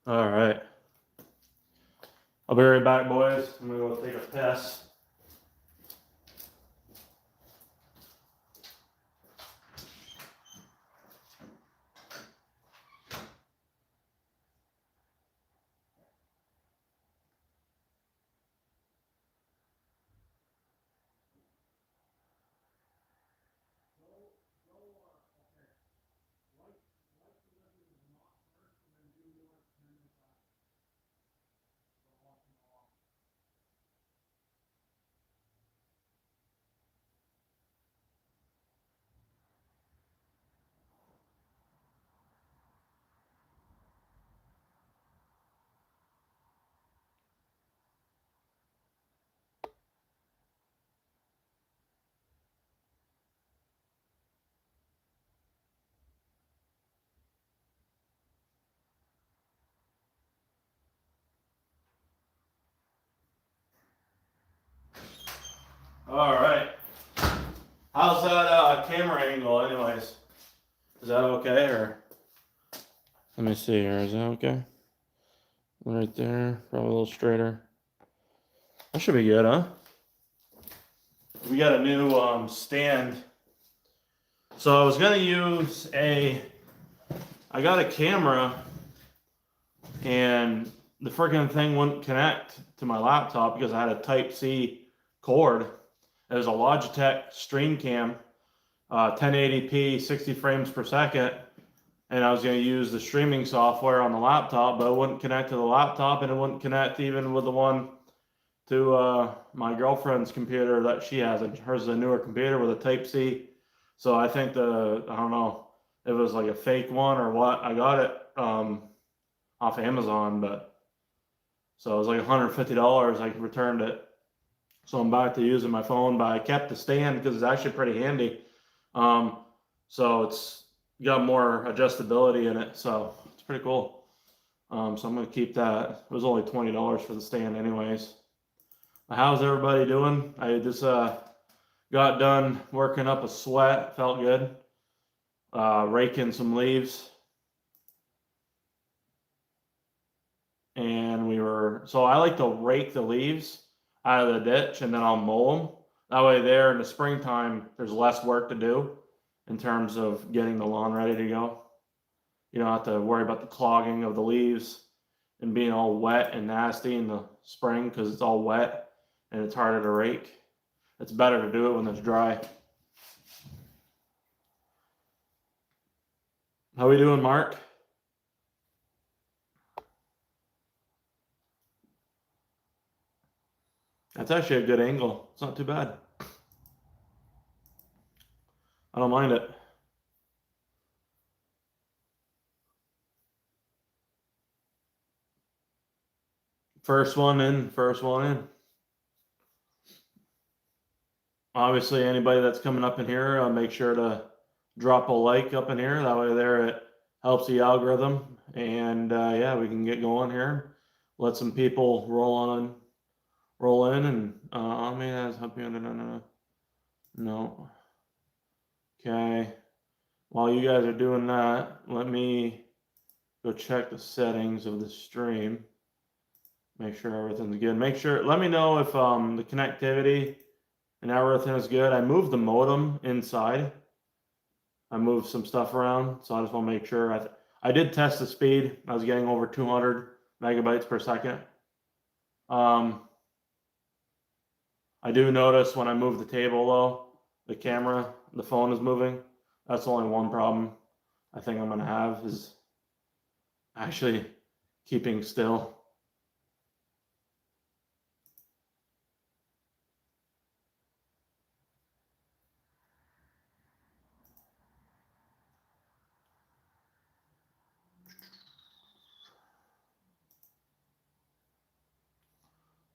All right. I'll be right back, boys. I'm gonna go take a piss. All right. How's that camera angle, anyways? Is that okay, or? Let me see here. Is that okay? Right there, probably a little straighter. That should be good, huh? We got a new stand. So I was gonna use I got a camera, and the freaking thing wouldn't connect to my laptop because I had a Type-C cord. It was a Logitech StreamCam, 1080p, 60 frames per second, and I was going to use the streaming software on the laptop, but it wouldn't connect to the laptop, and it wouldn't connect even with the one to my girlfriend's computer that she has. Hers is a newer computer with a Type-C. So I think I don't know if it was like a fake one or what. I got it off Amazon, but so it was like $150. I returned it. So I'm back to using my phone, but I kept the stand because it's actually pretty handy. So it's got more adjustability in it, so it's pretty cool. So I'm gonna keep that. It was only $20 for the stand, anyways. How's everybody doing? I just got done working up a sweat. Felt good. Raking some leaves, and so I like to rake the leaves out of the ditch, and then I'll mow them. That way there in the springtime, there's less work to do in terms of getting the lawn ready to go. You don't have to worry about the clogging of the leaves and being all wet and nasty in the spring because it's all wet and it's harder to rake. It's better to do it when it's dry. How we doing, Mark? That's actually a good angle. It's not too bad. I don't mind it. First one in, first one in. Obviously, anybody that's coming up in here, make sure to drop a like up in here. That way there it helps the algorithm. And yeah, we can get going here. Let some people roll in, and I mean, that's helping. No. Okay. While you guys are doing that, let me go check the settings of the stream. Make sure everything's good. Let me know if the connectivity and everything is good. I moved the modem inside. I moved some stuff around, so I just want to make sure. I did test the speed. I was getting over 200 megabytes per second. I do notice when I move the table, though, the phone is moving. That's only one problem I think I'm going to have is actually keeping still.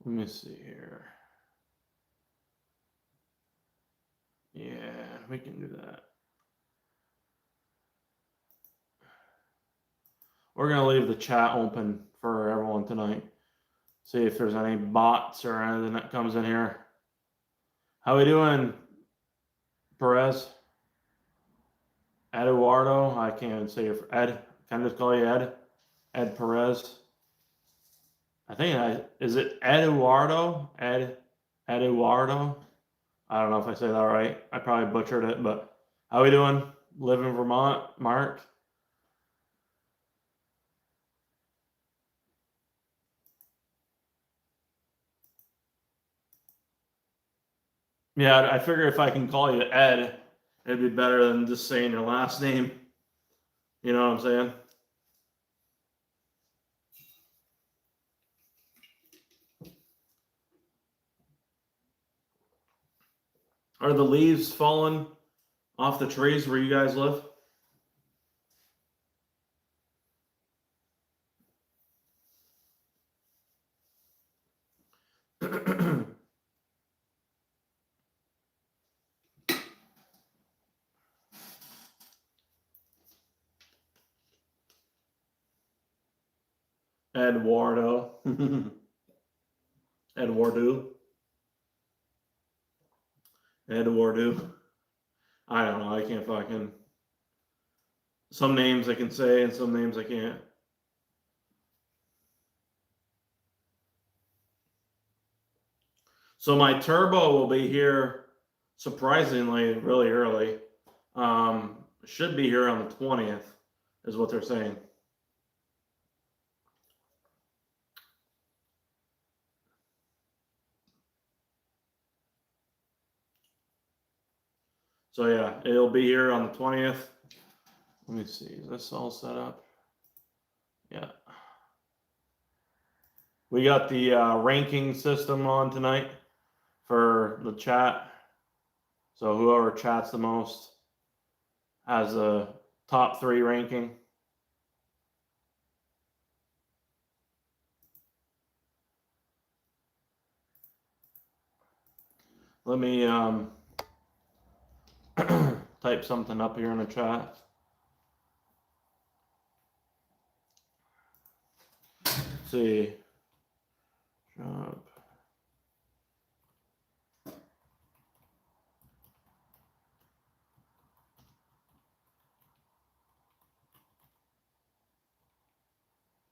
Let me see here. Yeah, we can do that. We're going to leave the chat open for everyone tonight. See if there's any bots or anything that comes in here. How we doing, Perez? Eduardo? I can't even say your Ed. Can I just call you Ed? Ed Perez. I think is it Eduardo? Eduardo? I don't know if I say that right. I probably butchered it, but how we doing? Live in Vermont, Mark? Yeah, I figure if I can call you Ed, it'd be better than just saying your last name. You know what I'm saying? Are the leaves falling off the trees where you guys live? Eduardo. Eduardo. Eduardo. I don't know. I can't fucking. Some names I can say and some names I can't. So my turbo will be here surprisingly really early. Should be here on the 20th, is what they're saying. So yeah, it'll be here on the 20th. Let me see, is this all set up? Yeah. We got the ranking system on tonight for the chat. So whoever chats the most has a top 3 ranking. Let me type something up here in the chat. Let's see. Job.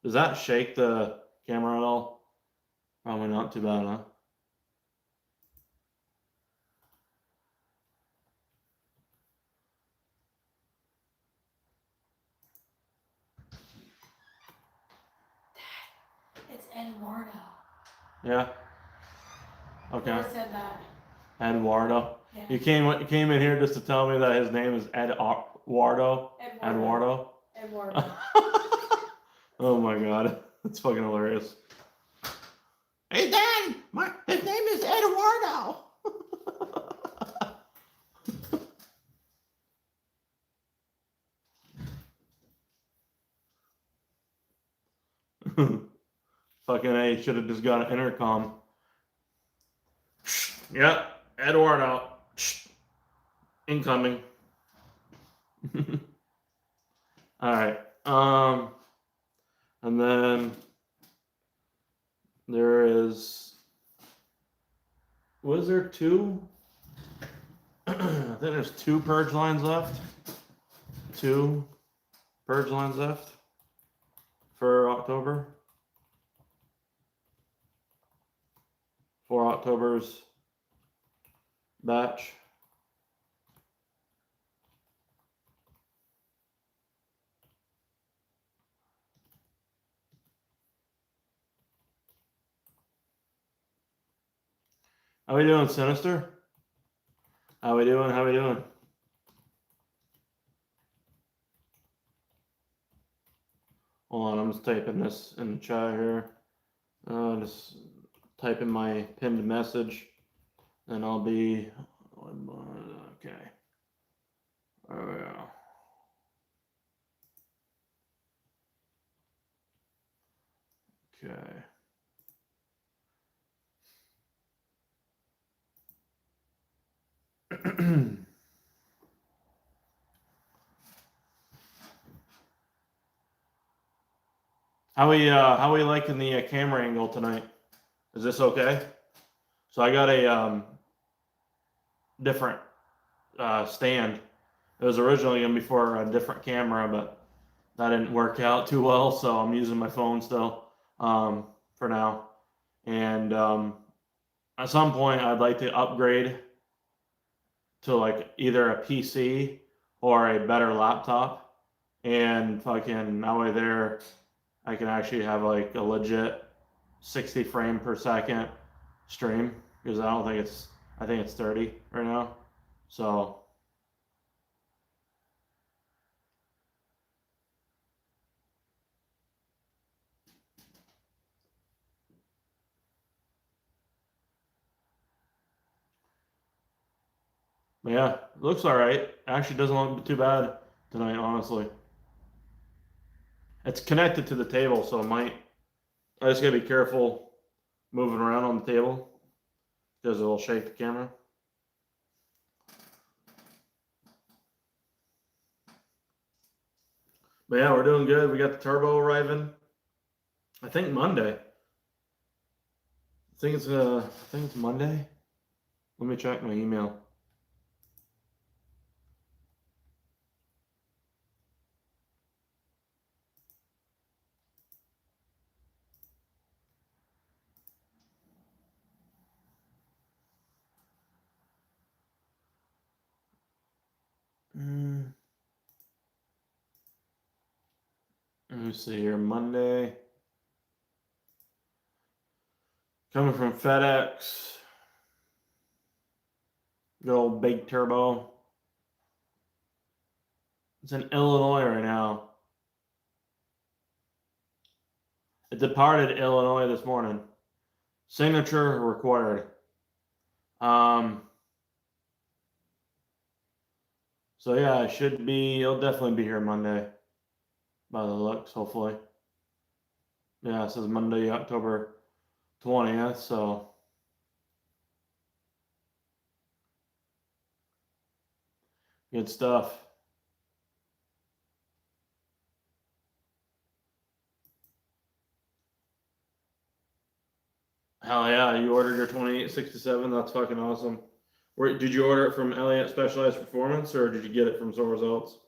Does that shake the camera at all? Probably not too bad, huh? It's Eduardo. Yeah. Okay. Who said that? Eduardo. Yeah. You came in here just to tell me that his name is Eduardo. Eduardo. Eduardo. Oh my god, that's fucking hilarious. Hey Dad, his name is Eduardo. Fucking A, should have just got an intercom. Yep, Eduardo. Incoming. All right. And then there is. Was there 2? I think there's 2 purge lines left. 2 purge lines left for October. For October's batch. How we doing, Sinister? How we doing? How we doing? Hold on, I'm just typing this in the chat here. Just typing my pinned message, and I'll be okay. There we go. Okay. How we liking the camera angle tonight? Is this okay? So I got a different stand. It was originally gonna be for a different camera, but that didn't work out too well, so I'm using my phone still for now. And at some point, I'd like to upgrade to like either a PC or a better laptop, and fucking that way there, I can actually have like a legit 60 frame per second stream, because I think it's 30 right now. So yeah, it looks all right. Actually doesn't look too bad tonight, honestly. It's connected to the table, so I just gotta be careful moving around on the table because it'll shake the camera. But yeah, we're doing good. We got the turbo arriving, I think Monday. I think it's Monday. Let me check my email. Let me see here. Monday. Coming from FedEx. Good old big turbo. It's in Illinois right now. It departed Illinois this morning. Signature required. So yeah, it'll definitely be here Monday by the looks, hopefully. Yeah, it says Monday, October 20th, so good stuff. Hell yeah, you ordered your 2867, that's fucking awesome. Did you order it from Elliott Specialized Performance, or did you get it from somewhere else?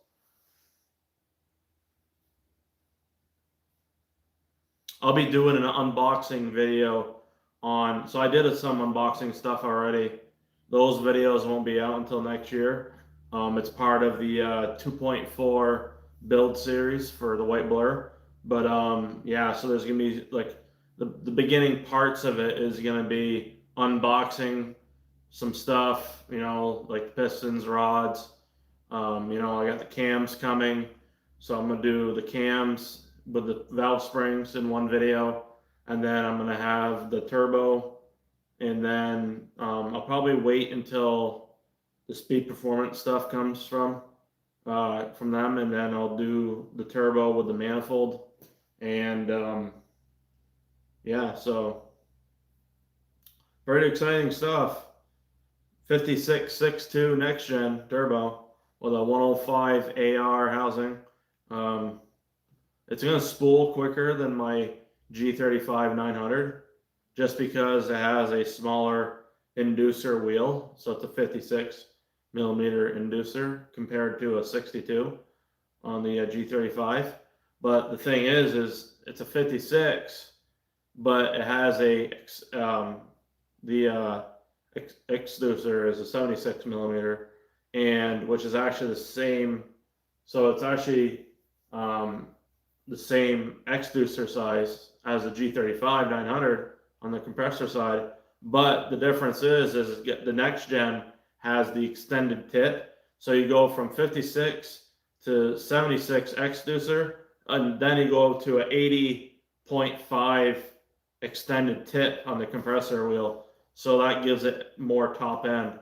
I'll be doing an unboxing video so I did some unboxing stuff already. Those videos won't be out until next year. It's part of the 2.4 build series for the WhiteBlurr. But yeah, so there's gonna be like the beginning parts of it is gonna be unboxing some stuff, like pistons, rods. I got the cams coming, so I'm gonna do the cams with the valve springs in one video, and then I'm gonna have the turbo, and then I'll probably wait until the speed performance stuff comes from them, and then I'll do the turbo with the manifold, and yeah, so pretty exciting stuff. 56.62 next gen turbo with a 105 AR housing. It's going to spool quicker than my G35 900 just because it has a smaller inducer wheel. So it's a 56 millimeter inducer compared to a 62 on the G35. But the thing is it's a 56, but it has the exducer is a 76 millimeter, and which is actually the same. So it's actually the same exducer size as the G35 900 on the compressor side, but the difference is the next gen has the extended tip. So you go from 56 to 76 exducer, and then you go to an 80.5 extended tip on the compressor wheel. So that gives it more top end.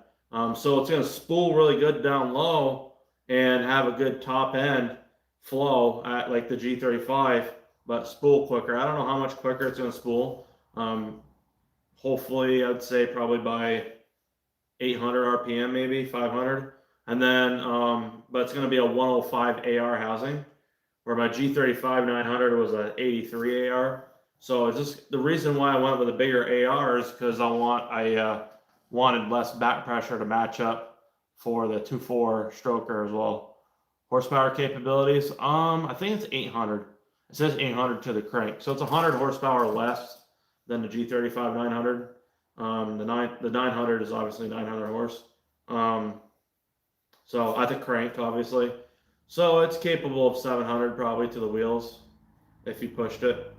So it's going to spool really good down low and have a good top end flow at like the G35, but spool quicker. I don't know how much quicker it's going to spool. Hopefully, I'd say probably by 800 RPM, maybe 500. And then, but it's going to be a 105 AR housing, where my G35 900 was an 83 AR. So it's just the reason why I went with a bigger AR is because I wanted less back pressure to match up for the 2.4 stroker as well. horsepower capabilities. I think it's 800. It says 800 to the crank, so it's 100 horsepower less than the G35 900. The 900 is obviously 900 horse. So at the crank, obviously. So it's capable of 700 probably to the wheels if you pushed it.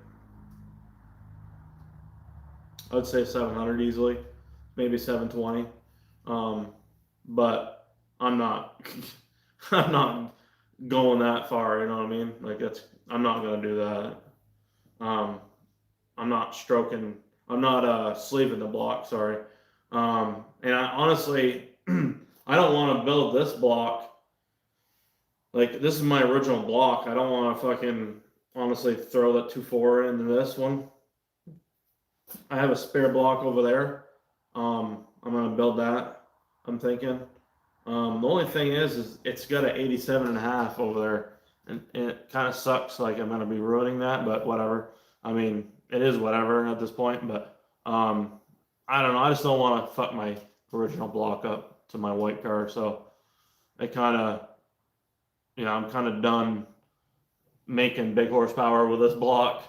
I would say 700 easily, maybe 720. But I'm not, I'm not going that far. You know what I mean? Like I'm not gonna do that. I'm not stroking. I'm not sleeving the block. Sorry. And I honestly, I don't want to build this block. Like this is my original block. I don't want to fucking honestly throw that 2.4 into this one. I have a spare block over there. I'm gonna build that. I'm thinking. The only thing is it's got an 87.5 over there, and it kind of sucks. Like I'm gonna be ruining that, but whatever. I mean, it is whatever at this point. But I don't know. I just don't want to fuck my original block up to my white car. So it kind of, I'm kind of done making big horsepower with this block.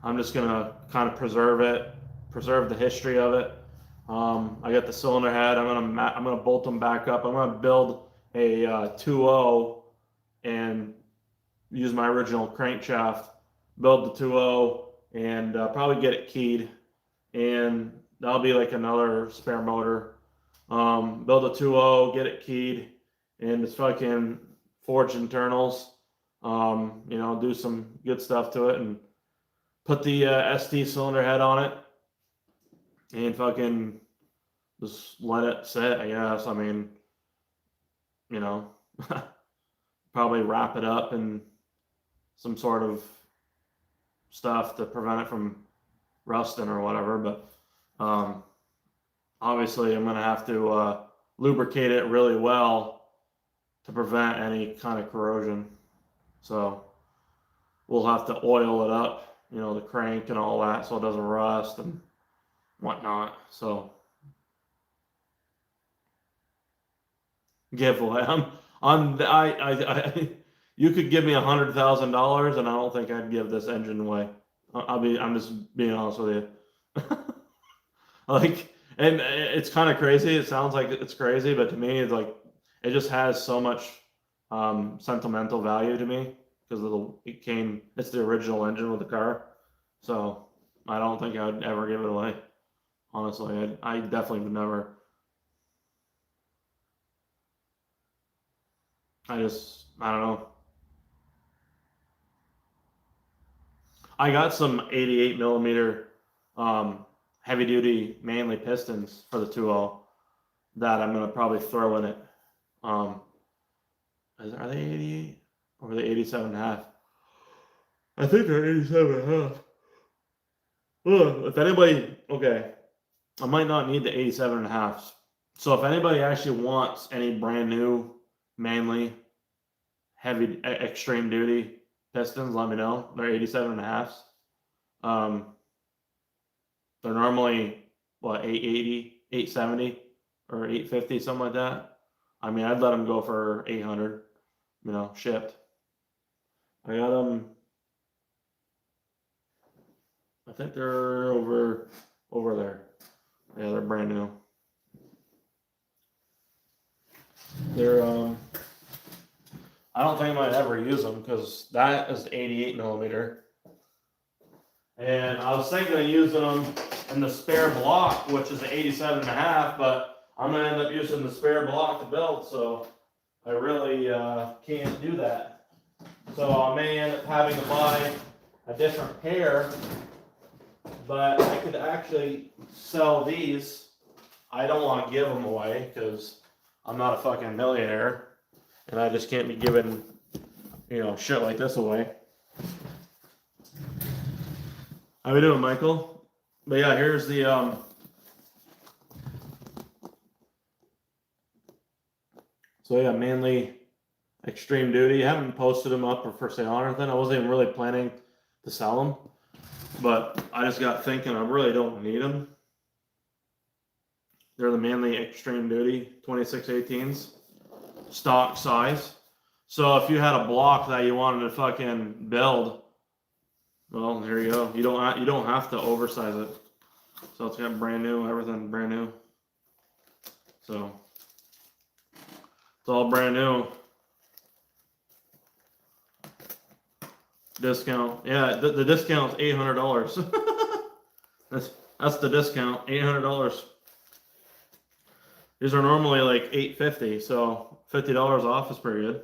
I'm just gonna kind of preserve it, preserve the history of it. I got the cylinder head. I'm gonna bolt them back up. I'm gonna build a 2.0 and use my original crankshaft. Build the 2.0 and probably get it keyed, and that'll be like another spare motor. Build a 2.0, get it keyed, and it's fucking forge internals. Do some good stuff to it, and put the ST cylinder head on it, and fucking just let it sit, I guess. I mean, probably wrap it up in some sort of stuff to prevent it from rusting or whatever. But obviously I'm going to have to lubricate it really well to prevent any kind of corrosion. So we'll have to oil it up, the crank and all that, so it doesn't rust and whatnot. So giveaway. You could give me $100,000 and I don't think I'd give this engine away. I'm just being honest with you. Like, and it's kind of crazy. It sounds like it's crazy, but to me, it's like, it just has so much sentimental value to me because it's the original engine with the car. So I don't think I'd ever give it away. Honestly, I definitely would never. I don't know. I got some 88 millimeter heavy duty Manley pistons for the 2.0 that I'm gonna probably throw in it. Are they 88 or are they 87.5? I think they're 87.5. If anybody, okay, I might not need the 87.5. So if anybody actually wants any brand new Manley heavy extreme duty pistons, let me know. They're 87.5s. They're normally what, 880, 870, or 850, something like that. I mean, I'd let them go for 800, shipped. I got them. I think they're over there. Yeah, they're brand new. They're I don't think I might ever use them because that is 88 millimeter. And I was thinking of using them in the spare block, which is 87.5, but I'm gonna end up using the spare block to build, so I really can't do that. So I may end up having to buy a different pair, but I could actually sell these. I don't want to give them away because I'm not a fucking millionaire. And I just can't be giving, shit like this away. How we doing, Michael? But yeah, here's the so yeah, Manley Extreme Duty. I haven't posted them up or for sale or anything. I wasn't even really planning to sell them, but I just got thinking I really don't need them. They're the Manley Extreme Duty 2618s. Stock size. So if you had a block that you wanted to fucking build, well, there you go. You don't have to oversize it. So it's got brand new, everything brand new. So it's all brand new. Discount. Yeah, the discount's $800. That's the discount, $800. These are normally like $850, so $50 off is pretty good.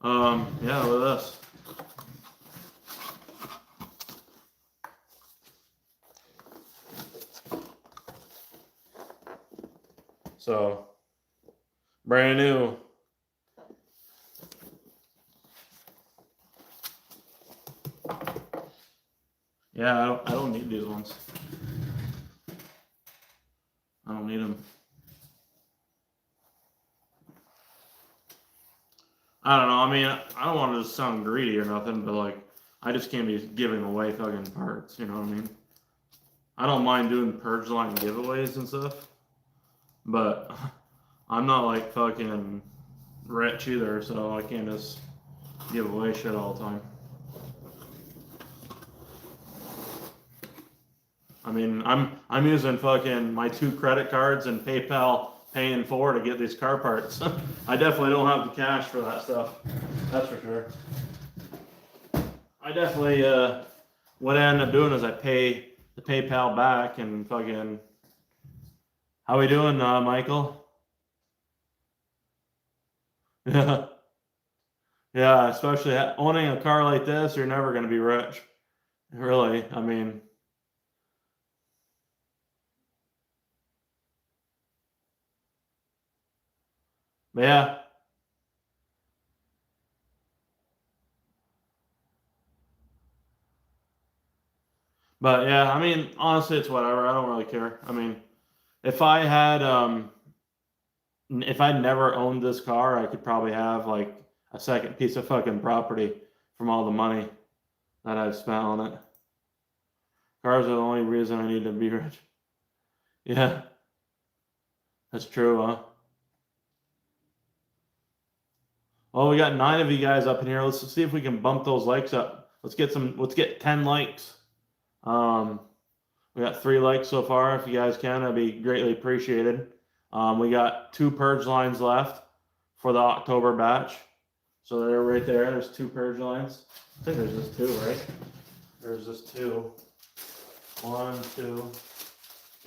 Yeah, look at this. So brand new. Yeah, I don't need these ones. I don't need them. I don't know. I mean, I don't want to sound greedy or nothing, but like, I just can't be giving away fucking parts. You know what I mean? I don't mind doing Purge line giveaways and stuff, but I'm not like fucking rich either, so I can't just give away shit all the time. I mean, I'm using fucking my 2 credit cards and PayPal paying for to get these car parts. I definitely don't have the cash for that stuff. That's for sure. I definitely what I end up doing is I pay the PayPal back and fucking. How we doing, Michael? Yeah, yeah. Especially owning a car like this, you're never gonna be rich. Really, I mean. But yeah. But yeah, I mean, honestly, it's whatever. I don't really care. I mean, if I had if I'd never owned this car, I could probably have like a second piece of fucking property from all the money that I've spent on it. Cars are the only reason I need to be rich. Yeah, that's true, huh? Well, we got 9 of you guys up in here. Let's see if we can bump those likes up. Let's get 10 likes. We got 3 likes so far. If you guys can, that'd be greatly appreciated. We got 2 purge lines left for the October batch. So they're right there. There's 2 purge lines. I think there's just 2, right? There's just 2. 1, 2.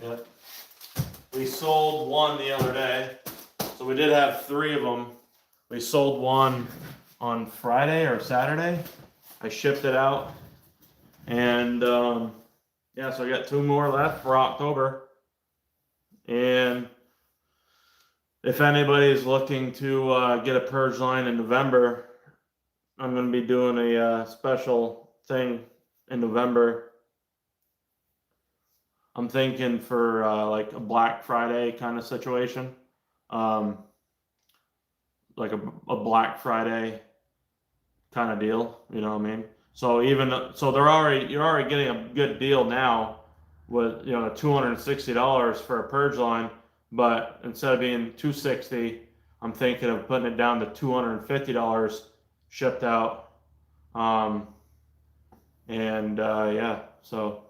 Yep. We sold 1 the other day. So we did have 3 of them. We sold 1 on Friday or Saturday. I shipped it out. And yeah, so I got 2 more left for October. And if anybody's looking to get a purge line in November, I'm going to be doing a special thing in November. I'm thinking for like a Black Friday kind of situation, like a Black Friday kind of deal. You know what I mean? So you're already getting a good deal now with $260 for a purge line, but instead of being $260, I'm thinking of putting it down to $250 shipped out. Yeah, so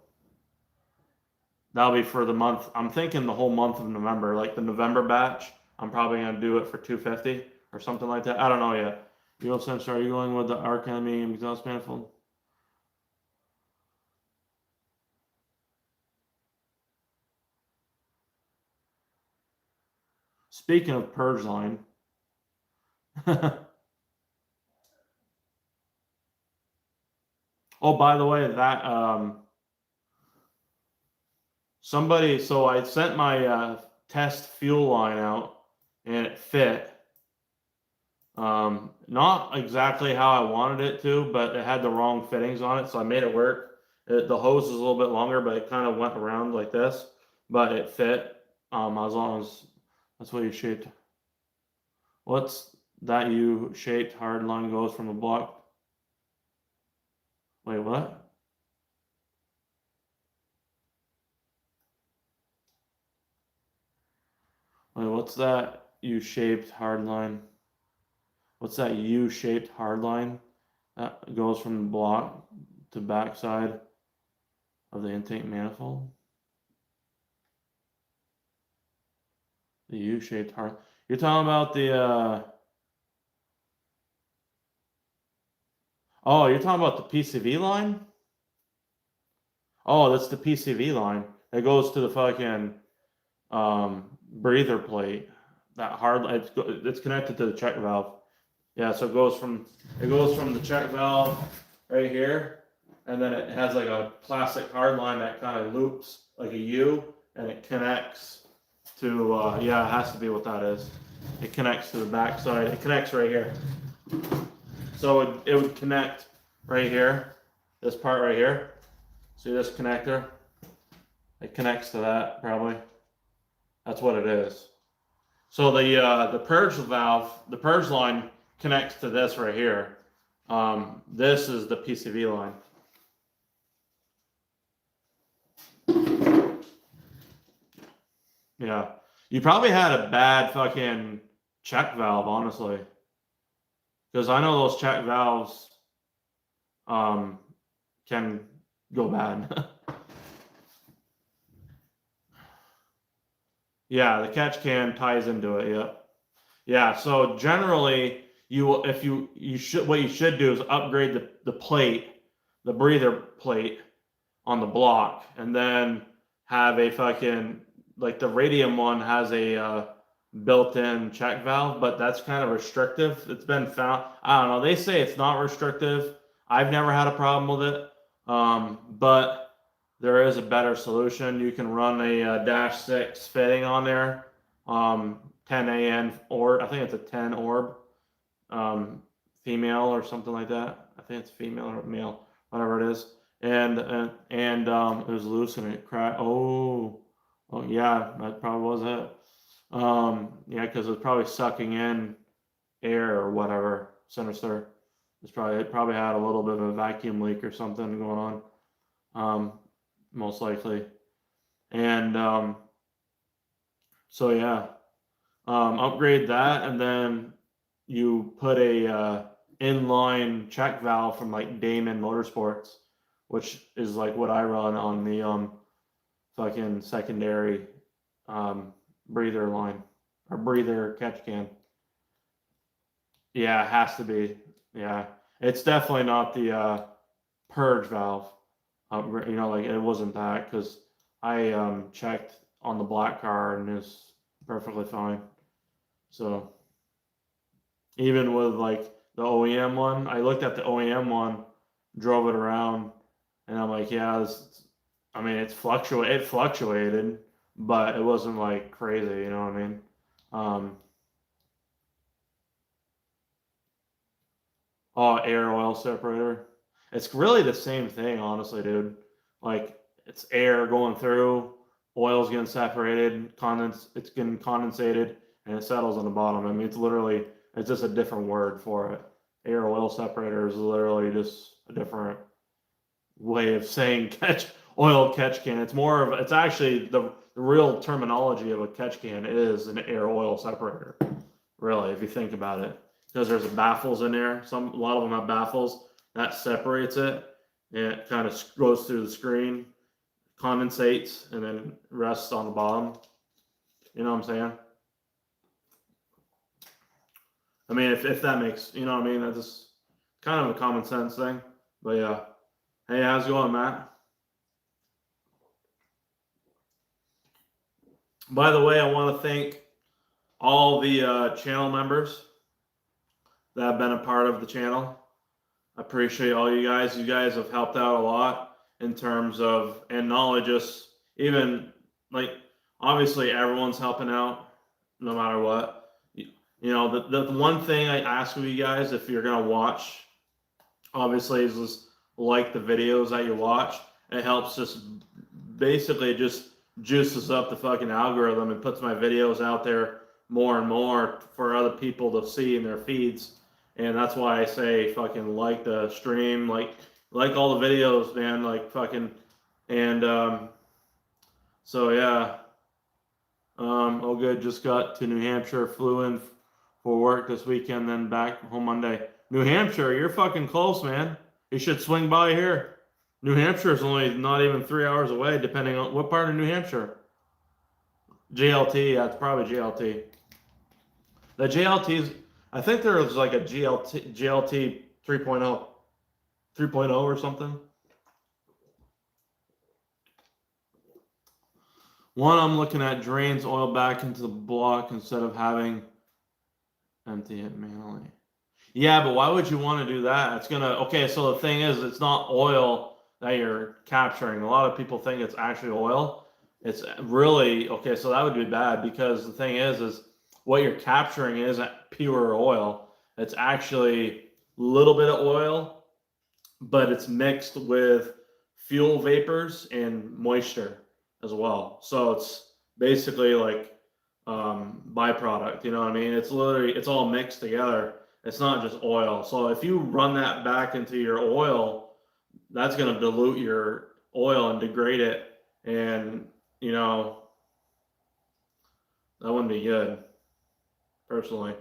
that'll be for the month. I'm thinking the whole month of November, like the November batch. I'm probably gonna do it for $250 or something like that. I don't know yet. You sense, are you going with the Arc Enemy exhaust manifold? Speaking of purge line, oh, by the way, that somebody. So I sent my test fuel line out, and it fit. Not exactly how I wanted it to, but it had the wrong fittings on it, so I made it work. The hose is a little bit longer, but it kind of went around like this, but it fit. As long as that's what you shaped. What's that U-shaped hard line goes from the block? Wait, what? Wait, what's that U-shaped hard line? what's that U-shaped hard line that goes from the block to backside of the intake manifold? The U-shaped hard. You're talking about the oh, you're talking about the PCV line? Oh, that's the PCV line. That goes to the fucking breather plate. That hard, it's connected to the check valve. Yeah, so it goes from the check valve right here, and then it has like a plastic hard line that kind of loops like a U, and it connects to yeah, it has to be what that is. It connects to the back side. It connects right here. So it would connect right here, this part right here. See this connector? It connects to that probably. That's what it is. So the purge valve, the purge line connects to this right here. This is the PCV line. Yeah, you probably had a bad fucking check valve, honestly, because I know those check valves can go bad. Yeah, the catch can ties into it. Yep. Yeah. So generally, what you should do is upgrade the plate, the breather plate on the block, and then have a fucking, like the radium one has a built-in check valve, but that's kind of restrictive. It's been found. I don't know. They say it's not restrictive. I've never had a problem with it, but there is a better solution. You can run a -6 fitting on there, 10 AN, or I think it's a 10 orb, female or something like that. I think it's female or male, whatever it is. And it was loose and it cracked. Oh yeah, that probably was it. Yeah, because it was probably sucking in air or whatever. Sinister. It probably had a little bit of a vacuum leak or something going on. Most likely. And so yeah, upgrade that, and then you put a inline check valve from like Damon Motorsports, which is like what I run on the fucking secondary breather line or breather catch can. Yeah, it has to be. Yeah, it's definitely not the purge valve. You know, like it wasn't that, because I checked on the black car and it's perfectly fine. So even with like the OEM one, I looked at the OEM one, drove it around, and I'm like, yeah, I mean, it fluctuated, but it wasn't like crazy, you know what I mean? Oh, air oil separator. It's really the same thing, honestly, dude. Like it's air going through, oil's getting separated, it's getting condensated, and it settles on the bottom. I mean, it's just a different word for it. Air oil separator is literally just a different way of saying oil catch can. It's actually the real terminology of a catch can is an air oil separator. Really, if you think about it, because there's baffles in there. A lot of them have baffles that separates it, and it kind of goes through the screen, condensates, and then rests on the bottom. You know what I'm saying? I mean, if that makes, you know what I mean? That's just kind of a common sense thing. But yeah. Hey, how's it going, Matt? By the way, I want to thank all the channel members that have been a part of the channel. I appreciate all you guys. You guys have helped out a lot in terms of, and not just even like, obviously everyone's helping out no matter what. You know, the one thing I ask of you guys, if you're going to watch, obviously, is just like the videos that you watch. It helps just basically just juices up the fucking algorithm and puts my videos out there more and more for other people to see in their feeds. And that's why I say fucking like the stream, like all the videos, man, like fucking, and so yeah. Oh good, just got to New Hampshire, flew in for work this weekend, then back home Monday. New Hampshire, you're fucking close, man. You should swing by here. New Hampshire is only not even 3 hours away, depending on what part of New Hampshire. JLT, that's probably JLT. The JLT's, I think there was like a JLT 3.0 or something. One I'm looking at drains oil back into the block instead of having empty it manually. Yeah, but why would you want to do that? It's gonna, okay, so the thing is, it's not oil that you're capturing. A lot of people think it's actually oil. It's really, okay, so that would be bad because the thing is what you're capturing isn't pure oil. It's actually a little bit of oil, but it's mixed with fuel vapors and moisture as well. So it's basically like byproduct, you know what I mean? It's literally, it's all mixed together. It's not just oil. So if you run that back into your oil, that's going to dilute your oil and degrade it. And, you know, that wouldn't be good, personally.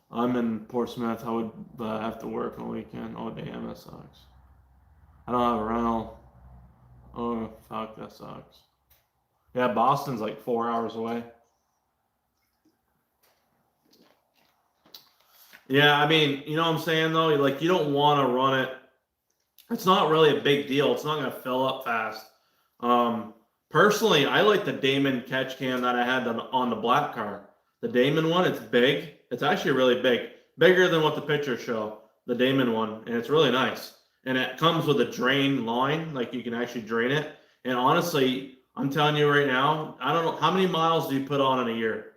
I'm in Portsmouth. I would have to work on the weekend. Oh, damn, that sucks. I don't have a rental. Oh, fuck, that sucks. Yeah, Boston's like 4 hours away. Yeah, I mean, you know what I'm saying, though? Like, you don't want to run it. It's not really a big deal. It's not going to fill up fast. Personally, I like the Damon catch cam that I had on the black car. The Damon one, it's big. It's actually really big. Bigger than what the pictures show. The Damon one. And it's really nice. And it comes with a drain line. Like, you can actually drain it. And honestly, I'm telling you right now, I don't know. How many miles do you put on in a year?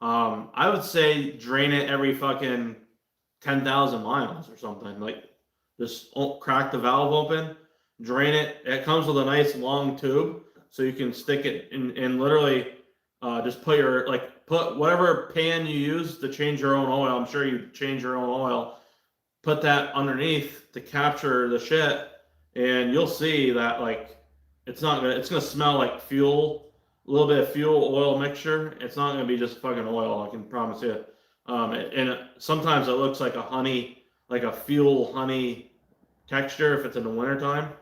I would say drain it every fucking 10,000 miles or something. Like, just crack the valve open, drain it. It comes with a nice long tube, so you can stick it in and literally just put your, like, put whatever pan you use to change your own oil. I'm sure you change your own oil. Put that underneath to capture the shit, and you'll see that, like, it's gonna smell like fuel, a little bit of fuel oil mixture. It's not gonna be just fucking oil, I can promise you. Sometimes it looks like a honey, like a fuel honey texture if it's in the wintertime.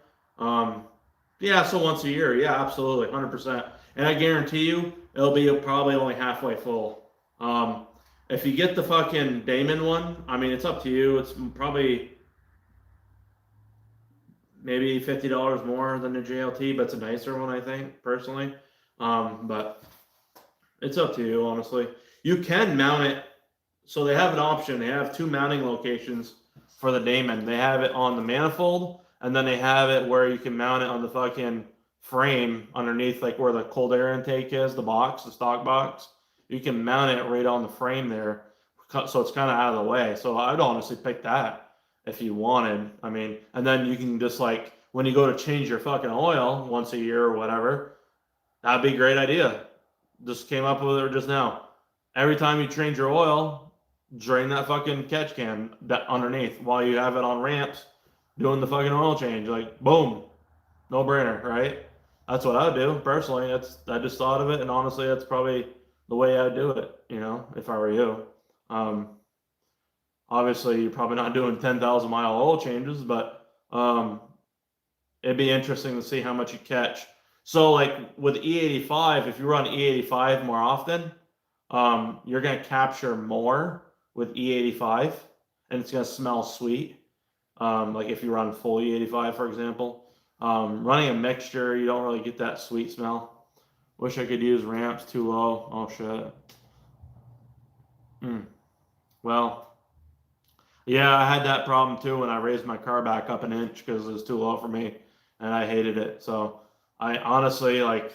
Yeah, so once a year, yeah, absolutely, 100%. And I guarantee you, it'll be probably only halfway full. If you get the fucking Damon one, I mean, it's up to you. It's probably maybe $50 more than the JLT, but it's a nicer one, I think, personally. But it's up to you, honestly. You can mount it. So they have an option. They have two mounting locations for the Damon. They have it on the manifold, and then they have it where you can mount it on the fucking frame underneath, like where the cold air intake is, the box, the stock box. You can mount it right on the frame there, so it's kind of out of the way. So I'd honestly pick that if you wanted. I mean, and then you can just, like, when you go to change your fucking oil once a year or whatever, that'd be a great idea. Just came up with it just now. Every time you change your oil, drain that fucking catch can that underneath while you have it on ramps doing the fucking oil change. Like, boom, no brainer, right? That's what I would do personally. I just thought of it, and honestly, that's probably the way I'd do it, you know, if I were you. Obviously, you're probably not doing 10,000 mile oil changes, but it'd be interesting to see how much you catch. So, like with E85, if you run E85 more often, you're going to capture more with E85, and it's going to smell sweet. Like if you run full E85, for example. Running a mixture, you don't really get that sweet smell. Wish I could use ramps too low. Oh, shit. Well, yeah, I had that problem too when I raised my car back up an inch because it was too low for me, and I hated it. So I honestly, like,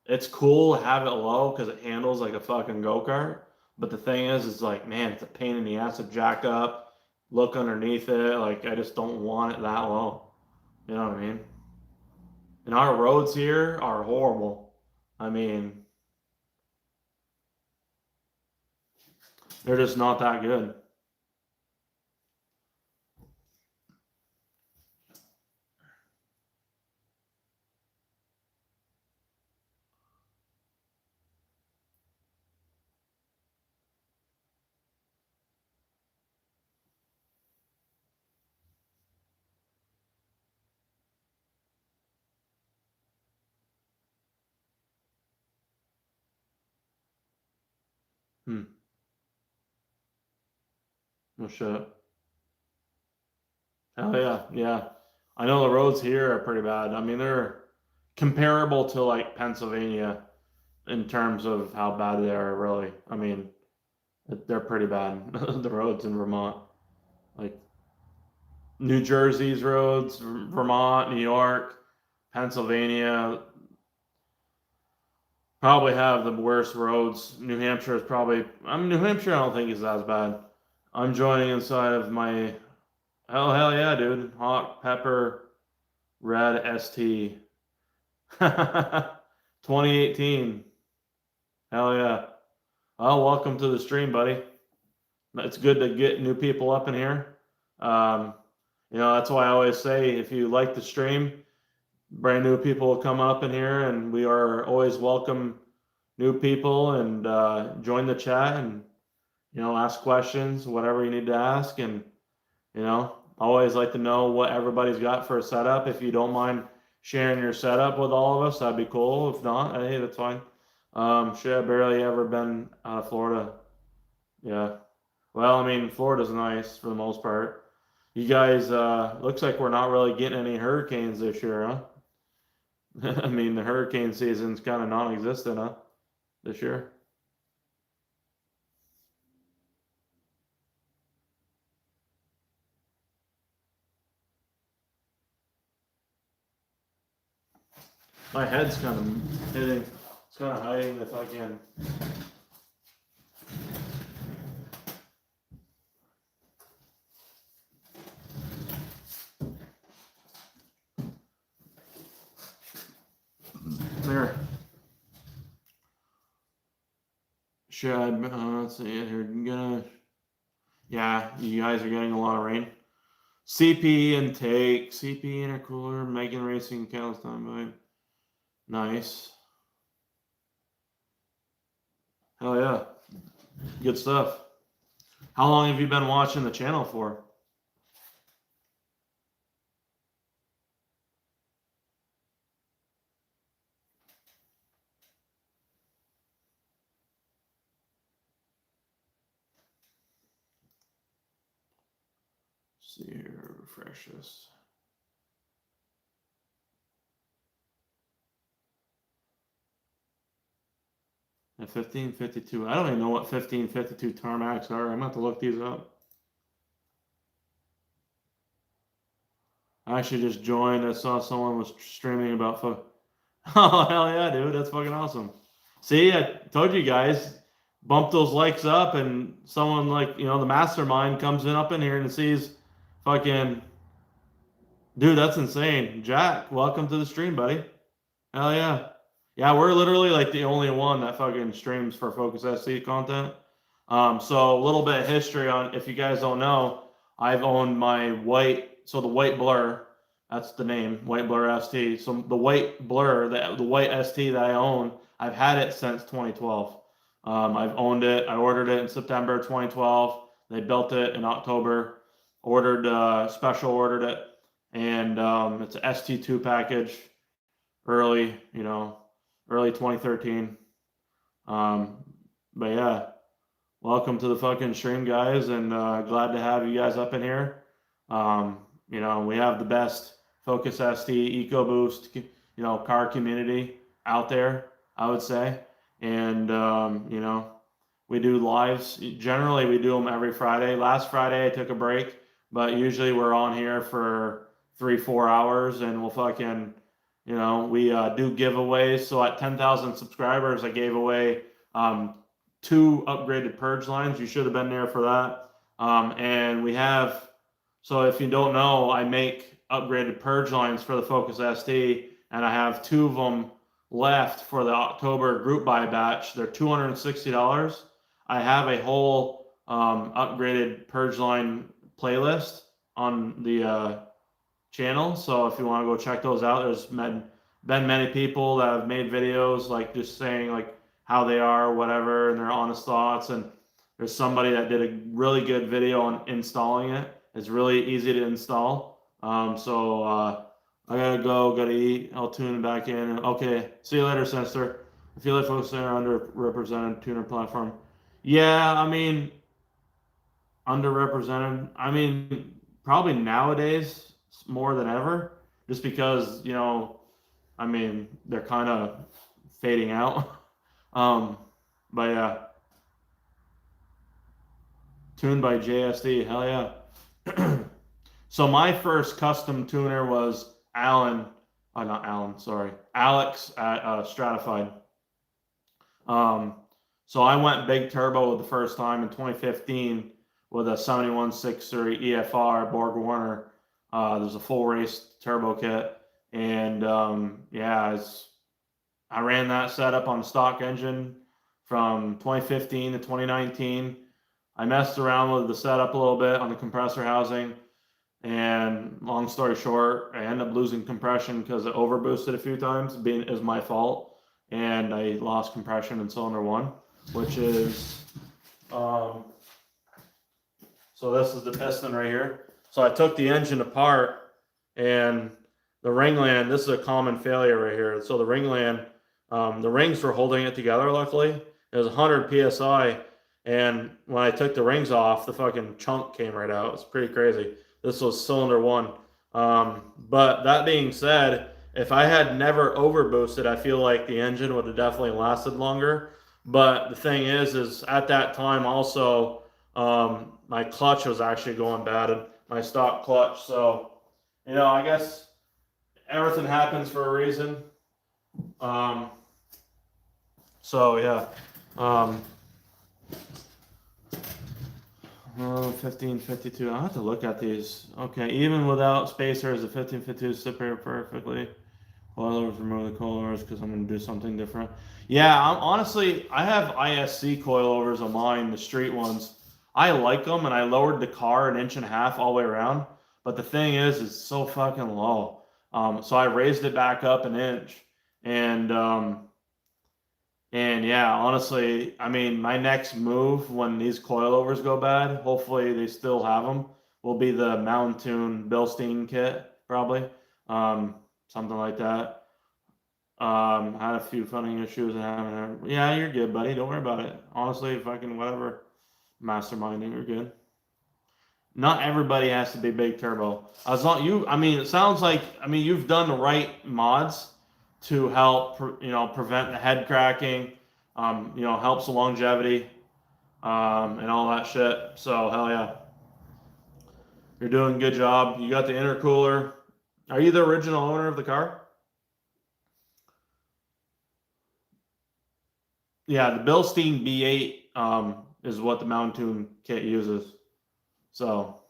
it's cool to have it low because it handles like a fucking go-kart. But the thing is like, man, it's a pain in the ass to jack up, look underneath it. Like, I just don't want it that low. You know what I mean? And our roads here are horrible. I mean, they're just not that good. No shit. Hell yeah, yeah. I know the roads here are pretty bad. I mean, they're comparable to like Pennsylvania in terms of how bad they are, really. I mean, they're pretty bad. The roads in Vermont, like New Jersey's roads, Vermont, New York, Pennsylvania, probably have the worst roads. New Hampshire is probably. I mean, New Hampshire I don't think is as bad. I'm joining inside of my. Hell yeah, dude! Hot pepper red ST. 2018. Hell yeah. Well, welcome to the stream, buddy. It's good to get new people up in here. That's why I always say if you like the stream, brand new people will come up in here, and we are always welcome new people and join the chat and ask questions, whatever you need to ask, and always like to know what everybody's got for a setup. If you don't mind sharing your setup with all of us, that'd be cool. If not, hey, that's fine. Shit, I've barely ever been out of Florida. Yeah. Well, I mean, Florida's nice for the most part. You guys, looks like we're not really getting any hurricanes this year, huh? I mean, the hurricane season's kind of non-existent, huh? This year. My head's kind of hitting. It's kind of hiding the fucking. There. Should let's see it here. Yeah, you guys are getting a lot of rain. CP intake, CP intercooler, Megan Racing, Calstown vibe. Nice. Hell yeah. Good stuff. How long have you been watching the channel for? Let's see here, refresh this. At 1552. I don't even know what 1552 tarmacs are. I'm going to have to look these up. I actually just joined. I saw someone was streaming about Oh, hell yeah, dude. That's fucking awesome. See, I told you guys, bump those likes up, and someone like, the mastermind comes up in here and sees fucking. Dude, that's insane. Jack, welcome to the stream, buddy. Hell yeah. Yeah, we're literally like the only one that fucking streams for Focus SC content. So a little bit of history on, if you guys don't know, I've owned my the WhiteBlurr, that's the name, Whiteblurrst. So the WhiteBlurr, the white ST that I own, I've had it since 2012. I've owned it. I ordered it in September 2012. They built it in October. Special ordered it, and it's a ST2 package, early 2013. But yeah, welcome to the fucking stream, guys, and glad to have you guys up in here. We have the best Focus ST EcoBoost, car community out there, I would say. And, we do lives. Generally, we do them every Friday. Last Friday, I took a break, but usually we're on here for 3-4 hours, and we'll fucking, we do giveaways. So at 10,000 subscribers, I gave away 2 upgraded Purge lines. You should have been there for that. And we have, so if you don't know, I make upgraded Purge lines for the Focus ST, and I have 2 of them left for the October group buy batch. They're $260. I have a whole upgraded Purge line playlist on the channel, so if you want to go check those out, there's been many people that have made videos like just saying like how they are or whatever, and their honest thoughts. And there's somebody that did a really good video on installing it. It's really easy to install. I gotta eat. I'll tune back in. Okay, see you later, sister. I feel like folks are underrepresented tuner platform. Yeah, I mean, underrepresented. I mean, probably nowadays more than ever, just because, I mean, they're kind of fading out. Um, but yeah, tuned by JSD, hell yeah. So my first custom tuner was not Alan, sorry, Alex at Stratified. So I went big turbo the first time in 2015 with a 7163 EFR Borg Warner. There's a full race turbo kit, and yeah, I ran that setup on the stock engine from 2015 to 2019. I messed around with the setup a little bit on the compressor housing, and long story short, I ended up losing compression because it overboosted a few times. Being is my fault, and I lost compression in cylinder one, which is so this is the piston right here. So I took the engine apart, and the ringland. This is a common failure right here. So the ringland, the rings were holding it together. Luckily, it was 100 psi, and when I took the rings off, the fucking chunk came right out. It's pretty crazy. This was cylinder one. But that being said, if I had never overboosted, I feel like the engine would have definitely lasted longer. But the thing is at that time also, my clutch was actually going bad, my stock clutch. So, I guess everything happens for a reason. Um, so yeah. 1552. I'll have to look at these. Okay, even without spacers, the 1552 sit here perfectly. Coilovers, remove the coilovers because I'm going to do something different. Yeah, honestly, I have ISC coilovers on mine, the street ones. I like them, and I lowered the car 1.5 inches all the way around. But the thing is, it's so fucking low. So I raised it back up 1 inch, and yeah, honestly, I mean, my next move when these coilovers go bad, hopefully they still have them, will be the Mountain Tune Bilstein kit, probably. Something like that. Had a few funding issues and having. Yeah, you're good, buddy. Don't worry about it. Honestly, fucking whatever. Masterminding, you're good. Not everybody has to be big turbo. As long you, I mean, it sounds like, you've done the right mods to help, prevent the head cracking. Helps the longevity, and all that shit. So hell yeah, you're doing a good job. You got the intercooler. Are you the original owner of the car? Yeah, the Bilstein B8 is what the Mountain Tune kit uses. So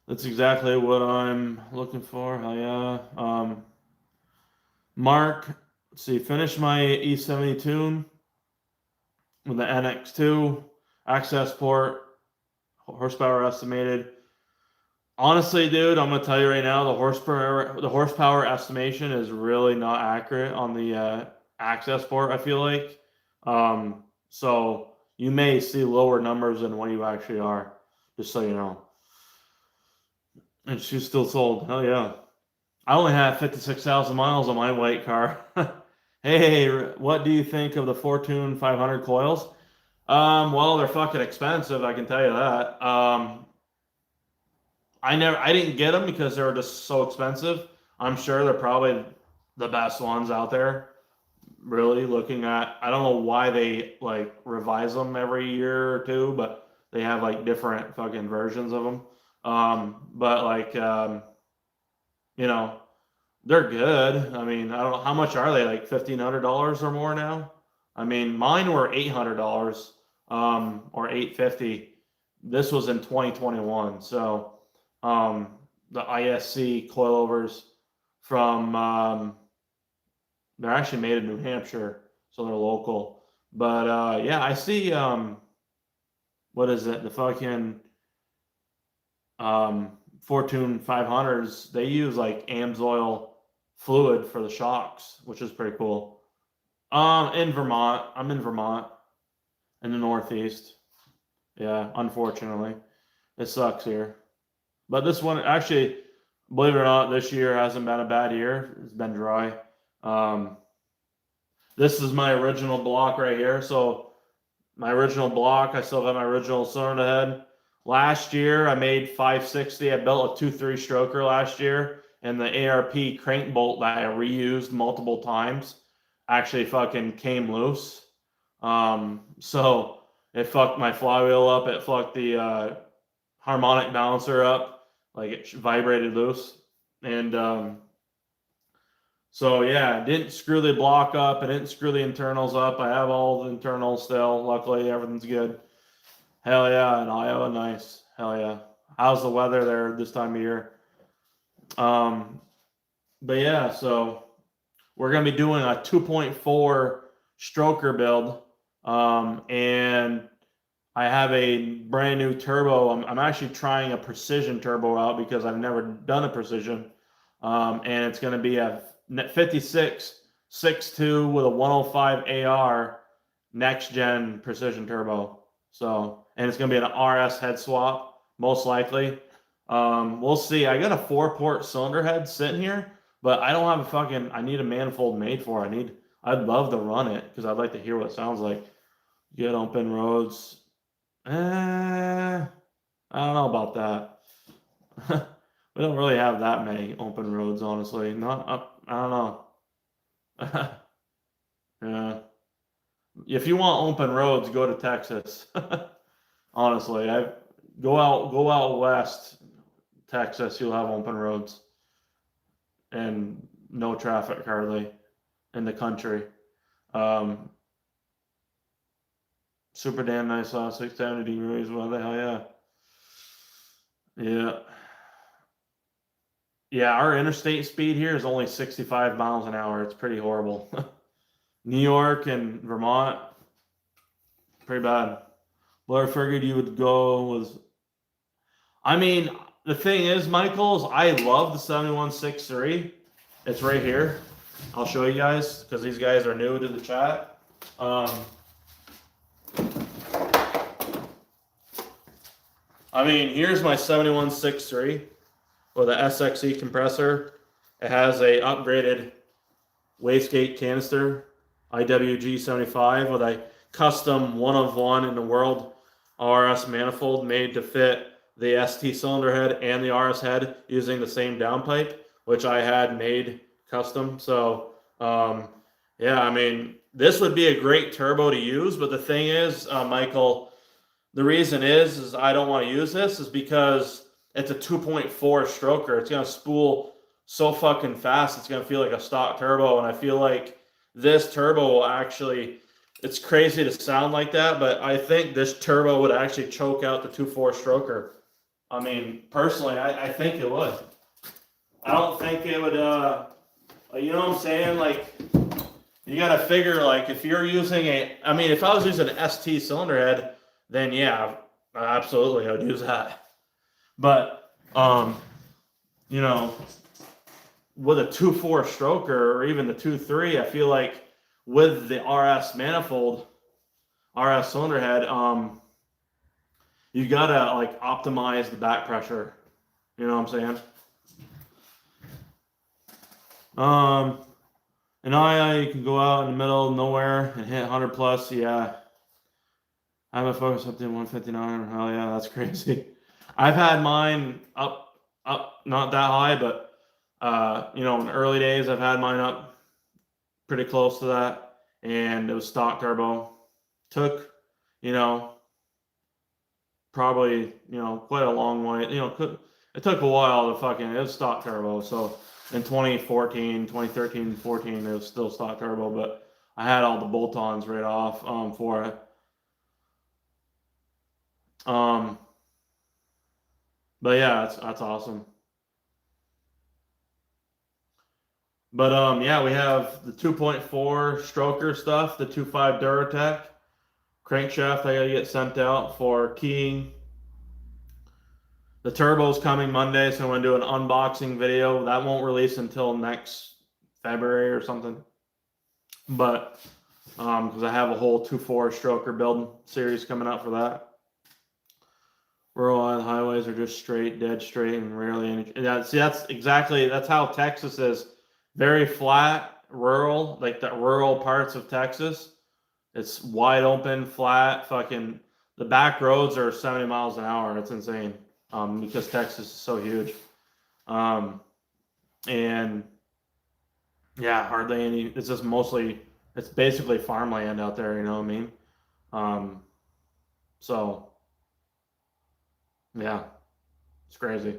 that's exactly what I'm looking for. Hell yeah. Mark, let's see, finish my E70 tune with the NX2 access port, horsepower estimated. Honestly, dude, I'm gonna tell you right now, the horsepower estimation is really not accurate on the access port. I feel like, so you may see lower numbers than what you actually are. Just so you know. And she's still sold. Hell yeah! I only have 56,000 miles on my white car. Hey, what do you think of the Fortune 500 coils? Well, they're fucking expensive. I can tell you that. I didn't get them because they were just so expensive. I'm sure they're probably the best ones out there. Really looking at, I don't know why they like revise them every year or two, but they have like different fucking versions of them. But like, they're good. I mean, I don't know how much are they, like $1,500 or more now. I mean, mine were $800, or $850. This was in 2021, so. The ISC coilovers from, they're actually made in New Hampshire, so they're local. But yeah, I see, what is it? The fucking Fortune 500s, they use like AMSOIL fluid for the shocks, which is pretty cool. In Vermont, I'm in Vermont, in the Northeast. Yeah, unfortunately, it sucks here. But this one, actually, believe it or not, this year hasn't been a bad year. It's been dry. This is my original block right here. So my original block. I still have my original cylinder head. Last year, I made 560. I built a 2.3 stroker last year, and the ARP crank bolt that I reused multiple times actually fucking came loose. So it fucked my flywheel up. It fucked the harmonic balancer up. Like it vibrated loose. And so yeah, didn't screw the block up. I didn't screw the internals up. I have all the internals still. Luckily, everything's good. Hell yeah, in Iowa, nice. Hell yeah. How's the weather there this time of year? But yeah, so we're gonna be doing a 2.4 stroker build, and I have a brand new turbo. I'm actually trying a precision turbo out because I've never done a precision, and it's gonna be a 56 6.2 with a 105 AR next gen precision turbo. So, and it's going to be an RS head swap, most likely. We'll see. I got a 4-port cylinder head sitting here, but I don't have a fucking, I need a manifold made for it. I'd love to run it because I'd like to hear what it sounds like. Get open roads. I don't know about that. We don't really have that many open roads, honestly. Not, I don't know. Yeah. If you want open roads, go to Texas. Honestly, go out west, Texas. You'll have open roads and no traffic hardly in the country. Super damn nice out, 670 degrees. What the hell, yeah, yeah, yeah. Our interstate speed here is only 65 miles an hour. It's pretty horrible. New York and Vermont, pretty bad. Well, I figured you would go with. I mean, the thing is, Michael, is I love the 7163. It's right here. I'll show you guys because these guys are new to the chat. I mean, here's my 7163 with a SXE compressor. It has a upgraded wastegate canister. IWG75 with a custom one of one in the world RS manifold made to fit the ST cylinder head and the RS head using the same downpipe, which I had made custom. So yeah, I mean, this would be a great turbo to use, but the thing is, Michael, the reason is I don't want to use this is because it's a 2.4 stroker. It's going to spool so fucking fast, it's going to feel like a stock turbo, and I feel like this turbo will actually, it's crazy to sound like that, but I think this turbo would actually choke out the 2.4 stroker. I mean, personally, I think it would. I don't think it would, you know what I'm saying? Like, you got to figure, like, if you're using I mean, if I was using an ST cylinder head, then yeah, absolutely, I would use that. But, you know, with a 2.4 stroker or even the 2.3, I feel like with the RS manifold, RS cylinder head, you gotta like optimize the back pressure. You know what I'm saying? And you can go out in the middle of nowhere and hit 100 plus. Yeah, I'm a focus up to 159. Hell yeah, that's crazy. I've had mine up, not that high, but you know, in the early days, I've had mine up pretty close to that, and it was stock turbo. Took, you know, probably, you know, quite a long way. You know, it took a while to fucking, it was stock turbo. So in 2014, 2013, 14, it was still stock turbo, but I had all the bolt-ons right off for it. But yeah, that's awesome. But yeah, we have the 2.4 stroker stuff, the 2.5 Duratec crankshaft I gotta get sent out for keying. The turbo's coming Monday, so I'm gonna do an unboxing video. That won't release until next February or something. But because I have a whole 2.4 stroker build series coming out for that. Rural highways are just straight, dead straight, and rarely any. See, that's how Texas is. Very flat, rural, like the rural parts of Texas. It's wide open, flat, fucking. The back roads are 70 miles an hour. It's insane. Because Texas is so huge. And yeah, hardly any. It's just mostly. It's basically farmland out there. You know what I mean? So yeah, it's crazy.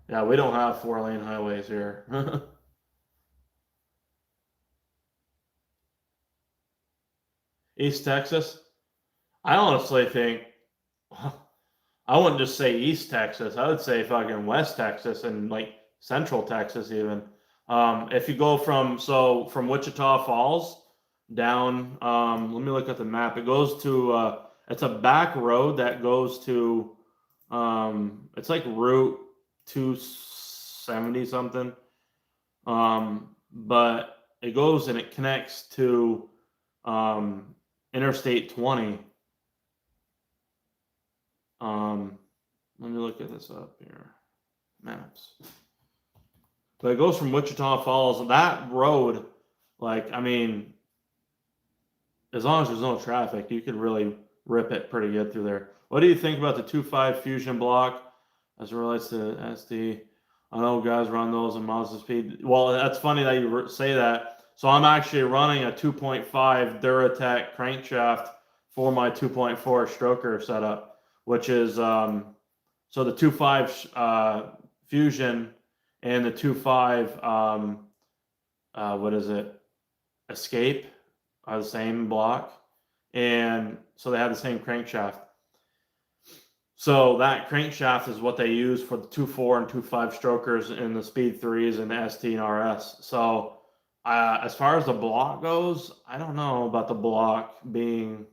Yeah, we don't have 4-lane highways here. East Texas. I honestly think I wouldn't just say East Texas. I would say fucking West Texas and like Central Texas even. If you go from Wichita Falls down, let me look at the map. It goes to it's a back road that goes to it's like Route 270 something. But it goes and it connects to Interstate 20. Let me look at this up here. Maps. But it goes from Wichita Falls. That road, like, I mean, as long as there's no traffic, you could really rip it pretty good through there. What do you think about the 2.5 Fusion block as it relates to SD? I know guys run those in Mazda Speed. Well, that's funny that you say that. So I'm actually running a 2.5 Duratec crankshaft for my 2.4 stroker setup, which is so the 2.5 Fusion and the 2.5 what is it? Escape are the same block, and so they have the same crankshaft. So that crankshaft is what they use for the 2.4 and 2.5 strokers in the Speed 3s and the ST and RS. So as far as the block goes, I don't know about the block being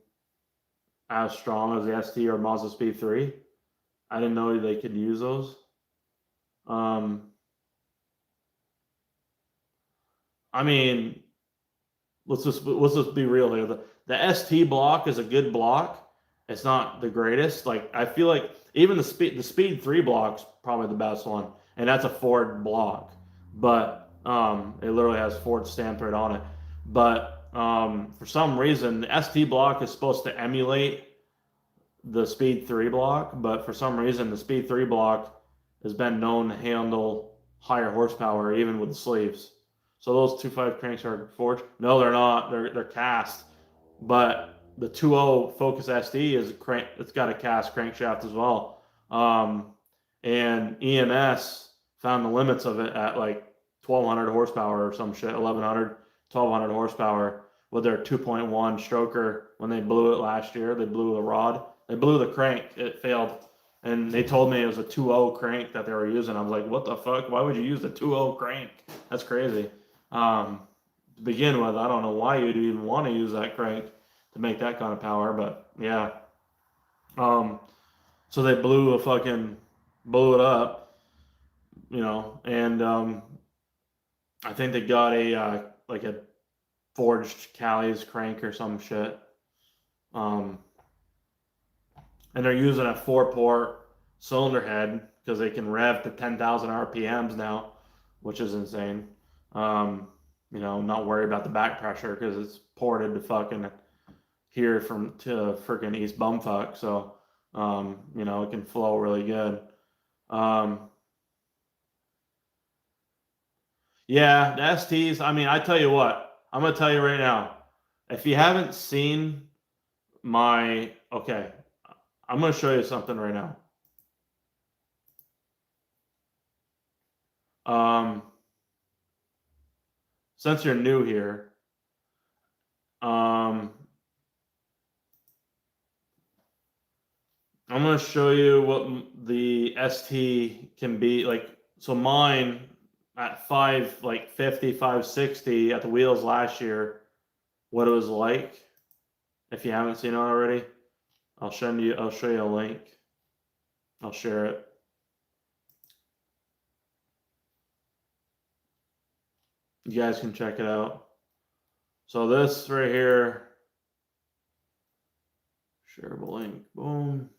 as strong as the ST or Mazda Speed 3. I didn't know they could use those. I mean, let's just be real here. The ST block is a good block. It's not the greatest. Like I feel like even the Speed 3 block's probably the best one, and that's a Ford block. But it literally has Ford stamped right on it. But for some reason, the ST block is supposed to emulate the Speed 3 block, but for some reason, the Speed 3 block has been known to handle higher horsepower even with the sleeves. So those 2.5 cranks are forged? No, they're not. They're cast. But the 2.0 Focus SD is crank. It's got a cast crankshaft as well. And EMS found the limits of it at like 1,200 horsepower or some shit, 1,100, 1,200 horsepower with their 2.1 stroker. When they blew it last year, they blew the rod. They blew the crank. It failed. And they told me it was a 2.0 crank that they were using. I was like, what the fuck? Why would you use a 2.0 crank? That's crazy. To begin with, I don't know why you'd even want to use that crank to make that kind of power, but yeah. So they blew it up, you know, and I think they got a like a forged Cali's crank or some shit. And they're using a 4-port cylinder head because they can rev to 10,000 RPMs now, which is insane. You know, not worry about the back pressure because it's ported to fucking here to freaking East Bumfuck. So, you know, it can flow really good. Yeah, the STs, I mean, I tell you what, I'm going to tell you right now, if you haven't seen okay, I'm going to show you something right now. Since you're new here, I'm going to show you what the ST can be like. So mine at 550, 560 at the wheels last year, what it was like. If you haven't seen it already, I'll show you a link. I'll share it. You guys can check it out. So this right here, shareable link, boom.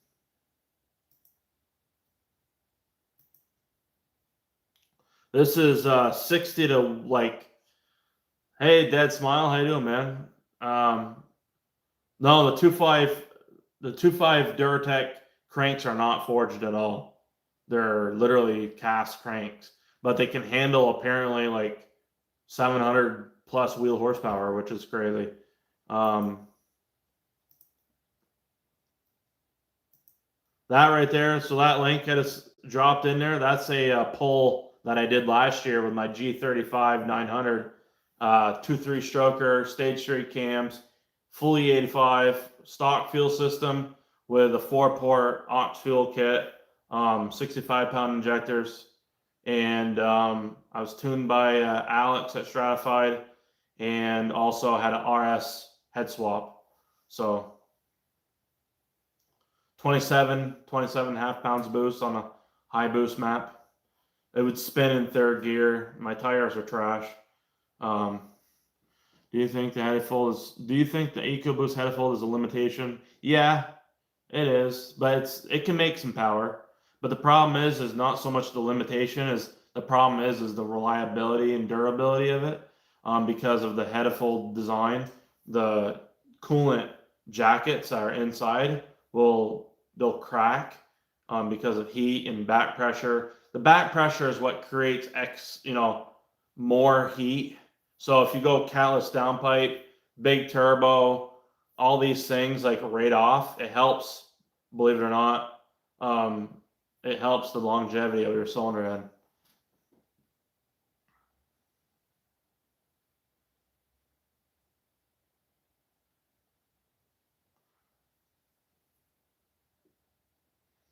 This is 60 to like, hey, Dead Smile, how you doing, man? No, the 2.5 Duratec cranks are not forged at all. They're literally cast cranks, but they can handle apparently like 700 plus wheel horsepower, which is crazy. That right there, so that link that is dropped in there, that's a pull that I did last year with my G35 900, 2.3 stroker, stage straight cams, fully 85, stock fuel system with a 4-port aux fuel kit, 65-pound injectors, and I was tuned by Alex at Stratified, and also had an RS head swap. So 27 and a half pounds boost on a high boost map. It would spin in third gear. My tires are trash. Do you think the headfold is? Do you think the EcoBoost headfold is a limitation? Yeah, it is, but it can make some power. But the problem is not so much the limitation as the problem is the reliability and durability of it. Because of the headfold design, the coolant jackets that are inside they'll crack because of heat and back pressure. The back pressure is what creates more heat. So if you go catless downpipe, big turbo, all these things like right off, it helps. Believe it or not, it helps the longevity of your cylinder head.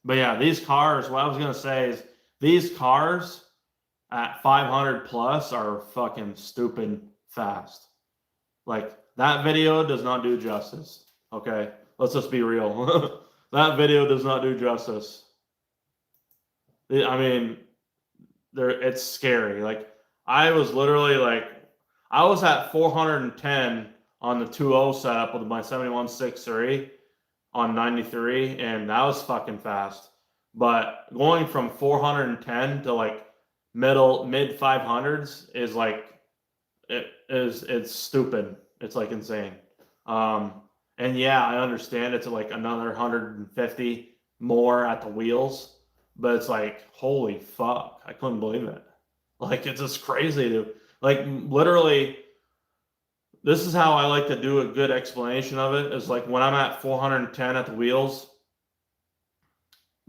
But yeah, these cars, what I was going to say is these cars at 500 plus are fucking stupid fast. Like, that video does not do justice. Okay? Let's just be real. That video does not do justice. I mean, it's scary. Like, I was literally like, I was at 410 on the 2.0 setup with my 71.63 on 93, and that was fucking fast. But going from 410 to like mid 500s is like it's stupid. It's like insane. And yeah, I understand it's like another 150 more at the wheels, but it's like holy fuck, I couldn't believe it. Like it's just crazy to like literally. This is how I like to do a good explanation of it. Is like when I'm at 410 at the wheels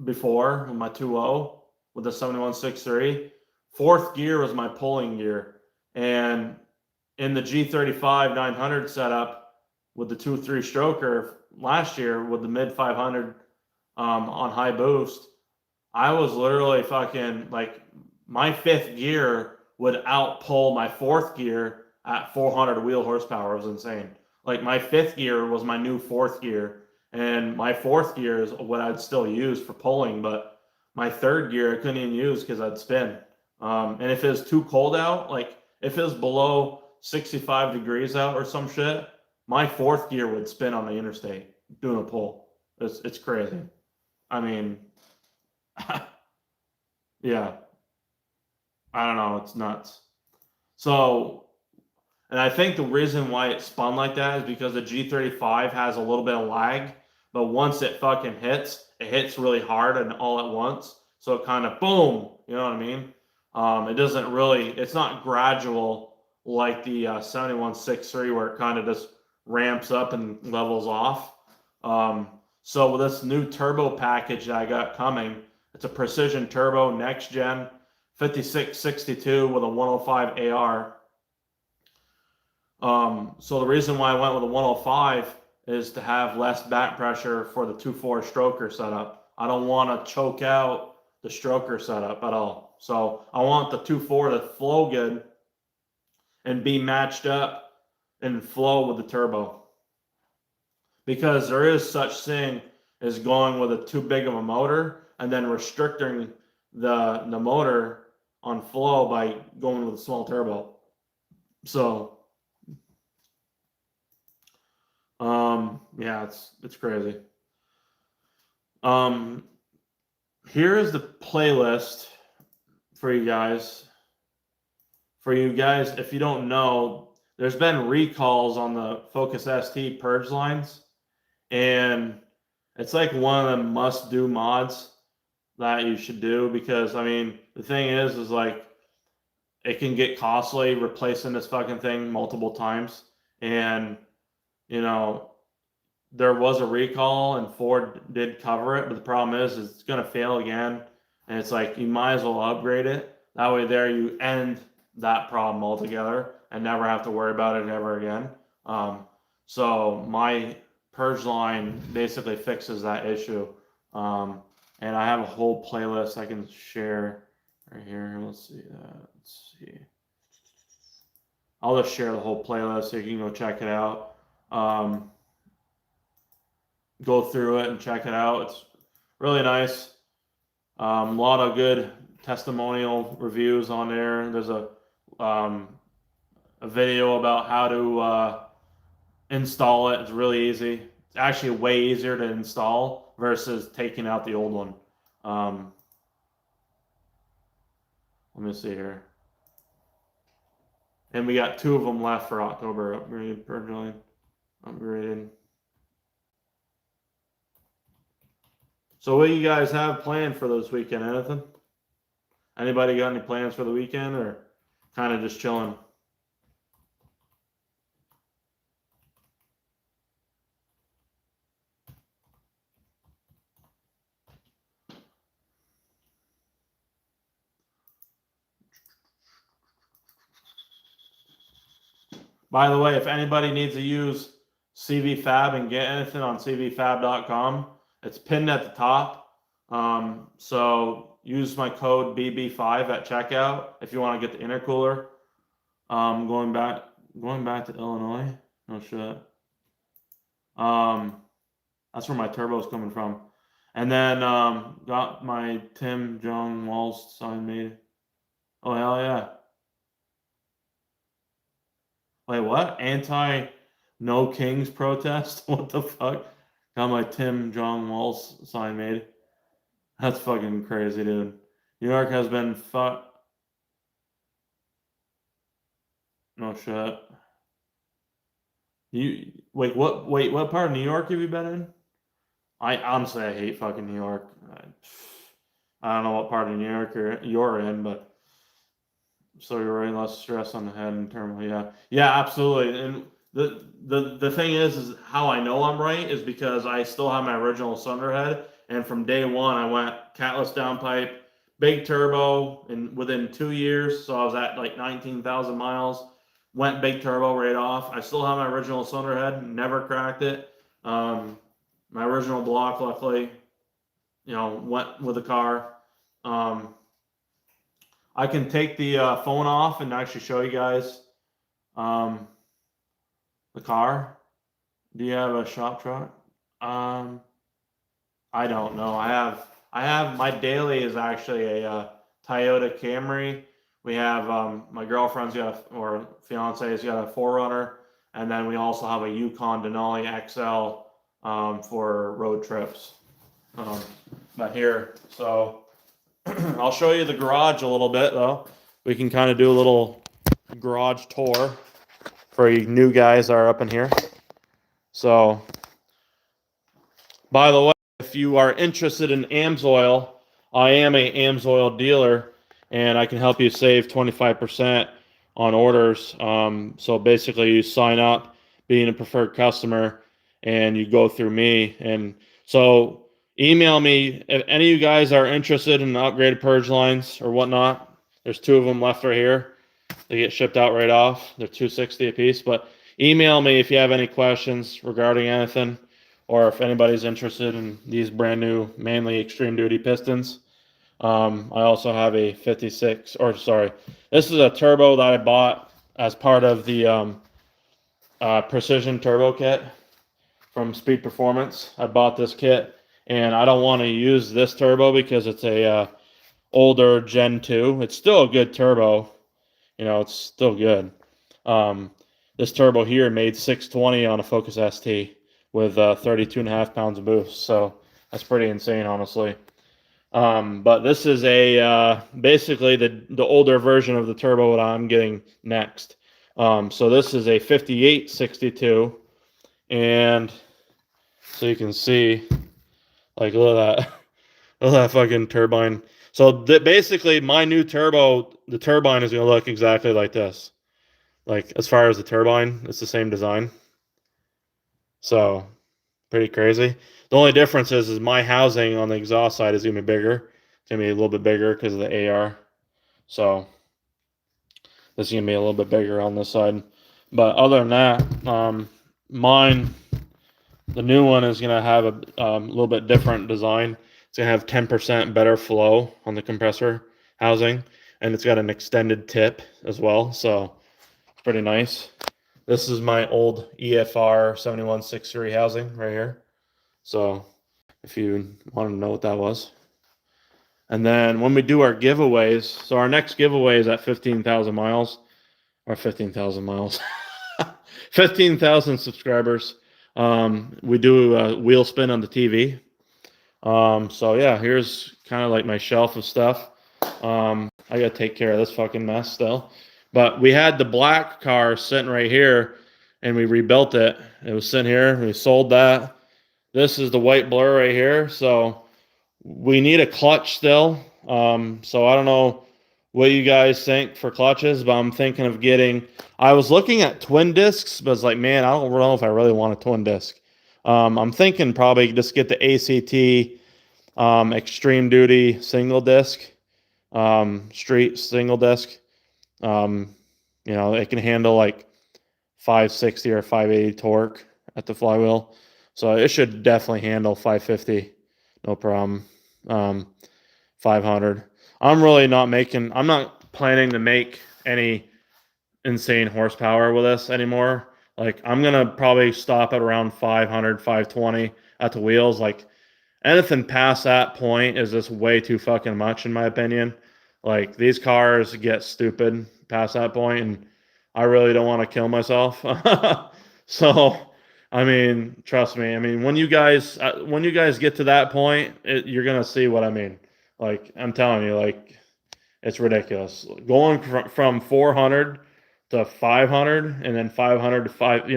before with my 2.0 with the 71.63, fourth gear was my pulling gear, and in the G35 900 setup with the 2.3 stroker last year with the mid 500 on high boost, I was literally fucking like my fifth gear would outpull my fourth gear at 400 wheel horsepower. It was insane. Like my fifth gear was my new fourth gear, and my fourth gear is what I'd still use for pulling, but my third gear I couldn't even use because I'd spin. And if it was too cold out, like if it was below 65 degrees out or some shit, my fourth gear would spin on the interstate doing a pull. It's crazy. I mean, yeah, I don't know. It's nuts. So, and I think the reason why it spun like that is because the G35 has a little bit of lag, but once it fucking hits, it hits really hard and all at once. So it kind of boom, you know what I mean? It doesn't really, it's not gradual like the 71.63 where it kind of just ramps up and levels off. So with this new turbo package that I got coming, it's a precision turbo next gen 5662 with a 105 AR. So the reason why I went with a 105 is to have less back pressure for the 2.4 stroker setup. I don't want to choke out the stroker setup at all. So I want the 2.4 to flow good and be matched up and flow with the turbo. Because there is such thing as going with a too big of a motor and then restricting the motor on flow by going with a small turbo. So yeah, it's crazy. Here is the playlist for you guys. for you guys, if you don't know, there's been recalls on the Focus ST Purge lines, and it's like one of the must-do mods that you should do, because I mean, the thing is like it can get costly replacing this fucking thing multiple times, and you know, there was a recall and Ford did cover it, but the problem is it's going to fail again, and it's like you might as well upgrade it. That way there you end that problem altogether and never have to worry about it ever again. So my Purge line basically fixes that issue. And I have a whole playlist I can share right here. Let's see that. Let's see. I'll just share the whole playlist so you can go check it out. Go through it and check it out. It's really nice. A lot of good testimonial reviews on there. There's a video about how to install it. It's really easy. It's actually way easier to install versus taking out the old one. Let me see here. And we got 2 of them left for October upgrade, Purge line upgraded. So what do you guys have planned for this weekend? Anything? Anybody got any plans for the weekend, or kind of just chilling? By the way, if anybody needs to use CVFab and get anything on cvfab.com, it's pinned at the top. So use my code BB5 at checkout if you want to get the intercooler. Going back to Illinois. No shit. That's where my turbo is coming from. And then got my Tim Jong Walls sign made. Oh hell yeah. Wait, what? Anti No Kings protest? What the fuck? Got my Tim Jong Walls sign made. That's fucking crazy, dude. New York has been No shit. What part of New York have you been in? I honestly hate fucking New York. I don't know what part of New York you're in, but so you're right, less stress on the head and terminal. Yeah, absolutely. And the thing is how I know I'm right is because I still have my original cylinder head, and from day one I went catless downpipe, big turbo, and within 2 years, so I was at like 19,000 miles, went big turbo right off. I still have my original cylinder head, never cracked it. My original block, luckily, went with the car. I can take the phone off and actually show you guys the car. Do you have a shop truck? I don't know. I have my daily is actually a Toyota Camry. We have my girlfriend's or fiance's got a 4Runner, and then we also have a Yukon Denali XL for road trips. But here, so I'll show you the garage a little bit though. We can kind of do a little garage tour for you new guys that are up in here. So, by the way, if you are interested in AMSOIL, I am a AMSOIL dealer, and I can help you save 25% on orders. So basically, you sign up being a preferred customer, and you go through me. And so email me if any of you guys are interested in upgraded Purge lines or whatnot. There's 2 of them left right here. They get shipped out right off. They're $260 a piece. But email me if you have any questions regarding anything, or if anybody's interested in these brand new, mainly extreme duty pistons. I also have a 56, or sorry, this is a turbo that I bought as part of the Precision Turbo Kit from Speed Performance. I bought this kit, and I don't want to use this turbo because it's a older Gen 2. It's still a good turbo. It's still good. This turbo here made 620 on a Focus ST with 32.5 pounds of boost. So that's pretty insane, honestly. But this is a basically the older version of the turbo that I'm getting next. So this is a 5862, and so you can see, like, look at that, look at that fucking turbine. So basically, my new turbo, the turbine is going to look exactly like this. Like, as far as the turbine, it's the same design. So pretty crazy. The only difference is my housing on the exhaust side is going to be bigger. It's going to be a little bit bigger because of the AR. So this is going to be a little bit bigger on this side. But other than that, mine, the new one is going to have a little bit different design. It's going to have 10% better flow on the compressor housing. And it's got an extended tip as well. So it's pretty nice. This is my old EFR 7163 housing right here. So if you want to know what that was. And then when we do our giveaways, so our next giveaway is at 15,000 miles, or 15,000 miles, 15,000 subscribers. We do a wheel spin on the TV. So yeah, here's kind of like my shelf of stuff. I gotta take care of this fucking mess still. But we had the black car sitting right here, and we rebuilt it. It was sitting here. We sold that. This is the WhiteBlurr right here. So we need a clutch still. So I don't know what you guys think for clutches, but I'm thinking of getting. I was looking at twin discs, but it's like, man, I don't know if I really want a twin disc. I'm thinking probably just get the ACT Extreme Duty single disc, street single disc. You know, it can handle like 560 or 580 torque at the flywheel. So it should definitely handle 550, no problem. 500. I'm not planning to make any insane horsepower with this anymore. Like, I'm going to probably stop at around 500, 520 at the wheels. Like, anything past that point is just way too fucking much, in my opinion. Like, these cars get stupid past that point, and I really don't want to kill myself. So, I mean, trust me. I mean, when you guys get to that point, you're gonna see what I mean. Like, I'm telling you, like, it's ridiculous. Going from 400 to 500, and then 500 to 5,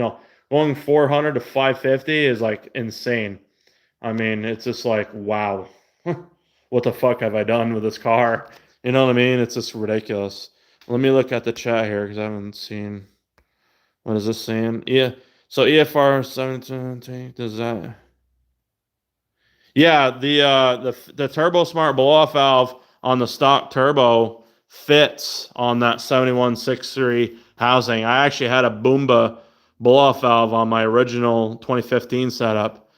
going 400 to 550 is like insane. I mean, it's just like, wow, what the fuck have I done with this car? You know what I mean? It's just ridiculous. Let me look at the chat here because I haven't seen. What is this saying? Yeah. So EFR 17 does that? Yeah, the Turbo Smart blow-off valve on the stock turbo fits on that 7163 housing. I actually had a Boomba blow-off valve on my original 2015 setup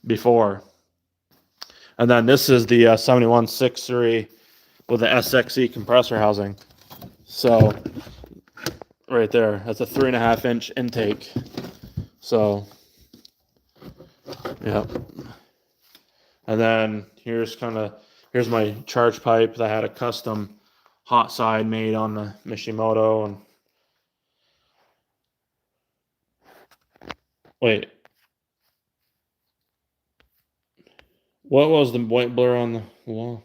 before. And then this is the 7163 with the SXE compressor housing. So right there, that's a 3.5-inch intake. So, yeah. And then here's my charge pipe that had a custom hot side made on the Mishimoto. And wait, what was the white blur on the wall?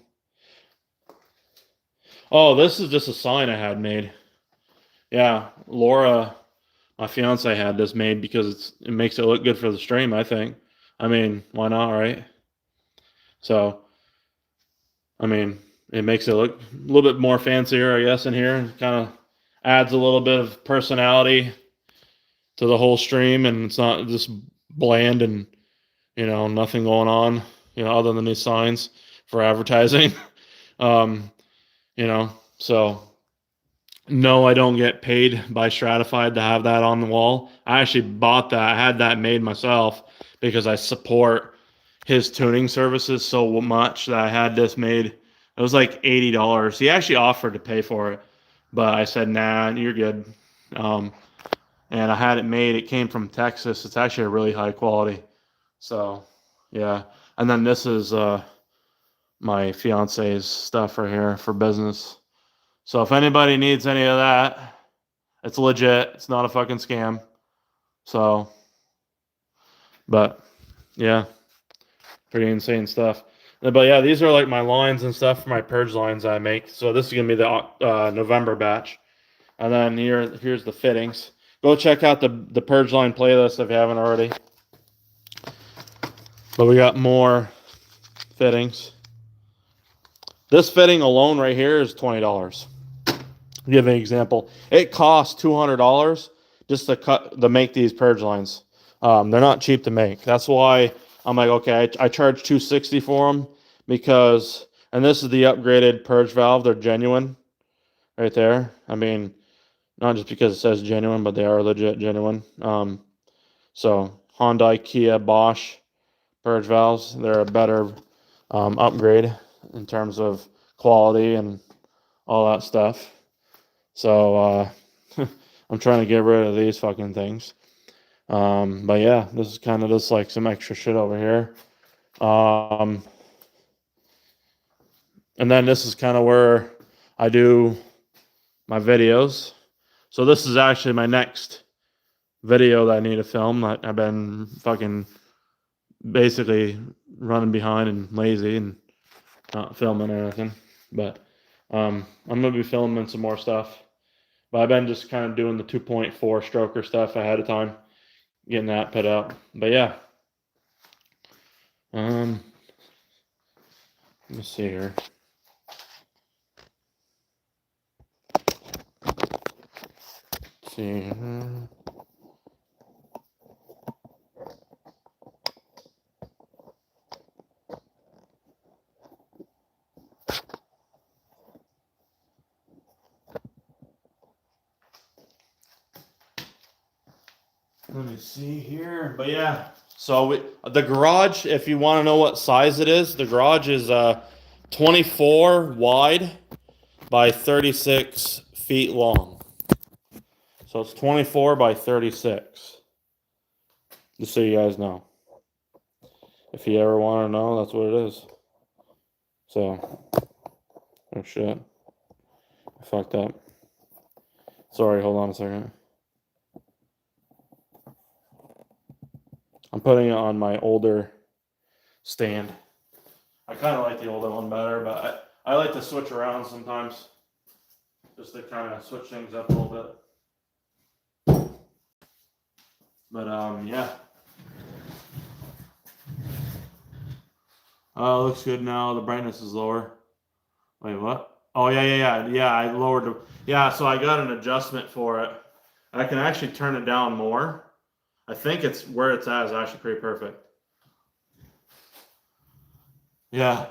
Oh, this is just a sign I had made. Yeah, Laura, my fiance, had this made because it makes it look good for the stream, I think. I mean, why not, right? So, I mean, it makes it look a little bit more fancier, I guess, in here. And kind of adds a little bit of personality to the whole stream, and it's not just bland and, nothing going on, other than these signs for advertising. So no, I don't get paid by Stratified to have that on the wall. I actually bought that. I had that made myself because I support his tuning services so much that I had this made. It was like $80. He actually offered to pay for it, but I said, nah, you're good. And I had it made. It came from Texas. It's actually a really high quality. So, yeah. And then this is my fiance's stuff right here for business. So if anybody needs any of that, it's legit. It's not a fucking scam. So, but yeah, pretty insane stuff. But yeah, these are like my lines and stuff for my purge lines I make. So this is gonna be the November batch, and then here's the fittings. Go check out the purge line playlist if you haven't already. But we got more fittings. This fitting alone right here is $20. Give an example. It costs $200 just to make these purge lines. They're not cheap to make. That's why I'm like, okay, I charge $260 for them because, and this is the upgraded purge valve. They're genuine, right there. I mean, not just because it says genuine, but they are legit genuine. So Hyundai, Kia, Bosch purge valves. They're a better upgrade in terms of quality and all that stuff. So I'm trying to get rid of these fucking things. But yeah, this is kind of just like some extra shit over here. And then this is kind of where I do my videos. So this is actually my next video that I need to film. I've been fucking basically running behind and lazy and not filming or anything. But I'm gonna be filming some more stuff. But I've been just kind of doing the 2.4 stroker stuff ahead of time, getting that put up. But yeah. Let me see here. Let's see. Let me see here. But yeah. So the garage, if you want to know what size it is, the garage is 24 wide by 36 feet long. So it's 24 by 36. Just so you guys know. If you ever want to know, that's what it is. So, oh shit. I fucked up. Sorry, hold on a second. I'm putting it on my older stand. I kind of like the older one better, but I like to switch around sometimes. Just to kind of switch things up a little bit. But yeah. Oh, looks good now. The brightness is lower. Wait, what? Oh, yeah. I lowered the. Yeah, so I got an adjustment for it. I can actually turn it down more. I think it's where it's at is actually pretty perfect. Yeah.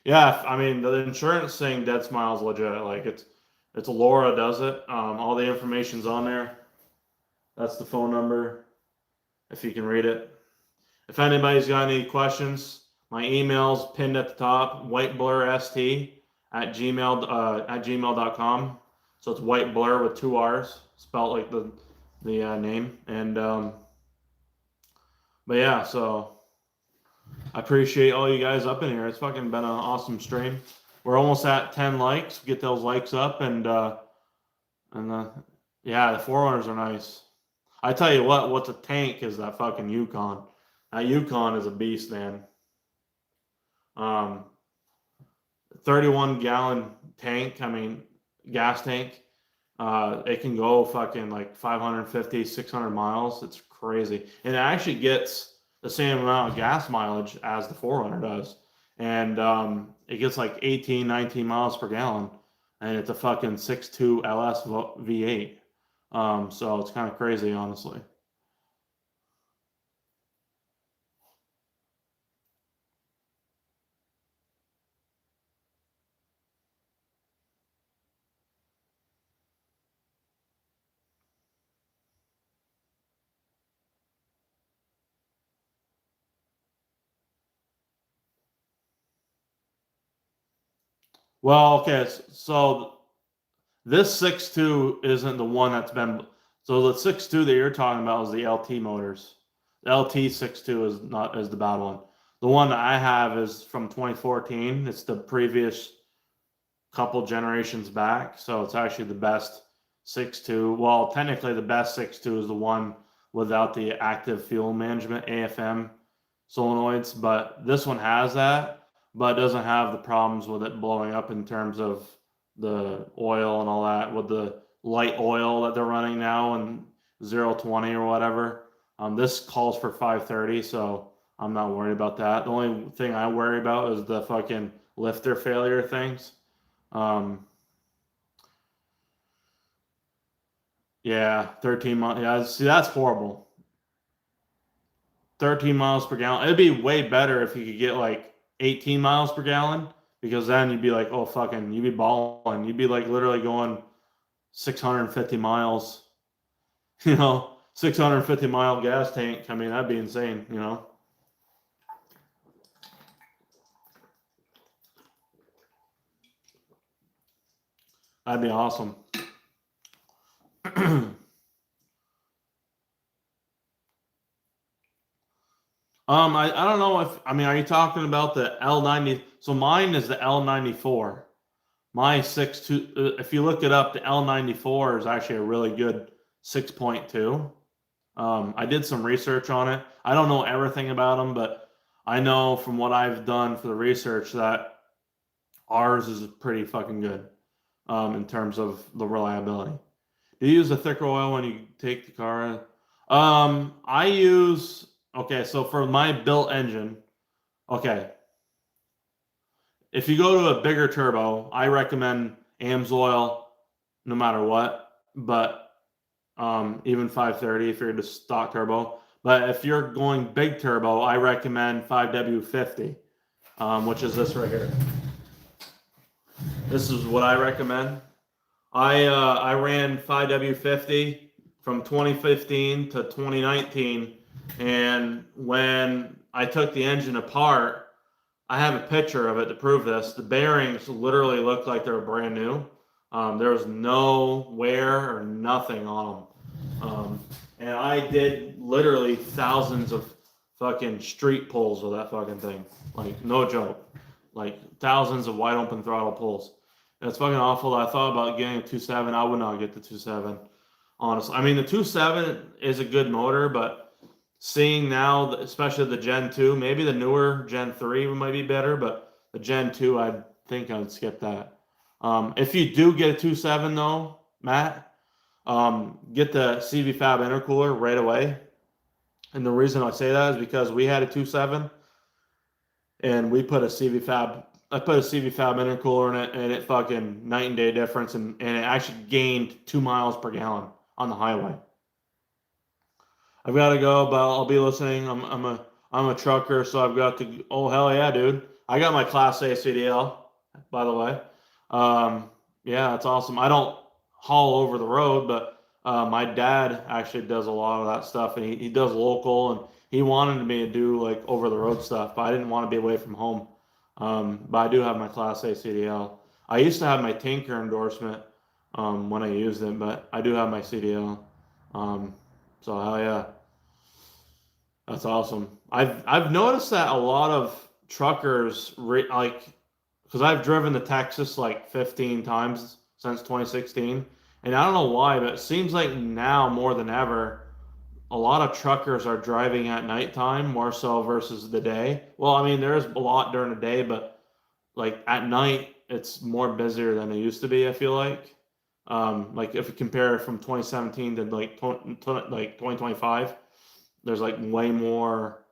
Yeah, I mean, the insurance thing, Dead Smile's legit. Like, it's Laura does it. All the information's on there. That's the phone number, if you can read it. If anybody's got any questions, my email's pinned at the top, whiteblurrst at gmail.com. So it's WhiteBlurr with 2 R's, spelled like the name. And but yeah, so I appreciate all you guys up in here. It's fucking been an awesome stream. We're almost at 10 likes. Get those likes up, and yeah, the 4Runners are nice. I tell you what's a tank is that fucking Yukon. That Yukon is a beast, man. 31 gallon tank. I mean, gas tank. It can go fucking like 550, 600 miles. It's crazy. And it actually gets the same amount of gas mileage as the 4Runner does. And it gets like 18, 19 miles per gallon. And it's a fucking 6.2 LS V8. So it's kind of crazy, honestly. Well, okay, so this 6.2 isn't the one that's been. So the 6.2 that you're talking about is the LT motors. The LT 6.2 is the bad one. The one that I have is from 2014. It's the previous couple generations back. So it's actually the best 6.2. Well, technically the best 6.2 is the one without the active fuel management AFM solenoids, but this one has that. but it doesn't have the problems with it blowing up in terms of the oil and all that with the light oil that they're running now and 020 or whatever. This calls for 530, so I'm not worried about that. The only thing I worry about is the fucking lifter failure things. Yeah, 13 miles. Yeah, see, that's horrible. 13 miles per gallon. It'd be way better if you could get like 18 miles per gallon, because then you'd be like, oh, fucking, you'd be balling. You'd be like literally going 650 miles, 650 mile gas tank. I mean, that'd be insane, That'd be awesome. I don't know are you talking about the L90? So mine is the L94. My 6.2, if you look it up, the L94 is actually a really good 6.2. I did some research on it. I don't know everything about them, but I know from what I've done for the research that ours is pretty fucking good in terms of the reliability. Do you use a thicker oil when you take the car? I use, okay, so for my built engine, okay, if you go to a bigger turbo, I recommend AMSOIL no matter what, but even 530 if you're just stock turbo. But if you're going big turbo, I recommend 5W50, which is this right here. This is what I recommend. I ran 5W50 from 2015 to 2019, and when I took the engine apart, I have a picture of it to prove this. The bearings literally looked like they were brand new. There was no wear or nothing on them. And I did literally thousands of fucking street pulls with that fucking thing. Like, no joke. Like, thousands of wide open throttle pulls. And it's fucking awful. I thought about getting a 2.7. I would not get the 2.7, honestly. I mean, the 2.7 is a good motor, but seeing now, especially the Gen 2, maybe the newer Gen 3 might be better, but the Gen 2, I think I would skip that. If you do get a 2.7 though, Matt, get the CV Fab intercooler right away. And the reason I say that is because we had a 2.7 and we put a CV Fab, I put a CV Fab intercooler in it, and it fucking night and day difference, and it actually gained 2 miles per gallon on the highway. I've got to go, but I'll be listening. I'm a trucker, so I've got to. Oh, hell yeah, dude! I got my Class A CDL, by the way. Yeah, that's awesome. I don't haul over the road, but my dad actually does a lot of that stuff, and he does local, and he wanted me to do like over the road stuff, but I didn't want to be away from home. But I do have my Class A CDL. I used to have my Tinker endorsement when I used it, but I do have my CDL. So hell yeah. That's awesome. I've noticed that a lot of truckers because I've driven to Texas like 15 times since 2016, and I don't know why, but it seems like now more than ever, a lot of truckers are driving at nighttime more so versus the day. Well, I mean, there's a lot during the day, but like at night, it's more busier than it used to be, I feel like. Like if you compare it from 2017 to like 2025, there's like way more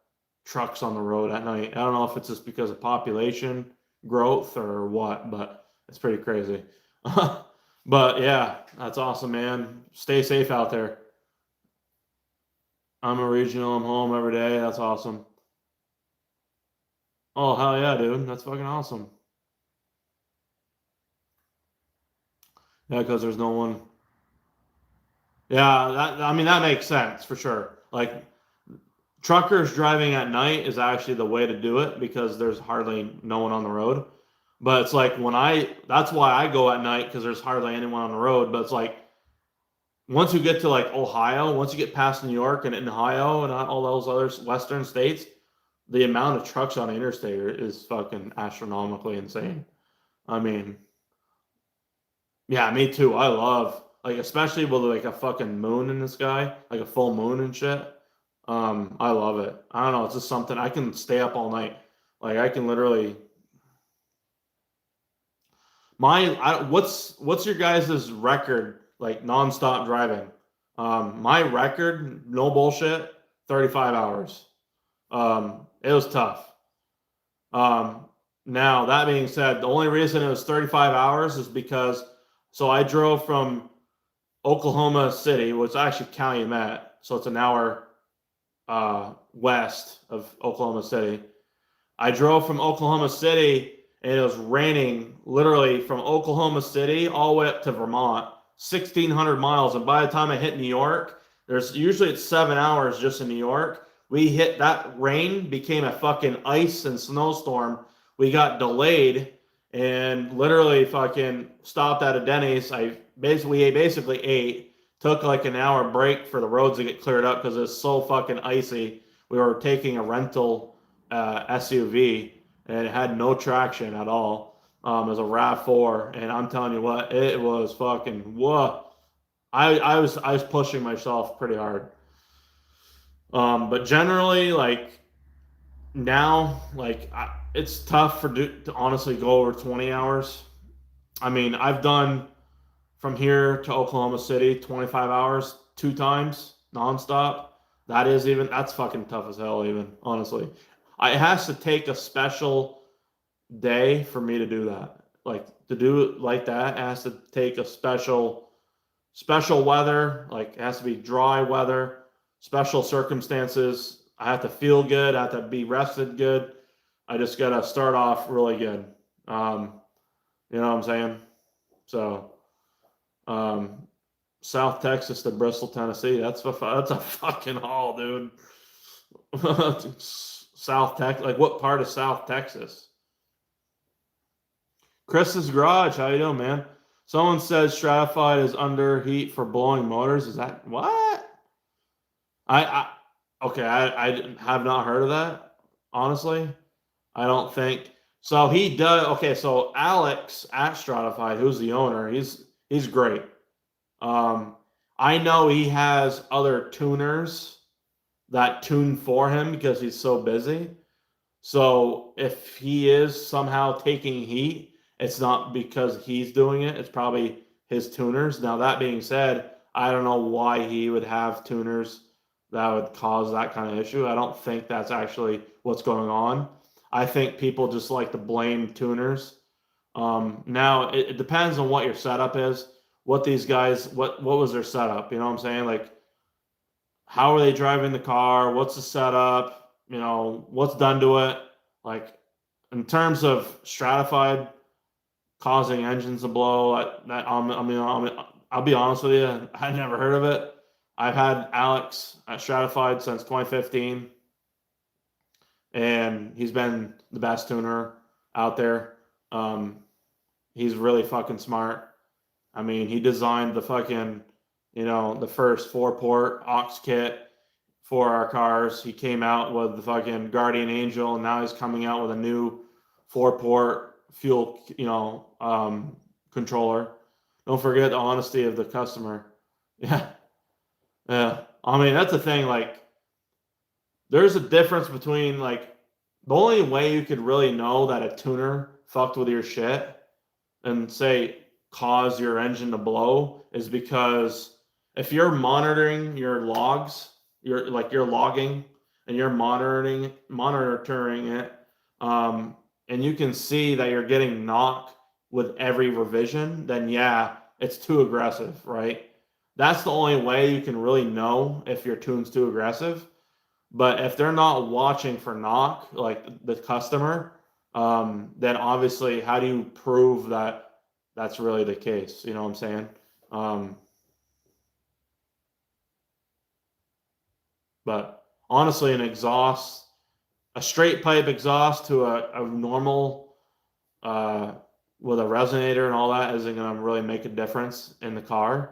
trucks on the road at night. I don't know if it's just because of population growth or what, but it's pretty crazy. But yeah, that's awesome, man. Stay safe out there. I'm a regional. I'm home every day. That's awesome. Oh, hell yeah, dude. That's fucking awesome. Yeah, because there's no one. Yeah, I mean, that makes sense for sure. Like, truckers driving at night is actually the way to do it because there's hardly no one on the road. But it's like that's why I go at night, because there's hardly anyone on the road. But it's like, once you get to like Ohio, once you get past New York and in Ohio and all those other western states, the amount of trucks on the interstate is fucking astronomically insane. I mean, yeah, me too. I love, like, especially with like a fucking moon in the sky, like a full moon and shit. I love it. I don't know. It's just something I can stay up all night. Like I can literally What's your guys' record, like nonstop driving? My record, no bullshit, 35 hours. It was tough. Now that being said, the only reason it was 35 hours is because so I drove from Oklahoma City, which is actually Calumet, so it's an hour west of Oklahoma City. I drove from Oklahoma City and it was raining literally from Oklahoma City all the way up to Vermont, 1,600 miles. And by the time I hit New York, there's usually it's 7 hours just in New York. We hit that rain, became a fucking ice and snowstorm. We got delayed and literally fucking stopped at a Denny's. We basically ate, took like an hour break for the roads to get cleared up because it's so fucking icy. We were taking a rental SUV and it had no traction at all. It was a RAV4, and I'm telling you what, it was fucking whoa. I was pushing myself pretty hard. But generally, like now, like it's tough to honestly go over 20 hours. I mean, I've done from here to Oklahoma City 25 hours 2 times nonstop. That's fucking tough as hell. Even honestly, it has to take a special day for me to do that. Like to do it like that, it has to take a special weather. Like it has to be dry weather, special circumstances. I have to feel good. I have to be rested good. I just gotta start off really good. You know what I'm saying? So, South Texas to Bristol, Tennessee. That's a fucking haul, dude. South Texas, like what part of South Texas? Chris's Garage, how you doing, man? Someone says Stratified is under heat for blowing motors. Is that what? I okay. I have not heard of that. Honestly, I don't think so. He does. Okay, so Alex at Stratified, who's the owner, he's great. I know he has other tuners that tune for him because he's so busy. So if he is somehow taking heat, it's not because he's doing it. It's probably his tuners. Now, that being said, I don't know why he would have tuners that would cause that kind of issue. I don't think that's actually what's going on. I think people just like to blame tuners. Now, it depends on what your setup is. What these guys, what was their setup? You know what I'm saying? Like, how are they driving the car? What's the setup? You know, what's done to it? Like, in terms of Stratified causing engines to blow, I'll be honest with you, I never heard of it. I've had Alex at Stratified since 2015, and he's been the best tuner out there. He's really fucking smart. I mean, he designed the fucking, the first 4-port aux kit for our cars. He came out with the fucking Guardian Angel, and now he's coming out with a new 4-port fuel, controller. Don't forget the honesty of the customer. Yeah. Yeah. I mean, that's the thing. Like, there's a difference between, like, the only way you could really know that a tuner fucked with your shit and say cause your engine to blow is because if you're monitoring your logs, you're logging and you're monitoring it, and you can see that you're getting knocked with every revision, then yeah, it's too aggressive, right? That's the only way you can really know if your tune's too aggressive. But if they're not watching for knock, like the customer, then obviously, how do you prove that that's really the case? You know what I'm saying? But honestly, a straight pipe exhaust to a normal, with a resonator and all that isn't going to really make a difference in the car.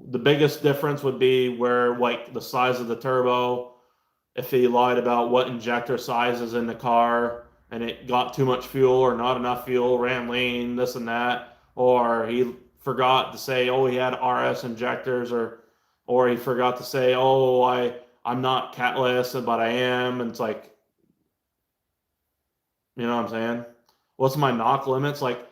The biggest difference would be where, like, the size of the turbo, if he lied about what injector size is in the car and it got too much fuel or not enough fuel, ran lean, this and that, or he forgot to say, oh, he had RS injectors, or he forgot to say, oh, I'm not catless, but I am. And it's like, you know what I'm saying? What's my knock limits? Like,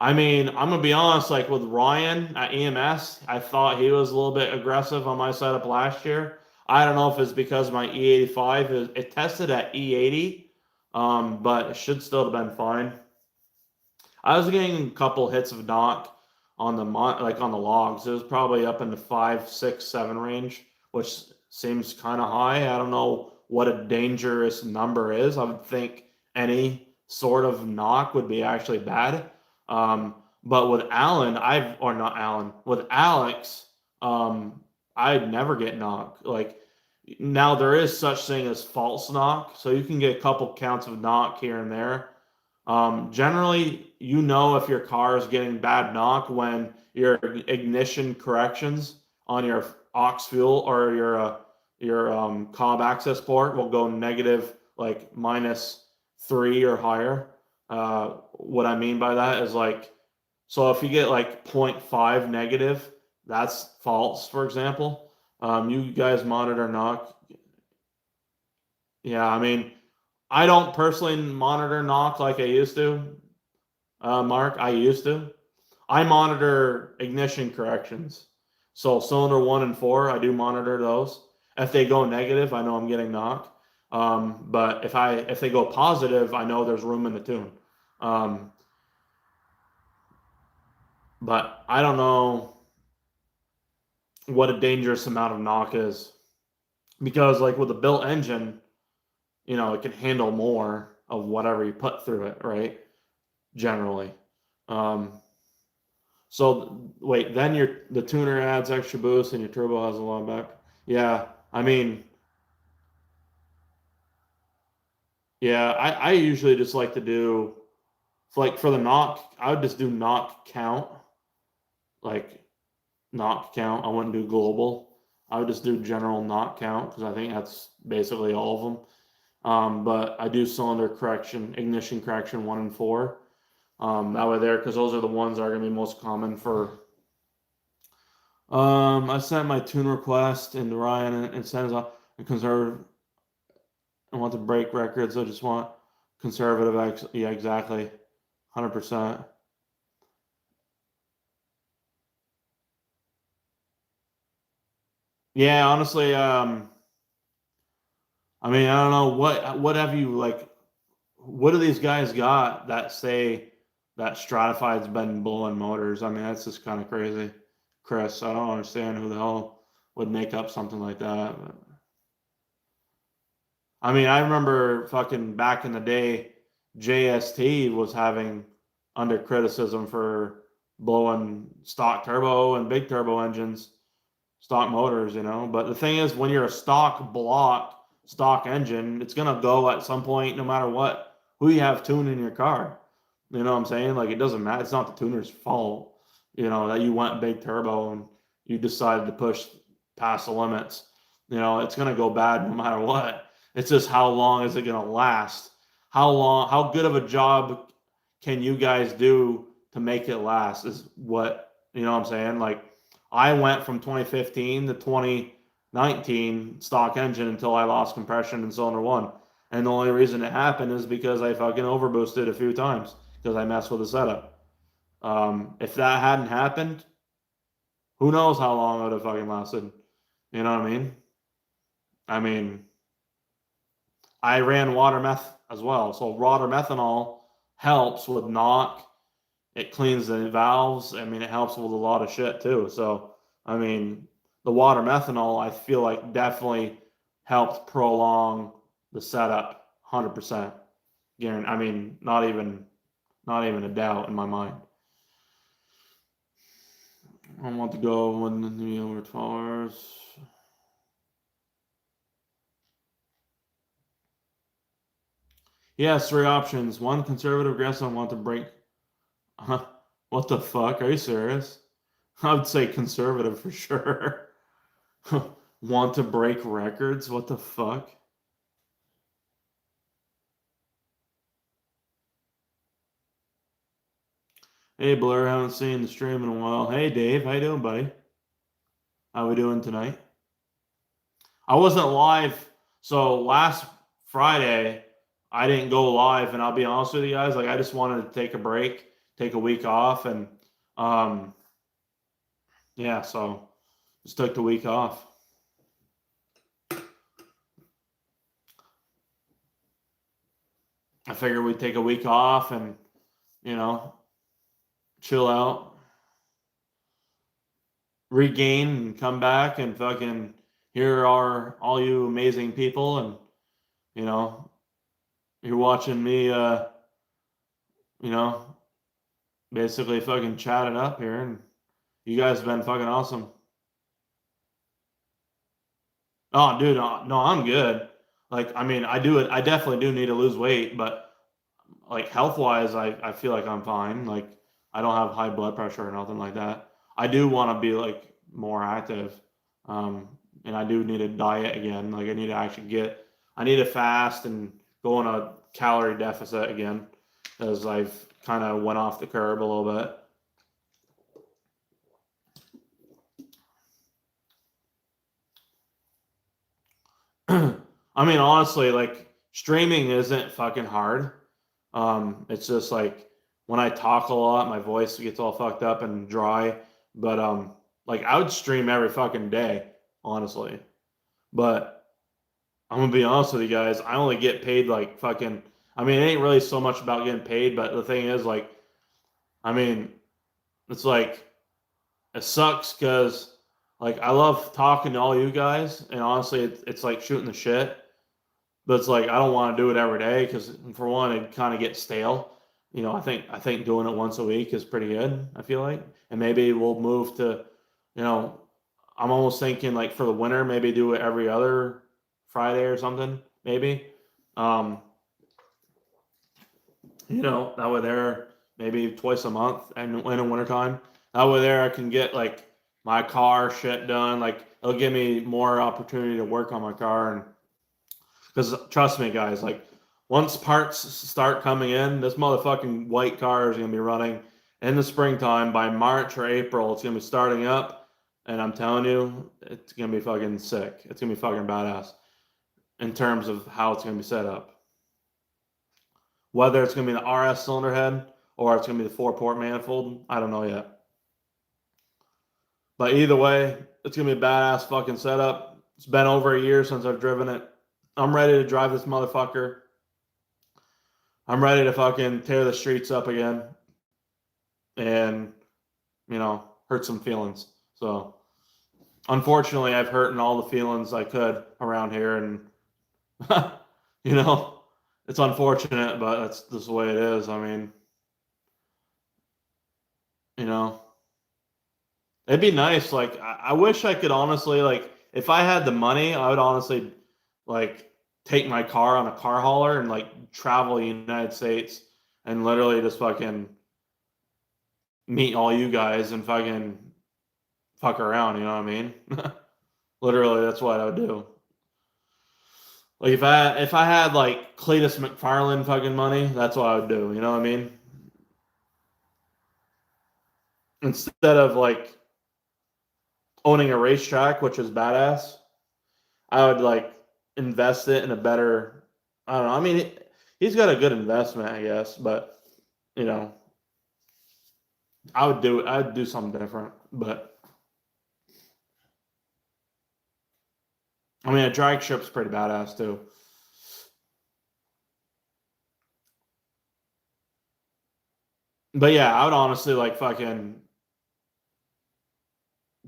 I mean, I'm gonna be honest, like with Ryan at EMS, I thought he was a little bit aggressive on my setup last year. I don't know if it's because my E85 it tested at E80, but it should still have been fine. I was getting a couple hits of knock on the like on the logs. It was probably up in the 5, 6, 7 range, which seems kind of high. I don't know what a dangerous number is. I would think any sort of knock would be actually bad. But with Alan, or not Alan, with Alex, I'd never get knock. Like now there is such thing as false knock, so you can get a couple counts of knock here and there. Generally, you know if your car is getting bad knock when your ignition corrections on your aux fuel or your cob access port will go negative, like -3 or higher. What I mean by that is like, so if you get like 0.5 negative, that's false, for example. You guys monitor knock. Yeah, I mean, I don't personally monitor knock like I used to, Mark. I used to. I monitor ignition corrections. So cylinder 1 and 4, I do monitor those. If they go negative, I know I'm getting knock. But if they go positive, I know there's room in the tune. But I don't know what a dangerous amount of knock is, because like with a built engine, it can handle more of whatever you put through it, right? Generally. So wait, then the tuner adds extra boost and your turbo has a lot back. Yeah, I mean, yeah, I usually just like to do, like for the knock, I would just do knock count, like knock count. I wouldn't do global. I would just do general knock count because I think that's basically all of them. But I do cylinder correction, ignition correction 1 and 4. That way there, because those are the ones that are going to be most common for. I sent my tune request into Ryan and sends a conservative. I want to break records. I just want conservative. Yeah, exactly, 100%. Yeah, honestly, I mean, I don't know what have you like. What do these guys got that say that Stratified's been blowing motors? I mean, that's just kind of crazy, Chris. I don't understand who the hell would make up something like that. But, I mean, I remember fucking back in the day, JST was having under criticism for blowing stock turbo and big turbo engines, stock motors, But the thing is, when you're a stock block, stock engine, it's gonna go at some point, no matter who you have tuning your car. You know what I'm saying? Like it doesn't matter. It's not the tuner's fault, that you went big turbo and you decided to push past the limits. It's gonna go bad no matter what. It's just how long is it gonna last? How good of a job can you guys do to make it last is what, what I'm saying? Like I went from 2015 to 2019 stock engine until I lost compression in cylinder 1. And the only reason it happened is because I fucking overboosted a few times because I messed with the setup. If that hadn't happened, who knows how long it would have fucking lasted. You know what I mean? I mean, I ran water meth as well. So water methanol helps with knock. It cleans the valves. I mean, it helps with a lot of shit too. So, I mean, the water methanol, I feel like definitely helped prolong the setup 100%. I mean, not even a doubt in my mind. I want to go when the over 12 hours. Yes, 3 options. 1, conservative, aggressive. Want to break. What the fuck? Are you serious? I would say conservative for sure. Want to break records? What the fuck? Hey Blur, haven't seen the stream in a while. Hey Dave, how you doing, buddy? How we doing tonight? I wasn't live, so last Friday I didn't go live, and I'll be honest with you guys, like I just wanted to take a break take a week off, and yeah, so just took the week off. I figured we'd take a week off and, you know, chill out, regain, and come back and fucking here are all you amazing people, and, you know, you're watching me, you know, basically fucking chat it up here, and you guys have been fucking awesome. Oh, dude, no, I'm good. Like, I mean, I definitely do need to lose weight, but like health wise, I feel like I'm fine. Like, I don't have high blood pressure or nothing like that. I do want to be like more active. And I do need a diet again. Like, I need to fast and go on a calorie deficit again, because I've kind of went off the curb a little bit. I mean, honestly, like, streaming isn't fucking hard. It's just like when I talk a lot, my voice gets all fucked up and dry. But like, I would stream every fucking day, honestly. But I'm gonna be honest with you guys, I only get paid like fucking. I mean, it ain't really so much about getting paid, but the thing is, like, I mean, it's like it sucks because like I love talking to all you guys, and honestly, it's like shooting the shit. But it's like I don't want to do it every day because, for one, it kind of gets stale. You know, I think doing it once a week is pretty good. I feel like, and maybe we'll move to, you know, I'm almost thinking like for the winter, maybe do it every other Friday or something. Maybe, um, you know, that way there maybe twice a month and in the wintertime. That way there I can get like my car shit done. Like, it'll give me more opportunity to work on my car. And because trust me, guys, like, once parts start coming in, this motherfucking white car is gonna be running in the springtime. By March or April, it's gonna be starting up, and I'm telling you, it's gonna be fucking sick. It's gonna be fucking badass in terms of how it's gonna be set up. Whether it's gonna be the RS cylinder head or it's gonna be the 4-port manifold, I don't know yet. But either way, it's gonna be a badass fucking setup. It's been over a year since I've driven it. I'm ready to drive this motherfucker. I'm ready to fucking tear the streets up again and, you know, hurt some feelings. So, unfortunately, I've hurt in all the feelings I could around here, and, you know, it's unfortunate, but that's just the way it is. I mean, you know, it'd be nice. Like, I wish I could honestly, like, if I had the money, I would honestly, like, take my car on a car hauler and like travel the United States and literally just fucking meet all you guys and fucking fuck around. You know what I mean? Literally, that's what I would do. Like, if I had like Cletus McFarlane fucking money, that's what I would do. You know what I mean? Instead of like owning a racetrack, which is badass, I would like invest it in a better. I don't know. I mean, he's got a good investment, I guess, but, you know, I'd do something different. But I mean, a drag strip's pretty badass too. But yeah, I would honestly like fucking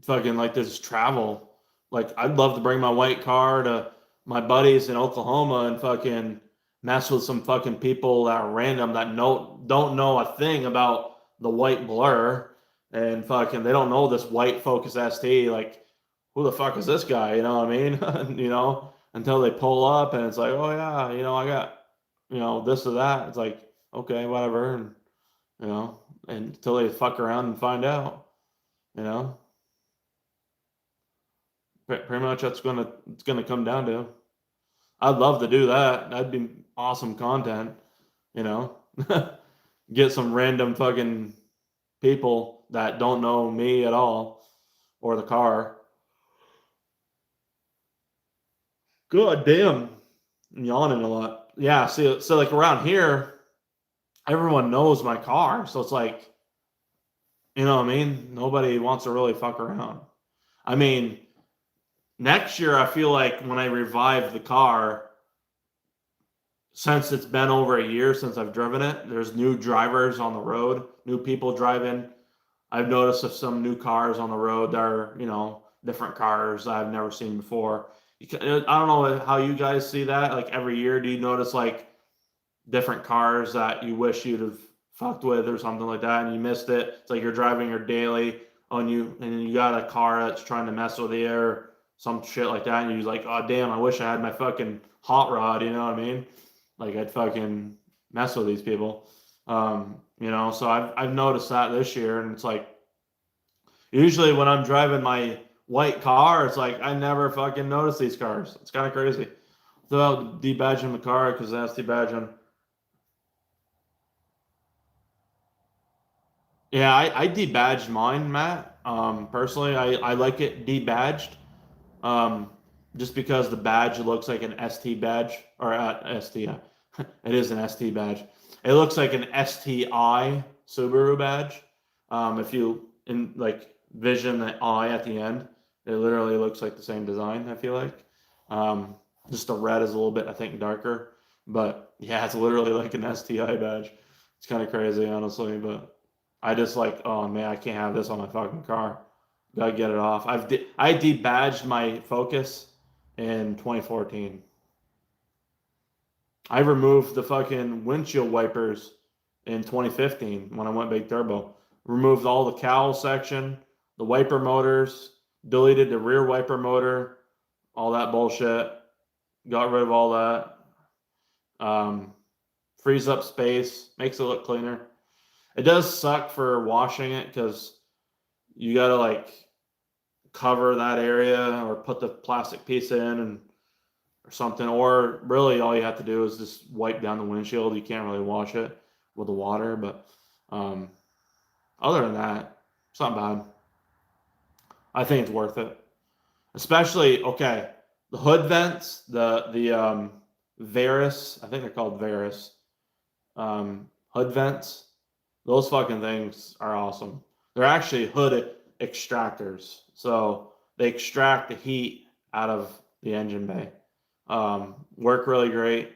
like this travel. Like, I'd love to bring my white car to my buddies in Oklahoma and fucking mess with some fucking people that are random that don't know a thing about the WhiteBlurr, and fucking they don't know this white Focus ST. Like, who the fuck is this guy? You know what I mean? You know, until they pull up and it's like, oh yeah, you know, I got, you know, this or that. It's like, okay, whatever, and, you know, and until they fuck around and find out, you know. Pretty much that's it's gonna come down to. I'd love to do that. That'd be awesome content, you know. Get some random fucking people that don't know me at all or the car. God damn, I'm yawning a lot. Yeah, so like around here, everyone knows my car. So it's like, you know what I mean? Nobody wants to really fuck around. I mean, next year, I feel like when I revive the car, since it's been over a year since I've driven it, there's new drivers on the road, new people driving. I've noticed of some new cars on the road that are, you know, different cars I've never seen before. I don't know how you guys see that. Like every year, do you notice like different cars that you wish you'd have fucked with or something like that, and you missed it? It's like you're driving your daily on you, and then you got a car that's trying to mess with you or some shit like that, and you're like, oh damn, I wish I had my fucking hot rod. You know what I mean? Like I'd fucking mess with these people. You know, so I've noticed that this year, and it's like usually when I'm driving my white car, it's like I never fucking notice these cars. It's kind of crazy. So debadging the car because that's debadging. Yeah, I debadged mine, Matt. Personally, I like it debadged. Um, just because the badge looks like an ST badge or ST. It is an ST badge. It looks like an STI Subaru badge. If you in like vision the I at the end, it literally looks like the same design. I feel like. Just the red is a little bit, I think, darker. But yeah, it's literally like an STI badge. It's kind of crazy, honestly. But I just like, oh man, I can't have this on my fucking car. Gotta get it off. I debadged my Focus in 2014. I removed the fucking windshield wipers in 2015 when I went big turbo. Removed all the cowl section, the wiper motors, deleted the rear wiper motor, all that bullshit. Got rid of all that. Um, Frees up space, makes it look cleaner. It does suck for washing it because you gotta like cover that area or put the plastic piece in and or something, or really all you have to do is just wipe down the windshield. You can't really wash it with the water, but um, other than that, it's not bad. I think it's worth it. Especially okay, the hood vents, the Varus, I think they're called Varus hood vents. Those fucking things are awesome. They're actually hood extractors, so they extract the heat out of the engine bay. Work really great.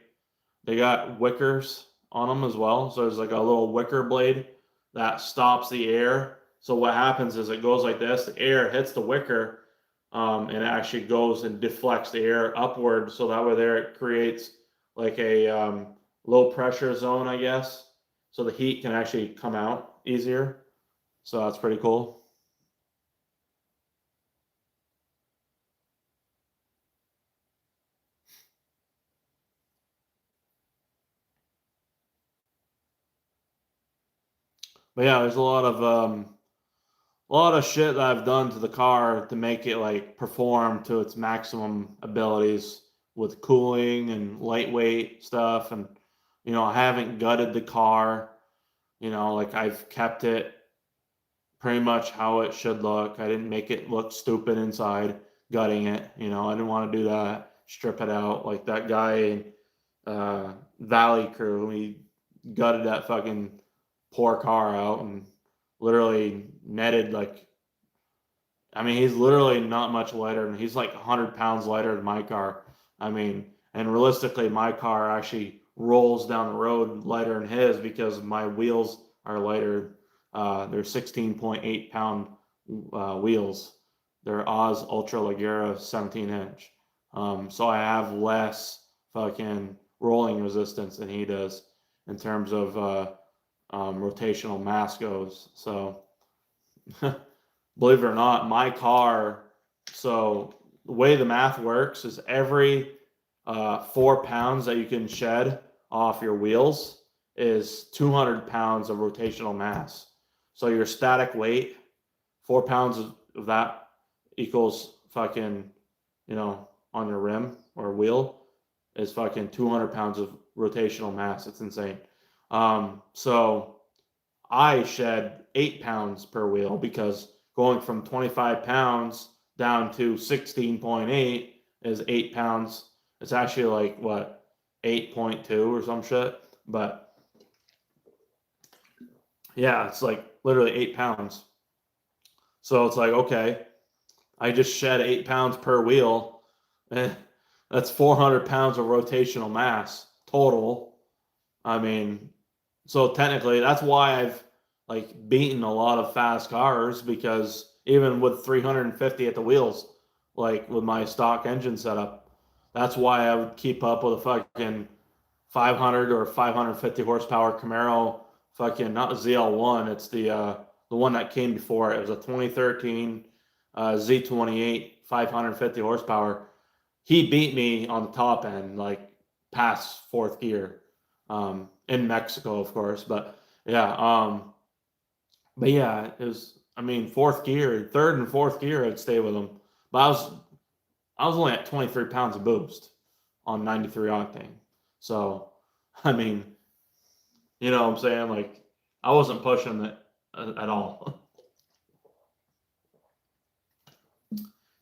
They got wickers on them as well. So there's like a little wicker blade that stops the air. So what happens is it goes like this, the air hits the wicker, and it actually goes and deflects the air upward. So that way there it creates like a low pressure zone, I guess. So the heat can actually come out easier. So that's pretty cool. But yeah, there's a lot of shit that I've done to the car to make it like perform to its maximum abilities with cooling and lightweight stuff. And, you know, I haven't gutted the car, you know, like I've kept it pretty much how it should look. I didn't make it look stupid inside gutting it, you know, I didn't want to do that, strip it out like that guy in Valley Crew. He gutted that fucking poor car out and literally netted like, I mean, he's literally not much lighter, and he's like 100 pounds lighter than my car. I mean, and realistically, my car actually rolls down the road lighter than his because my wheels are lighter. They're 16.8 pound wheels. They're Oz Ultra Ligera 17 inch. So I have less fucking rolling resistance than he does in terms of rotational mass goes. So believe it or not, my car, so the way the math works is every 4 pounds that you can shed off your wheels is 200 pounds of rotational mass. So your static weight, 4 pounds of that equals fucking, you know, on your rim or wheel is fucking 200 pounds of rotational mass. It's insane. So I shed 8 pounds per wheel because going from 25 pounds down to 16.8 is 8 pounds. It's actually like what, 8.2 or some shit. But Yeah, it's like literally 8 pounds. So it's like, okay, I just shed 8 pounds per wheel. That's 400 pounds of rotational mass total. I mean, so technically, that's why I've like beaten a lot of fast cars, because even with 350 at the wheels, like with my stock engine setup, that's why I would keep up with a fucking 500 or 550 horsepower Camaro, fucking not ZL1. It's the one that came before it. It was a 2013 Z28, 550 horsepower. He beat me on the top end, like past fourth gear, in Mexico, of course. But yeah, it was. I mean, fourth gear, third and fourth gear, I'd stay with him. But I was only at 23 pounds of boost on 93 octane. So, I mean, you know what I'm saying? Like, I wasn't pushing it at all.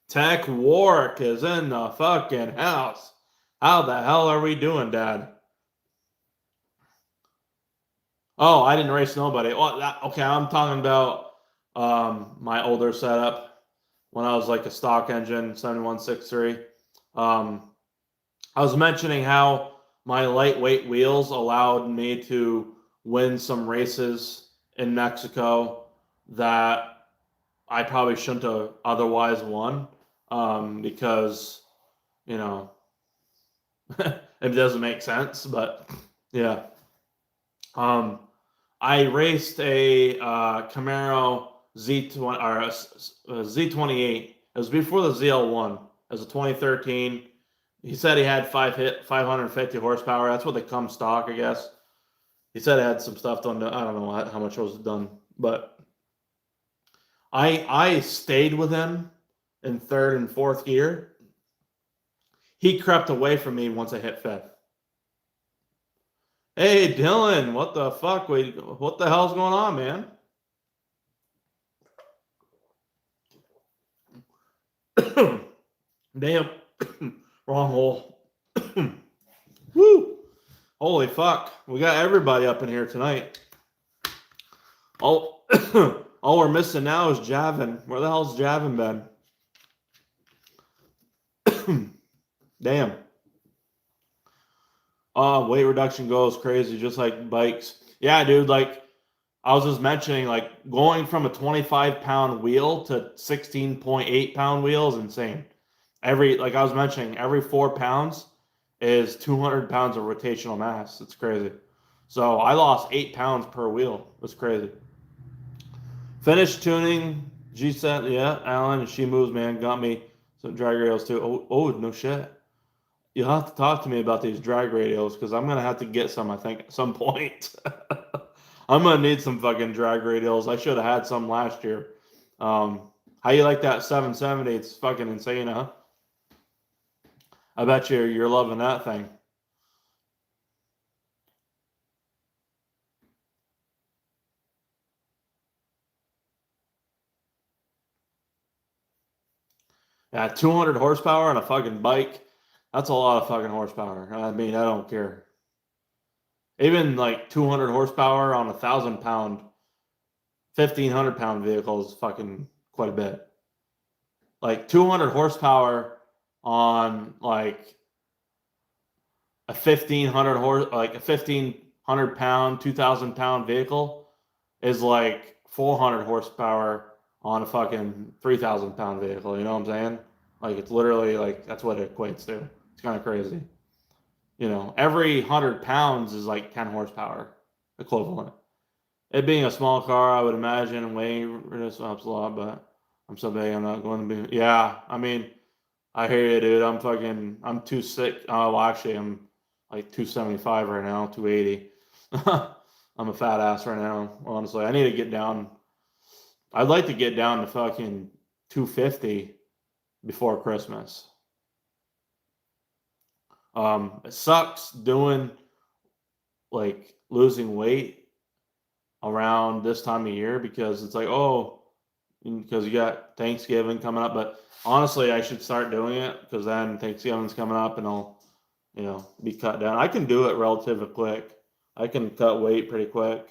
Tech Wark is in the fucking house. How the hell are we doing, Dad? Oh, I didn't race nobody. Well, okay, I'm talking about my older setup when I was like a stock engine 7163. Um, I was mentioning how my lightweight wheels allowed me to win some races in Mexico that I probably shouldn't have otherwise won, because, you know, it doesn't make sense. But yeah, um, I raced a Camaro Z20 or Z28. It was before the ZL1. It was a 2013. He said he had 550 horsepower. That's what they come stock, I guess. He said it had some stuff done. I don't know how much was done, but I stayed with him in third and fourth gear. He crept away from me once I hit fifth. Hey Dylan, what the fuck? Wait, what the hell's going on, man? Damn, wrong hole. Woo! Holy fuck, we got everybody up in here tonight. All, all we're missing now is Javin. Where the hell's Javin been? Damn. Weight reduction goes crazy, just like bikes. Yeah, dude. Like I was just mentioning, like going from a 25-pound wheel to 16.8-pound wheel is insane. Like I was mentioning, every 4 pounds is 200 pounds of rotational mass. It's crazy. So I lost 8 pounds per wheel. It's crazy. Finished tuning. G set, yeah, Alan, and she moves, man. Got me some drag rails too. Oh, no shit. You'll have to talk to me about these drag radials, because I'm gonna have to get some, I think, at some point. I'm gonna need some fucking drag radials. I should have had some last year. How you like that 770? It's fucking insane, huh? I bet you're loving that thing. Yeah, 200 horsepower on a fucking bike. That's a lot of fucking horsepower. I mean, I don't care. Even like 200 horsepower on 1,000 pound, 1,500 pound vehicle is fucking quite a bit. Like 200 horsepower on like a 1,500 pound, 2,000 pound vehicle is like 400 horsepower on a fucking 3,000 pound vehicle. You know what I'm saying? Like it's literally like that's what it equates to. It's kind of crazy. You know, every 100 pounds is like 10 horsepower equivalent. It being a small car, I would imagine weighing this helps a lot, but I'm so big, I'm not going to be. Yeah, I mean, I hear you, dude. I'm too sick. Oh, well, actually, I'm like 275 right now, 280. I'm a fat ass right now, honestly. I need to get down. I'd like to get down to fucking 250 before Christmas. It sucks doing like losing weight around this time of year, because it's like, oh, because you got Thanksgiving coming up. But honestly, I should start doing it, because then Thanksgiving's coming up and I'll, be cut down. I can do it relatively quick. I can cut weight pretty quick.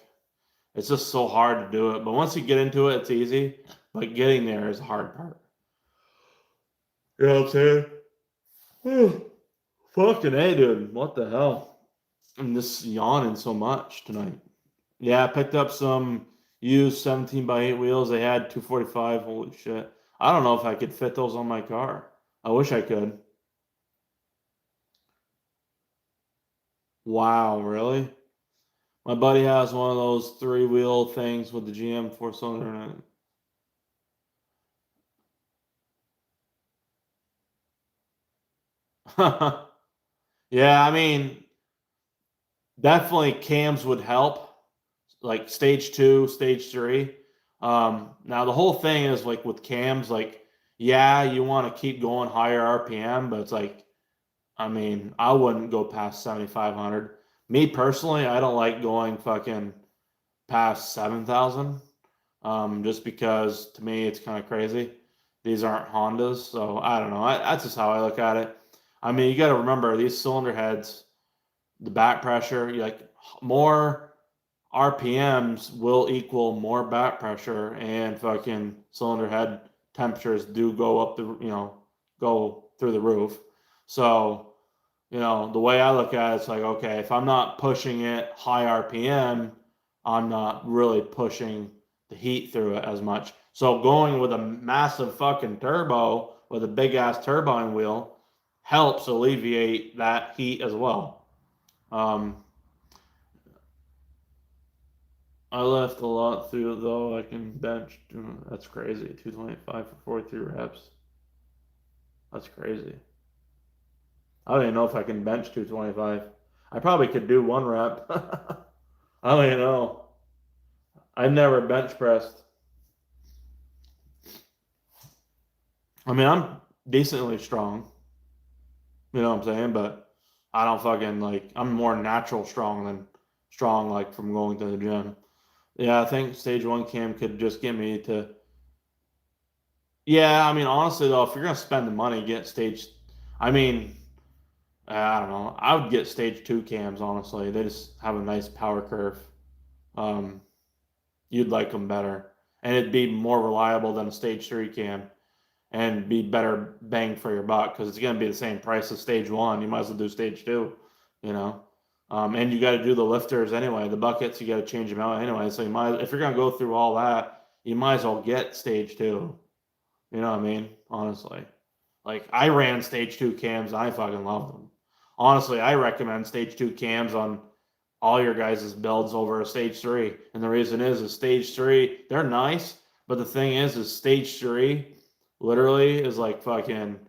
It's just so hard to do it. But once you get into it, it's easy. But getting there is the hard part. You know what I'm saying? Fucking A, dude. What the hell? I'm just yawning so much tonight. Yeah, I picked up some used 17x8 wheels. They had 245. Holy shit. I don't know if I could fit those on my car. I wish I could. Wow, really? My buddy has one of those 3-wheel things with the GM 4-cylinder in it. Yeah, I mean, definitely cams would help, like stage 2, stage 3. Now the whole thing is like with cams, like, yeah, you want to keep going higher RPM, but it's like, I mean, I wouldn't go past 7,500. Me personally, I don't like going fucking past 7,000. Just because to me it's kind of crazy. These aren't Hondas, so I don't know. That's just how I look at it. I mean, you got to remember these cylinder heads, the back pressure, like more RPMs will equal more back pressure, and fucking cylinder head temperatures do go up go through the roof. So, the way I look at it, it's like, okay, if I'm not pushing it high RPM, I'm not really pushing the heat through it as much. So going with a massive fucking turbo with a big ass turbine wheel helps alleviate that heat as well. Um, I left a lot through though. I can bench. That's crazy. 225 for 43 reps. That's crazy. I don't even know if I can bench 225. I probably could do 1 rep. I don't even know. I've never bench pressed. I mean, I'm decently strong. You know what I'm saying? But I don't fucking like, I'm more natural strong than strong like from going to the gym. Yeah, I think stage 1 cam could just get me to. Yeah, I mean, honestly though, if you're gonna spend the money, get stage. I mean, I don't know. I would get stage 2 cams. Honestly, they just have a nice power curve. Um, you'd like them better, and it'd be more reliable than a stage 3 cam, and be better bang for your buck because it's gonna be the same price as stage 1. You might as well do stage 2. You know. And you got to do the lifters anyway. The buckets, you got to change them out anyway. So if you're gonna go through all that, you might as well get stage 2. You know what I mean? Honestly. Like I ran stage 2 cams, and I fucking love them. Honestly, I recommend stage 2 cams on all your guys' builds over a stage 3. And the reason is stage 3, they're nice, but the thing is stage 3 literally is like fucking,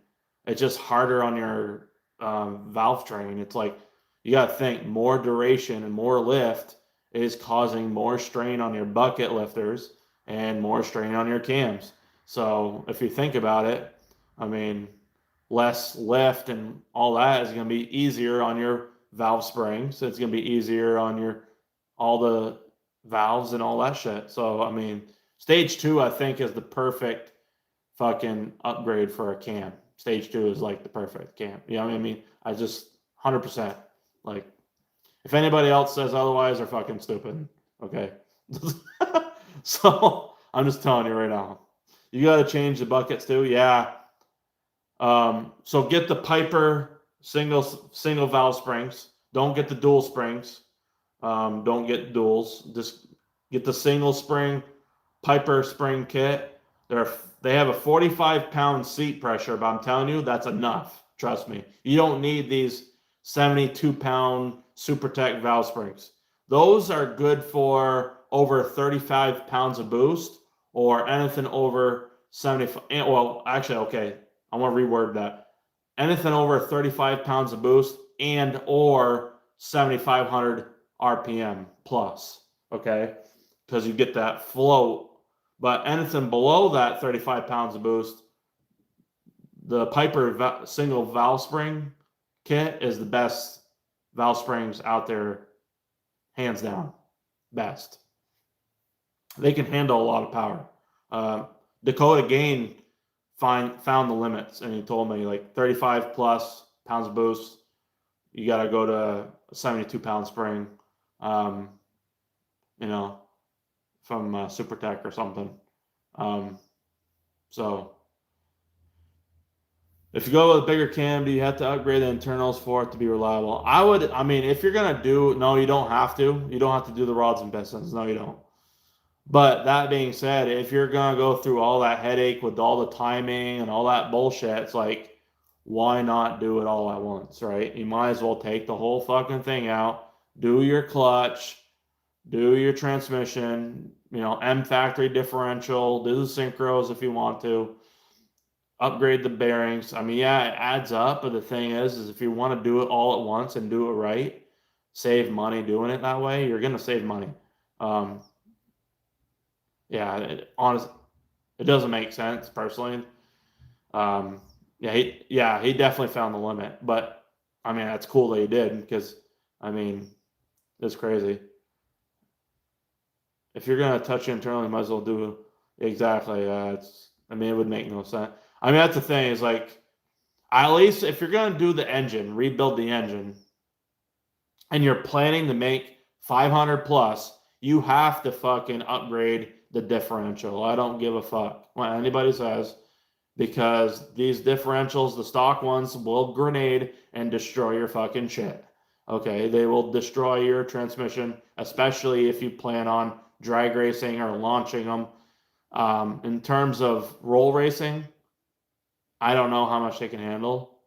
it's just harder on your valve train. It's like, you got to think more duration and more lift is causing more strain on your bucket lifters and more strain on your cams. So if you think about it, I mean, less lift and all that is going to be easier on your valve springs. It's going to be easier on your all the valves and all that shit. So I mean, stage 2 I think is the perfect fucking upgrade for a cam. Stage 2 is like the perfect cam. You know what I mean? I just 100%. Like, if anybody else says otherwise, they're fucking stupid. Okay. So I'm just telling you right now. You got to change the buckets too. Yeah. So get the Piper single valve springs. Don't get the dual springs. Don't get duals. Just get the single spring Piper spring kit. They have a 45-pound seat pressure, but I'm telling you, that's enough. Trust me. You don't need these 72-pound SuperTech valve springs. Those are good for over 35 pounds of boost or anything over 75. Well, actually, okay. I want to reword that. Anything over 35 pounds of boost and or 7,500 RPM plus. Okay. Because you get that float. But anything below that 35 pounds of boost, the Piper single valve spring kit is the best valve springs out there, hands down. Best. They can handle a lot of power. Dakota Gain found the limits, and he told me like 35 plus pounds of boost, you got to go to a 72-pound spring. You know, from SuperTech or something. So if you go with a bigger cam, do you have to upgrade the internals for it to be reliable? I mean, if you're gonna no, you don't have to. You don't have to do the rods and pistons. No, you don't. But that being said, if you're gonna go through all that headache with all the timing and all that bullshit, it's like, why not do it all at once, right? You might as well take the whole fucking thing out, do your clutch, do your transmission, M factory differential, do the synchros if you want to, upgrade the bearings. I mean, yeah, it adds up, but the thing is if you want to do it all at once and do it right, save money doing it that way, you're gonna save money. Yeah, it doesn't make sense personally. He definitely found the limit, but I mean, that's cool that he did, because I mean, it's crazy. If you're gonna touch it internally, you might as well do exactly. It would make no sense. I mean, that's the thing, is like, at least if you're gonna do the engine, rebuild the engine, and you're planning to make 500 plus, you have to fucking upgrade the differential. I don't give a fuck what anybody says, because these differentials, the stock ones, will grenade and destroy your fucking shit. Okay, they will destroy your transmission, especially if you plan on drag racing or launching them. In terms of roll racing, I don't know how much they can handle.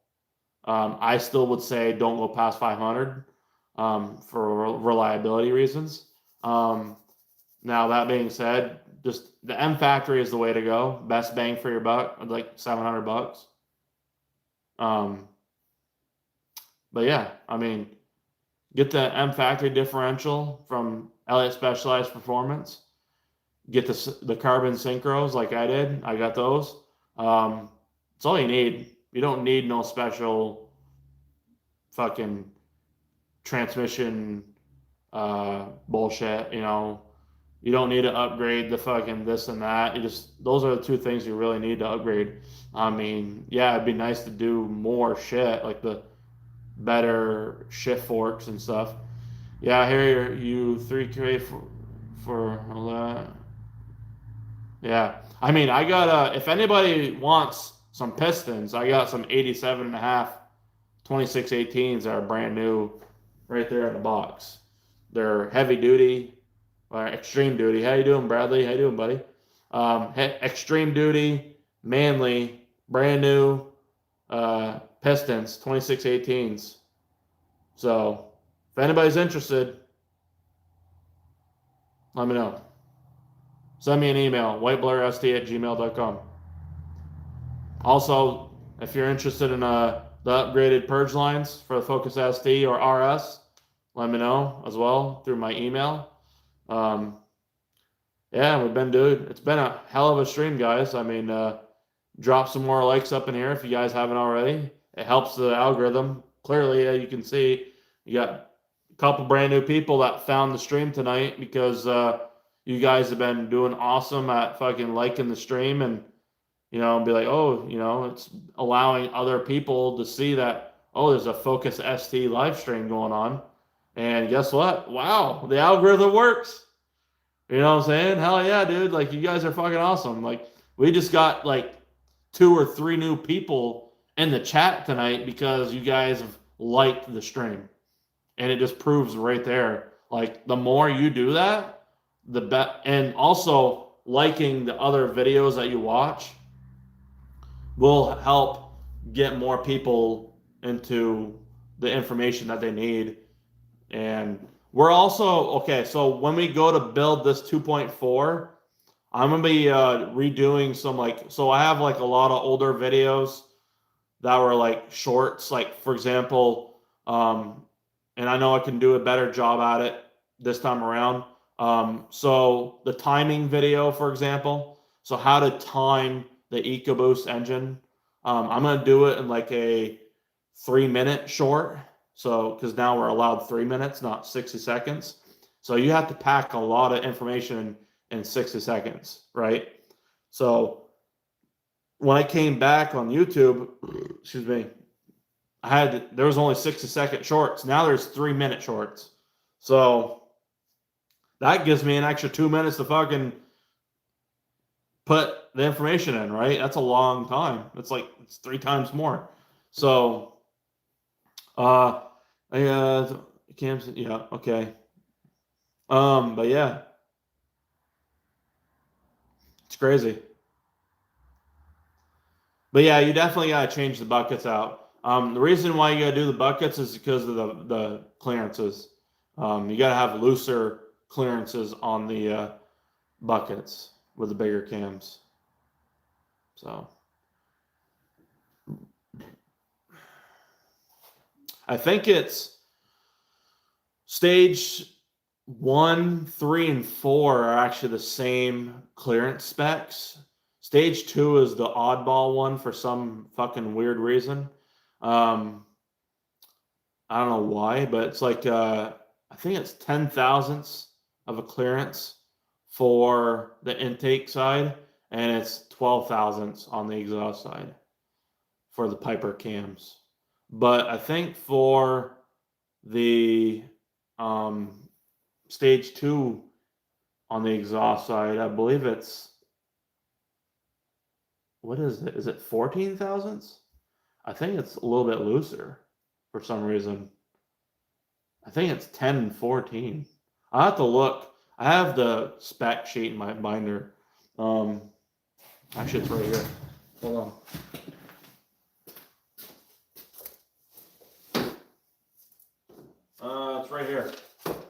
I still would say don't go past 500 for reliability reasons. Now, that being said, just the M factory is the way to go. Best bang for your buck, like $700. But yeah, I mean, get the M factory differential from Elliott Specialized Performance. Get the carbon synchros like I did. I got those. It's all you need. You don't need no special fucking transmission bullshit, You don't need to upgrade the fucking this and that. Those are the two things you really need to upgrade. I mean, yeah, it'd be nice to do more shit, like the better shift forks and stuff. Yeah, I hear you 3K for all that. Yeah. I mean, I got if anybody wants some pistons, I got some 87.5 2618s that are brand new right there in the box. They're heavy duty, or extreme duty. How you doing, Bradley? How you doing, buddy? Extreme duty, manly, brand new pistons, 2618s. So if anybody's interested, let me know. Send me an email, whiteblurrst@gmail.com. Also, if you're interested in the upgraded Purge lines for the Focus ST or RS, let me know as well through my email. Yeah, it's been a hell of a stream, guys. I mean, drop some more likes up in here if you guys haven't already. It helps the algorithm. Clearly, you can see you got a couple brand new people that found the stream tonight, because you guys have been doing awesome at fucking liking the stream, and be like, oh, it's allowing other people to see that, oh, there's a Focus ST live stream going on. And guess what? Wow, the algorithm works. You know what I'm saying? Hell yeah, dude. Like, you guys are fucking awesome. Like, we just got like 2 or 3 new people in the chat tonight because you guys have liked the stream. And it just proves right there. Like, the more you do that, the better. And also, liking the other videos that you watch will help get more people into the information that they need. And we're also, okay, so when we go to build this 2.4, I'm going to be redoing some, so I have like a lot of older videos that were like shorts, like for example, and I know I can do a better job at it this time around. So the timing video, for example, so how to time the EcoBoost engine. I'm going to do it in like a 3-minute short. So, because now we're allowed 3 minutes, not 60 seconds. So you have to pack a lot of information in 60 seconds, right? So when I came back on YouTube, excuse me, there was only 60-second shorts. Now there's 3-minute shorts. So that gives me an extra 2 minutes to fucking put the information in, right? That's a long time. It's 3 times more. So, cams, yeah, okay. But yeah, it's crazy. But yeah, you definitely gotta change the buckets out. The reason why you gotta do the buckets is because of the clearances. You gotta have looser clearances on the buckets with the bigger cams. So I think it's stage 1, 3, and 4 are actually the same clearance specs. Stage 2 is the oddball one for some fucking weird reason. I don't know why, but it's I think it's 10 thousandths of a clearance for the intake side, and it's 12 thousandths on the exhaust side for the Piper cams. But I think for the stage 2 on the exhaust side, I believe it's, what is it? Is it 14 thousandths? I think it's a little bit looser for some reason. I think it's 10 and 14. I'll have to look. I have the spec sheet in my binder. Actually, it's right here. Hold on. It's right here.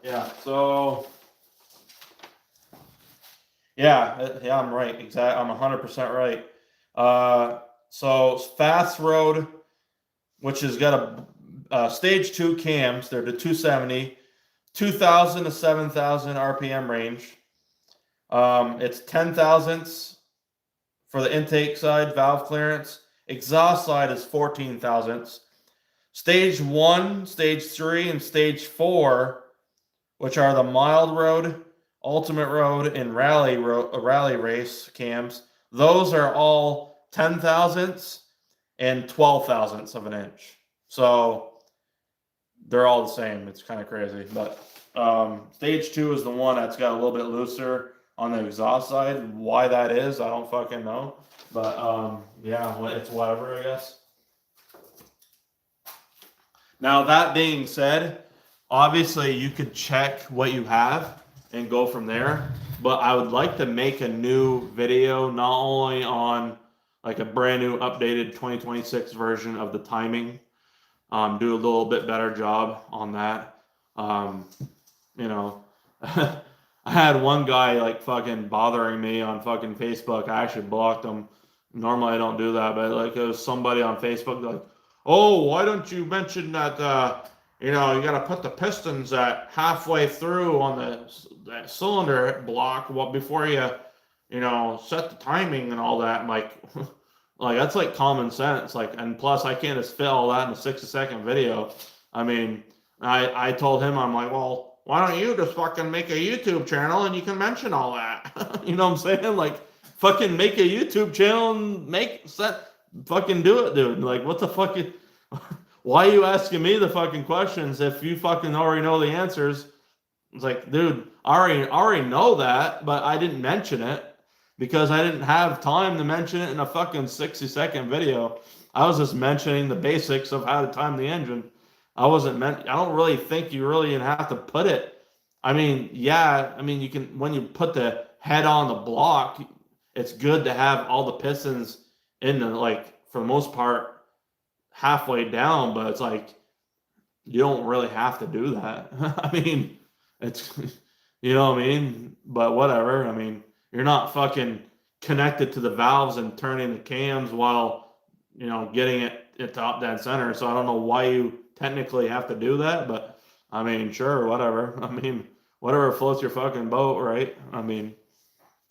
Yeah, so yeah, I'm right. Exactly, I'm 100% right. So Fast Road, which has got a stage 2 cams, they're the 270, 2,000 to 7,000 RPM range. It's 10 thousandths for the intake side, valve clearance. Exhaust side is 14 thousandths. Stage 1, stage 3, and stage 4, which are the mild road, ultimate road, and rally race cams, those are all 10 thousandths and 12 thousandths of an inch. So they're all the same. It's kind of crazy. But stage 2 is the one that's got a little bit looser on the exhaust side. Why that is, I don't fucking know. But yeah, it's whatever, I guess. Now, that being said, obviously you could check what you have and go from there. But I would like to make a new video, not only on like a brand new updated 2026 version of the timing, do a little bit better job on that. You know, I had one guy like fucking bothering me on fucking Facebook. I actually blocked him. Normally I don't do that, but like it was somebody on Facebook like, oh, why don't you mention that you know, you got to put the pistons at halfway through on that cylinder block before you know, set the timing and all that. I'm like, like that's like common sense. Like, and plus I can't just fit all that in a 60-second video. I mean, I told him, I'm like, well, why don't you just fucking make a YouTube channel and you can mention all that? You know what I'm saying? Like, fucking make a YouTube channel and fucking do it, dude. Like, what the fuck? Why are you asking me the fucking questions if you fucking already know the answers? It's like, dude, I already know that, but I didn't mention it because I didn't have time to mention it in a fucking 60-second video. I was just mentioning the basics of how to time the engine. I don't really think you really have to put it. I mean, yeah, I mean, you can, when you put the head on the block, it's good to have all the pistons in the, like, for the most part, halfway down, but it's like you don't really have to do that. I mean, it's, you know what I mean? But whatever. I mean, you're not fucking connected to the valves and turning the cams while, you know, getting it top dead center. So I don't know why you technically have to do that, but I mean, sure, whatever. I mean, whatever floats your fucking boat, right? I mean,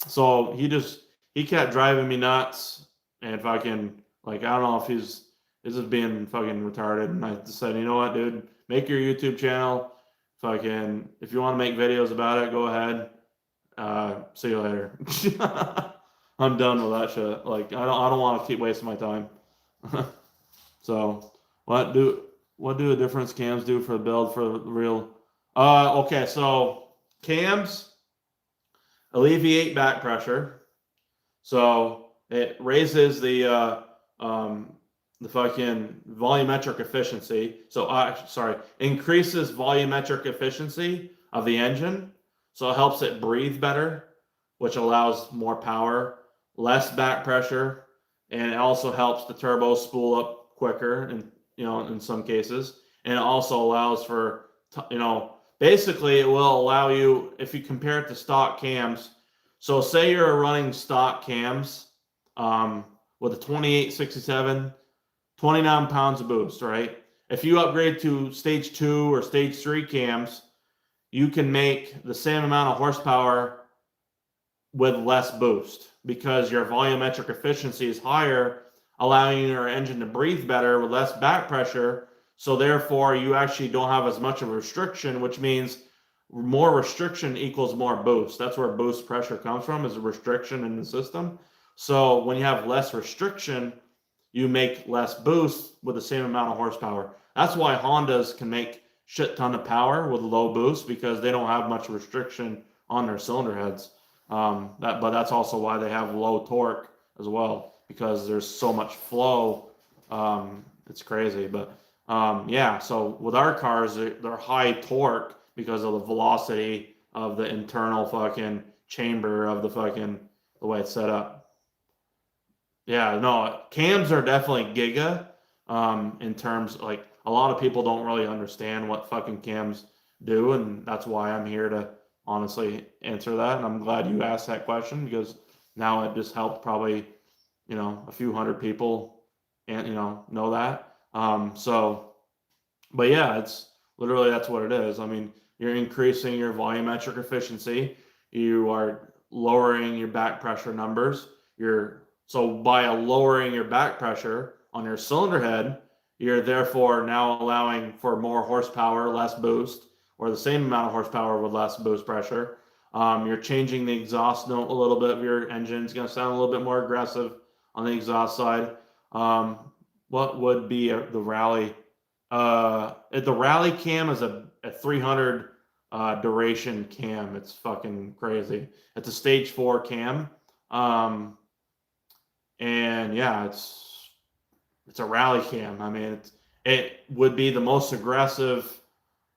so he kept driving me nuts, and fucking, like, I don't know if he's just being fucking retarded. And I just said, you know what, dude, make your YouTube channel. Fucking, if you want to make videos about it, go ahead. See you later. I'm done with that shit. Like, I don't want to keep wasting my time. So, what do a difference cams do for the build for the real? Okay, so cams alleviate back pressure, so it raises the fucking volumetric efficiency. So increases volumetric efficiency of the engine, so it helps it breathe better, which allows more power, less back pressure, and it also helps the turbo spool up quicker, and in some cases, and it also allows for basically it will allow you, if you compare it to stock cams. So say you're running stock cams with a 2867, 29 pounds of boost, right? If you upgrade to stage 2 or stage 3 cams, you can make the same amount of horsepower with less boost because your volumetric efficiency is higher, allowing your engine to breathe better with less back pressure. So therefore, you actually don't have as much of a restriction, which means more restriction equals more boost. That's where boost pressure comes from, is a restriction in the system. So when you have less restriction, you make less boost with the same amount of horsepower. That's why Hondas can make shit ton of power with low boost, because they don't have much restriction on their cylinder heads. But that's also why they have low torque as well, because there's so much flow. It's crazy. But yeah, so with our cars, they're high torque because of the velocity of the internal fucking chamber of the way it's set up. Yeah, no, cams are definitely giga. In terms, like, a lot of people don't really understand what fucking cams do, and that's why I'm here to honestly answer that. And I'm glad you asked that question, because now it just helped probably a few hundred people and know that. But yeah, it's literally, that's what it is. I mean, you're increasing your volumetric efficiency, you are lowering your back pressure numbers. So by lowering your back pressure on your cylinder head, you're therefore now allowing for more horsepower, less boost, or the same amount of horsepower with less boost pressure. You're changing the exhaust note a little bit of your engine. It's going to sound a little bit more aggressive on the exhaust side. What would be the rally? The rally cam is a 300 duration cam. It's fucking crazy. It's a stage 4 cam. And yeah, it's a rally cam. I mean, it would be the most aggressive.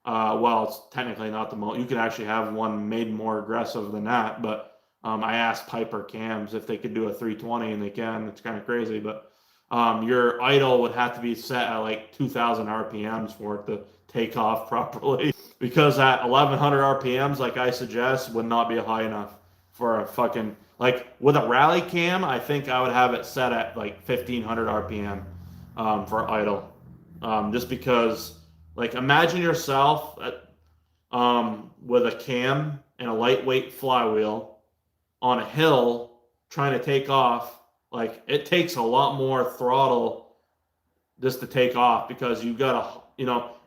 Well, it's technically not the most. You could actually have one made more aggressive than that. But I asked Piper Cams if they could do a 320, and they can. It's kind of crazy. But your idle would have to be set at like 2,000 RPMs for it to take off properly. Because at 1,100 RPMs, like I suggest, would not be high enough for a fucking... Like, with a rally cam, I think I would have it set at like 1,500 RPM for idle. Just because, like, imagine yourself with a cam and a lightweight flywheel on a hill trying to take off. Like, it takes a lot more throttle just to take off, because you gotta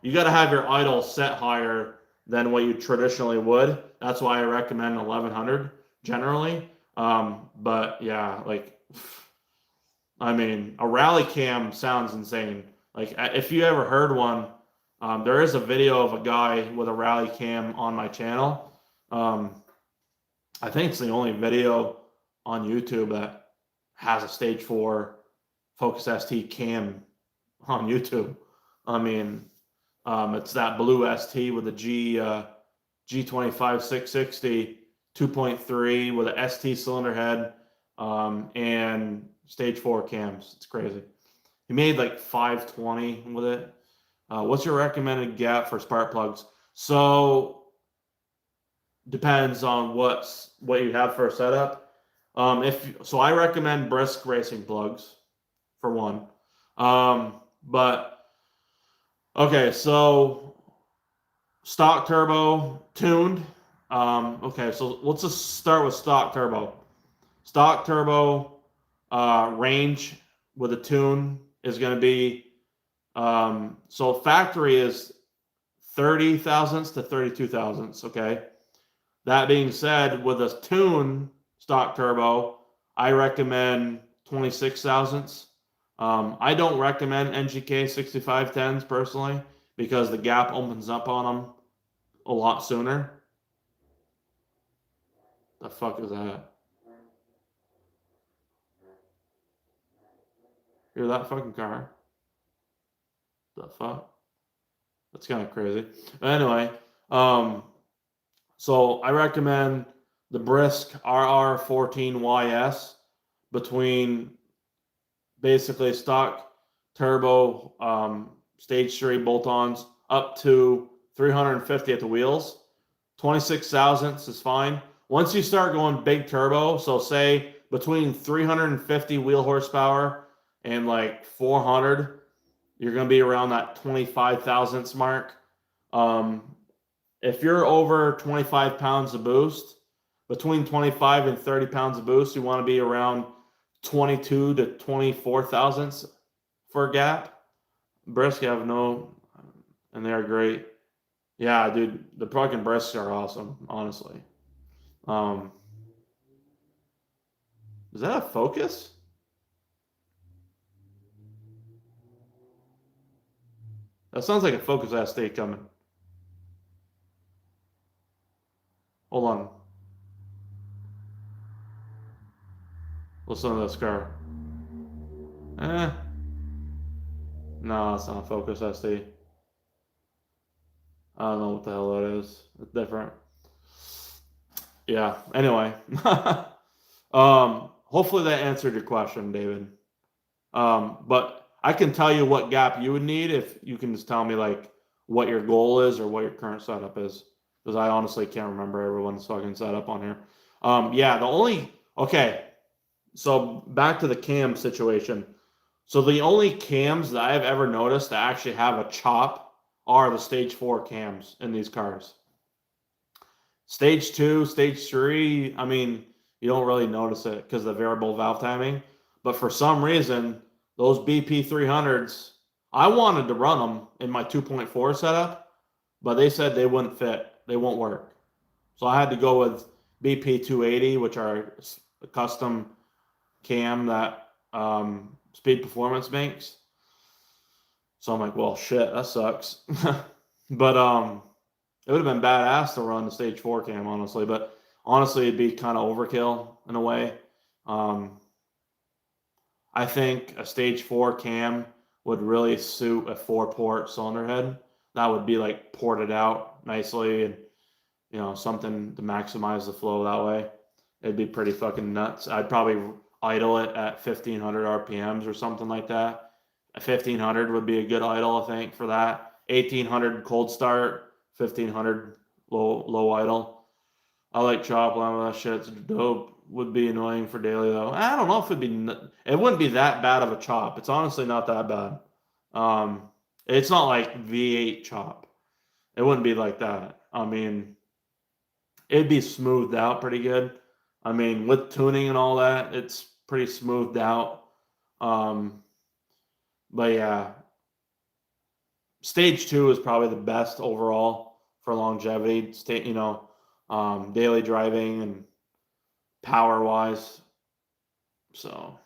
have your idle set higher than what you traditionally would. That's why I recommend 1,100 generally. But yeah, like, I mean, a rally cam sounds insane. Like, if you ever heard one, there is a video of a guy with a rally cam on my channel. I think it's the only video on YouTube that has a stage 4 Focus ST cam on YouTube. I mean, it's that blue ST with a G25 660 2.3 with an ST cylinder head, and stage 4 cams. It's crazy. He made like 520 with it. What's your recommended gap for spark plugs? So depends on what you have for a setup. I recommend Brisk racing plugs for one. But okay, so stock turbo tuned. Okay, so let's just start with stock turbo. Stock turbo range with a tune is going to be, so factory is 30 thousandths to 32 thousandths, okay? That being said, with a tune stock turbo, I recommend 26 thousandths. I don't recommend NGK 6510s personally, because the gap opens up on them a lot sooner. The fuck is that? Hear that fucking car? The fuck? That's kind of crazy. Anyway, so I recommend the Brisk RR14YS between basically stock turbo stage 3 bolt-ons up to 350 at the wheels. 26 thousandths is fine. Once you start going big turbo, so say between 350 wheel horsepower and like 400, you're going to be around that 25 thousandths mark. If you're over 25 pounds of boost, between 25 and 30 pounds of boost, you want to be around 22 to 24 thousandths for a gap. Brisk have no, and they're great. Yeah, dude, the fucking Brisks are awesome, honestly. Is that a Focus? That sounds like a Focus ST coming. Hold on. Listen to this car. No, it's not a Focus ST. I don't know what the hell that is. It's different. Yeah, anyway. Hopefully that answered your question, David. But I can tell you what gap you would need if you can just tell me like what your goal is or what your current setup is. Because I honestly can't remember everyone's fucking setup on here. Okay. So back to the cam situation. So the only cams that I've ever noticed that actually have a chop are the stage 4 cams in these cars. Stage 2, stage 3, I mean, you don't really notice it because of the variable valve timing. But for some reason, those BP 300s, I wanted to run them in my 2.4 setup, but they said they wouldn't fit. They won't work. So I had to go with BP 280, which are a custom cam that Speed Performance makes. So I'm like, well, shit, that sucks. But it would have been badass to run the stage 4 cam, honestly. But honestly, it'd be kind of overkill in a way. I think a stage 4 cam would really suit a 4-port cylinder head. That would be like ported out nicely and, you know, something to maximize the flow that way. It'd be pretty fucking nuts. I'd probably idle it at 1500 RPMs or something like that. A 1500 would be a good idle, I think, for that. 1800 cold start, 1500 low idle. I like chop line. That shit's dope. Would be annoying for daily though. I don't know if it wouldn't be that bad of a chop. It's honestly not that bad. It's not like V8 chop. It wouldn't be like that. I mean, it'd be smoothed out pretty good. I mean, with tuning and all that, it's pretty smoothed out. But yeah, stage 2 is probably the best overall for longevity. Daily driving and power wise. So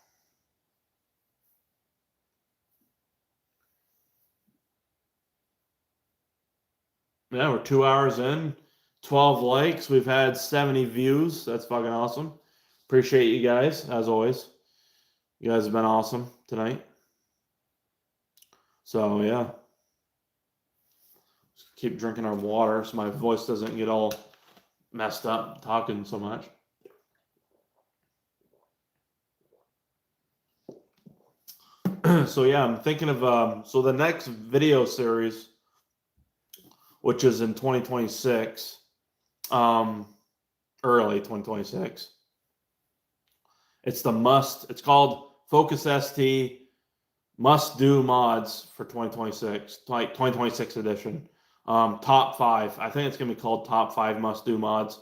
yeah, we're 2 hours in, 12 likes. We've had 70 views. That's fucking awesome. Appreciate you guys, as always. You guys have been awesome tonight. So yeah. Just keep drinking our water so my voice doesn't get all messed up talking so much. So yeah, I'm thinking of so the next video series, which is in 2026, early 2026. It's called Focus ST Must Do Mods for 2026, like 2026 edition. Top 5. I think it's gonna be called Top 5 Must Do Mods.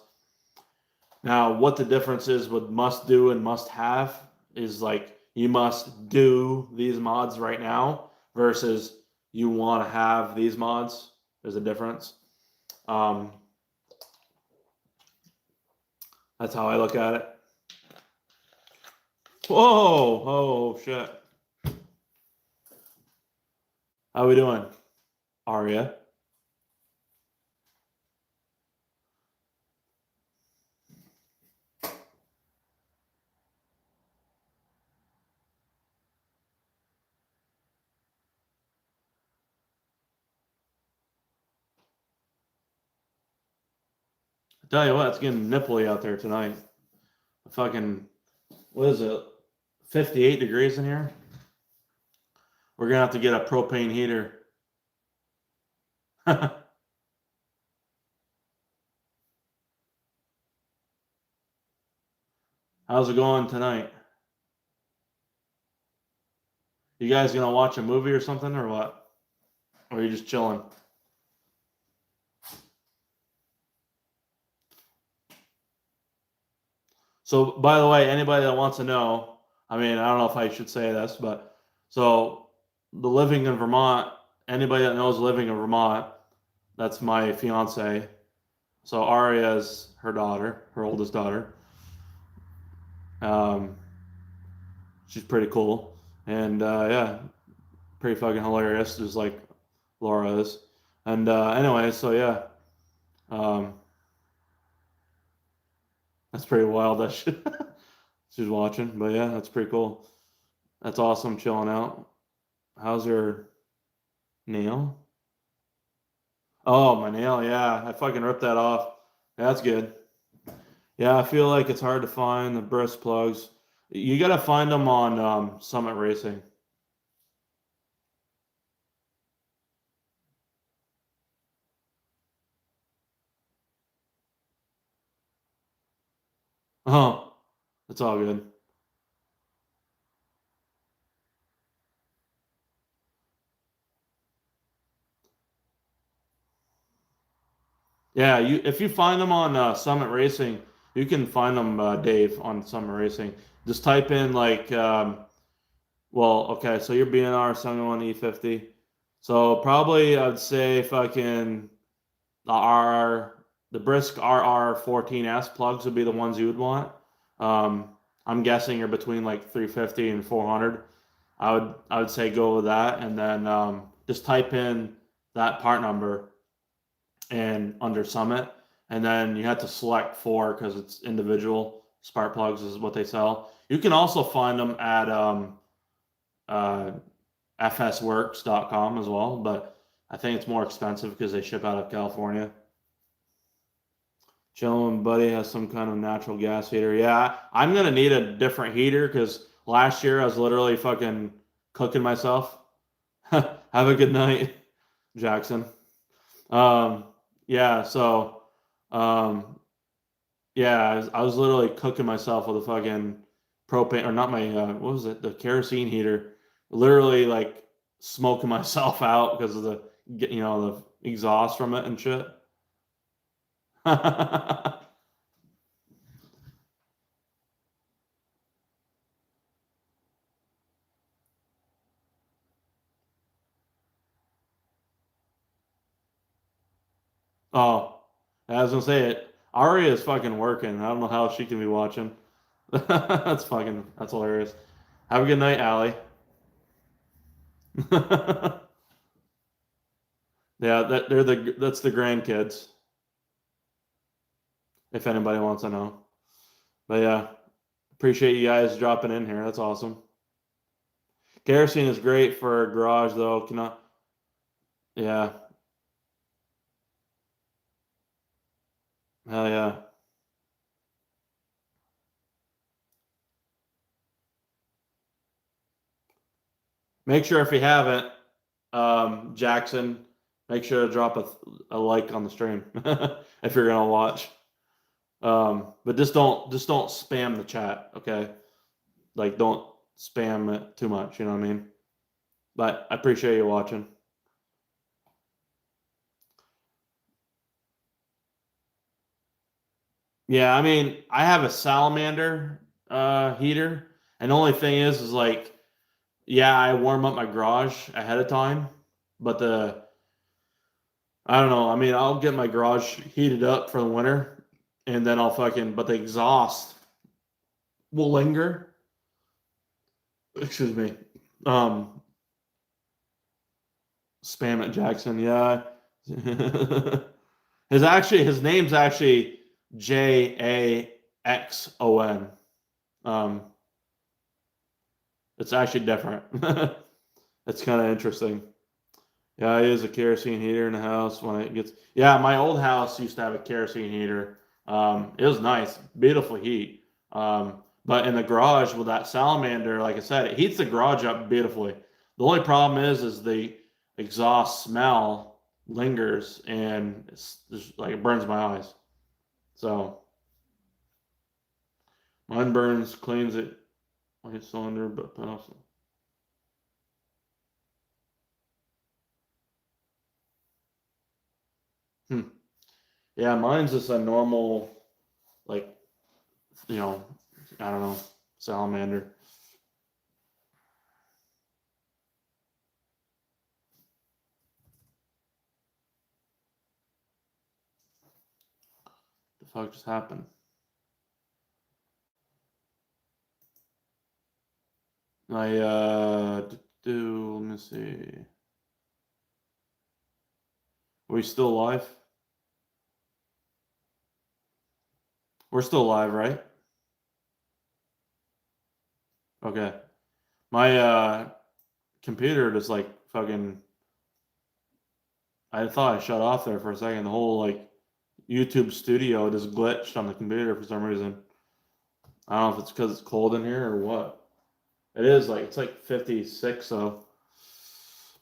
Now, what the difference is with must do and must have is like you must do these mods right now versus you want to have these mods. There's a difference. That's how I look at it. Whoa, oh shit. How we doing, Aria? I tell you what, it's getting nipply out there tonight. Fucking, what is it? 58 degrees in here. We're gonna have to get a propane heater. How's it going tonight? You guys gonna watch a movie or something or what? Or are you just chilling? So, by the way, anybody that wants to know, I mean, I don't know if I should say this, but so the living in Vermont, anybody that knows living in Vermont, that's my fiance. So Aria is her daughter, her oldest daughter. She's pretty cool, and yeah, pretty fucking hilarious, just like Laura is. And anyway, so yeah, um, that's pretty wild. That shit. She's watching, but yeah, that's pretty cool. That's awesome, chilling out. How's your nail? Oh, my nail, yeah, I fucking ripped that off. That's good. Yeah, I feel like it's hard to find the Brist plugs. You gotta find them on Summit Racing. Oh, it's all good. Yeah, you if you find them on Summit Racing, you can find them, Dave, on Summit Racing. Just type in like, well, okay, so your BNR 71 E50. So probably I'd say fucking the the Brisk RR14S plugs would be the ones you would want. I'm guessing you're between like 350 and 400. I would say go with that, and then just type in that part number and under Summit, and then you have to select four because it's individual spark plugs is what they sell. You can also find them at uh, fsworks.com as well, but I think it's more expensive because they ship out of California. Chillin' buddy has some kind of natural gas heater. Yeah, I'm gonna need a different heater because last year I was literally fucking cooking myself. Have a good night, Jackson. Um, yeah, so um, yeah, I was literally cooking myself with a fucking propane, or not my what was it, the kerosene heater. Literally like smoking myself out because of the exhaust from it and shit. Oh, I was gonna say it. Aria is fucking working. I don't know how she can be watching. That's hilarious. Have a good night, Allie. Yeah, that's the grandkids, if anybody wants to know. But yeah, appreciate you guys dropping in here. That's awesome. Kerosene is great for a garage though. Cannot. Yeah. Hell yeah. Make sure if you haven't, Jackson, make sure to drop a like on the stream if you're gonna watch. But just don't spam the chat, okay? Like don't spam it too much, you know what I mean? But I appreciate you watching. Yeah, I mean, I have a salamander heater, and the only thing is like, yeah, I warm up my garage ahead of time, but I don't know. I mean, I'll get my garage heated up for the winter, and then but the exhaust will linger. Excuse me. Um, Spam it, Jackson. Yeah. His name's actually Jaxon. Um, it's actually different. It's kind of interesting. Yeah, I use a kerosene heater in the house when it gets. Yeah, my old house used to have a kerosene heater It was nice, beautiful heat. But in the garage with that salamander, like I said, it heats the garage up beautifully. The only problem is the exhaust smell lingers, and it's just like it burns my eyes. So mine burns, cleans it like a cylinder, but also. Yeah, mine's just a normal, like, you know, I don't know, salamander. The fuck just happened? Let me see. Are we still live? We're still live, right? Okay. My computer just like fucking, I thought I shut off there for a second. The whole like YouTube studio just glitched on the computer for some reason. I don't know if it's because it's cold in here or what. It is like it's like 56, so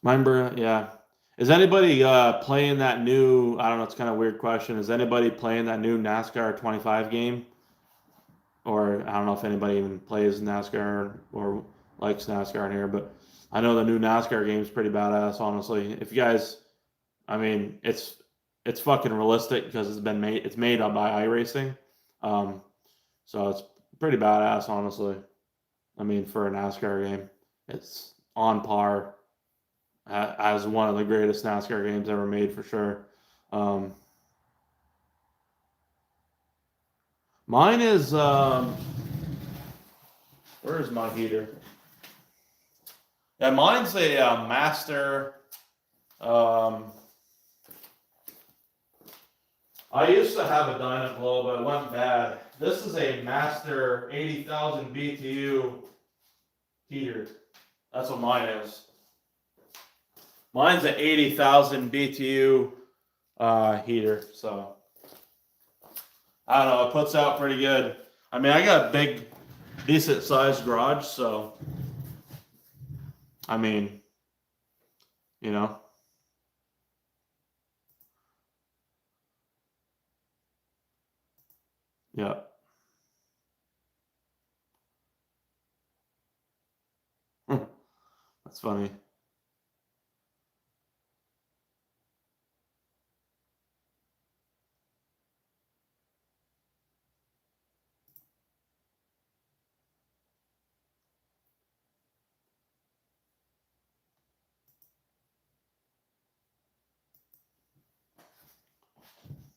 yeah. Is anybody playing that new? I don't know. It's kind of a weird question. Is anybody playing that new NASCAR 25 game? Or I don't know if anybody even plays NASCAR or likes NASCAR in here, but I know the new NASCAR game is pretty badass. Honestly, if you guys, I mean, it's fucking realistic because it's made up by iRacing, um, so it's pretty badass. Honestly, I mean, for a NASCAR game, it's on par as one of the greatest NASCAR games ever made for sure. Um, Mine is where is my heater? Yeah, mine's a master. Um, I used to have a Dynaglow, but it went bad. This is a master 80,000 BTU heater. That's what mine is. Mine's an 80,000 BTU heater, so I don't know. It puts out pretty good. I mean, I got a big, decent sized garage, so I mean, you know, yeah. That's funny.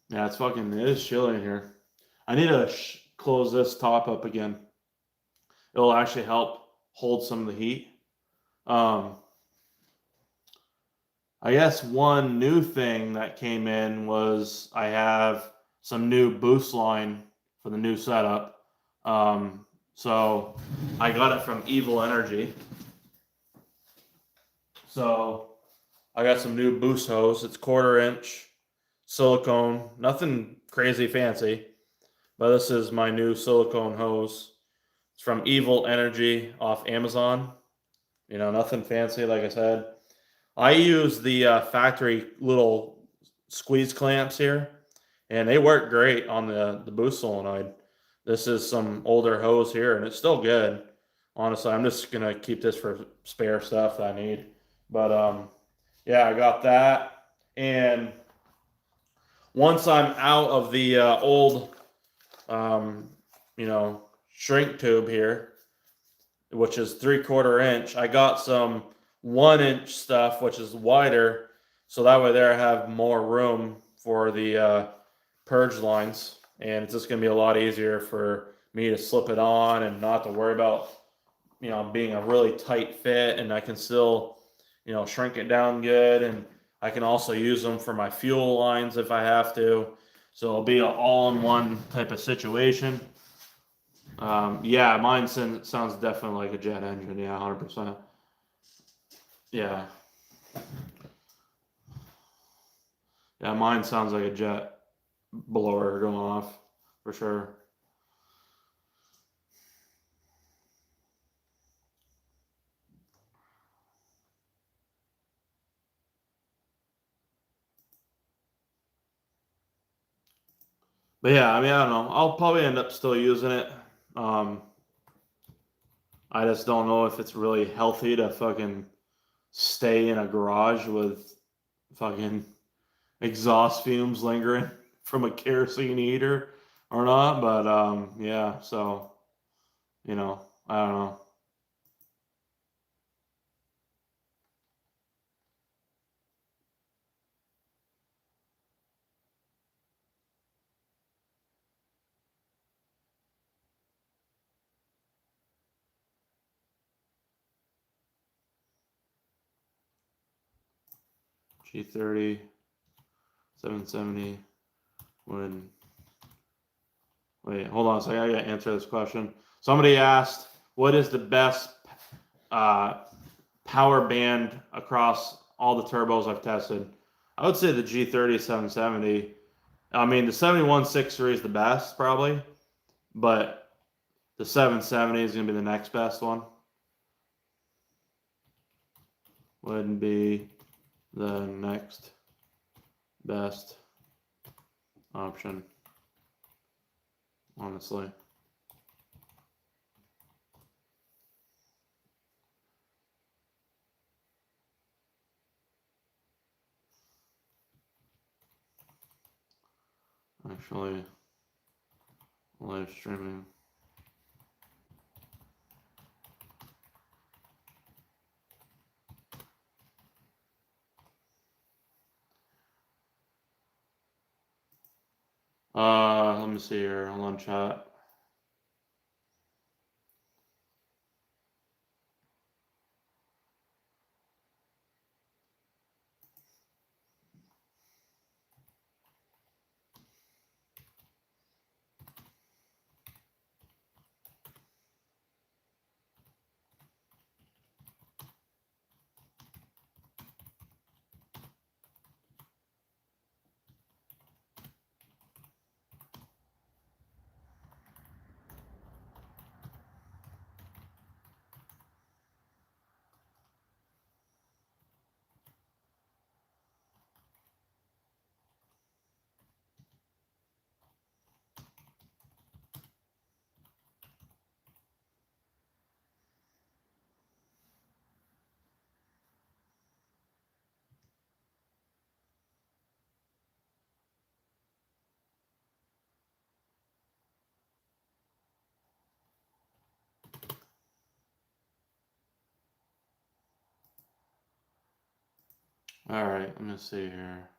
Yeah, it is chilly in here. I need to close this top up again. It'll actually help hold some of the heat. Um, I guess one new thing that came in was I have some new boost line for the new setup. So I got it from Evil Energy. So I got some new boost hose. It's 1/4 inch silicone, nothing crazy fancy, but this is my new silicone hose. It's from Evil Energy off Amazon. You know, nothing fancy, like I said. I use the factory little squeeze clamps here, and they work great on the boost solenoid. This is some older hose here, and it's still good. Honestly, I'm just gonna keep this for spare stuff that I need. But yeah, I got that. And once I'm out of the old, um, shrink tube here, which is 3/4 inch, I got some 1 inch stuff, which is wider, so that way there I have more room for the purge lines, and it's just gonna be a lot easier for me to slip it on and not to worry about being a really tight fit, and I can still shrink it down good, and I can also use them for my fuel lines if I have to. So it'll be an all-in-one type of situation. Yeah, mine sounds definitely like a jet engine. Yeah, 100%. Yeah, yeah, mine sounds like a jet blower going off. for sure. But yeah, I mean, I don't know. I'll probably end up still using it. I just don't know if it's really healthy to fucking stay in a garage with fucking exhaust fumes lingering from a kerosene heater or not. But yeah, so I don't know. G30 770 would wait. Hold on a second. I gotta answer this question. Somebody asked, "What is the best power band across all the turbos I've tested?" I would say the G30 770. I mean, the 71.63 is the best probably, but the 770 is gonna be the next best one. Would be the next best option, honestly. Actually, live streaming. Let me see here. Hold on, chat. All right, let me see here.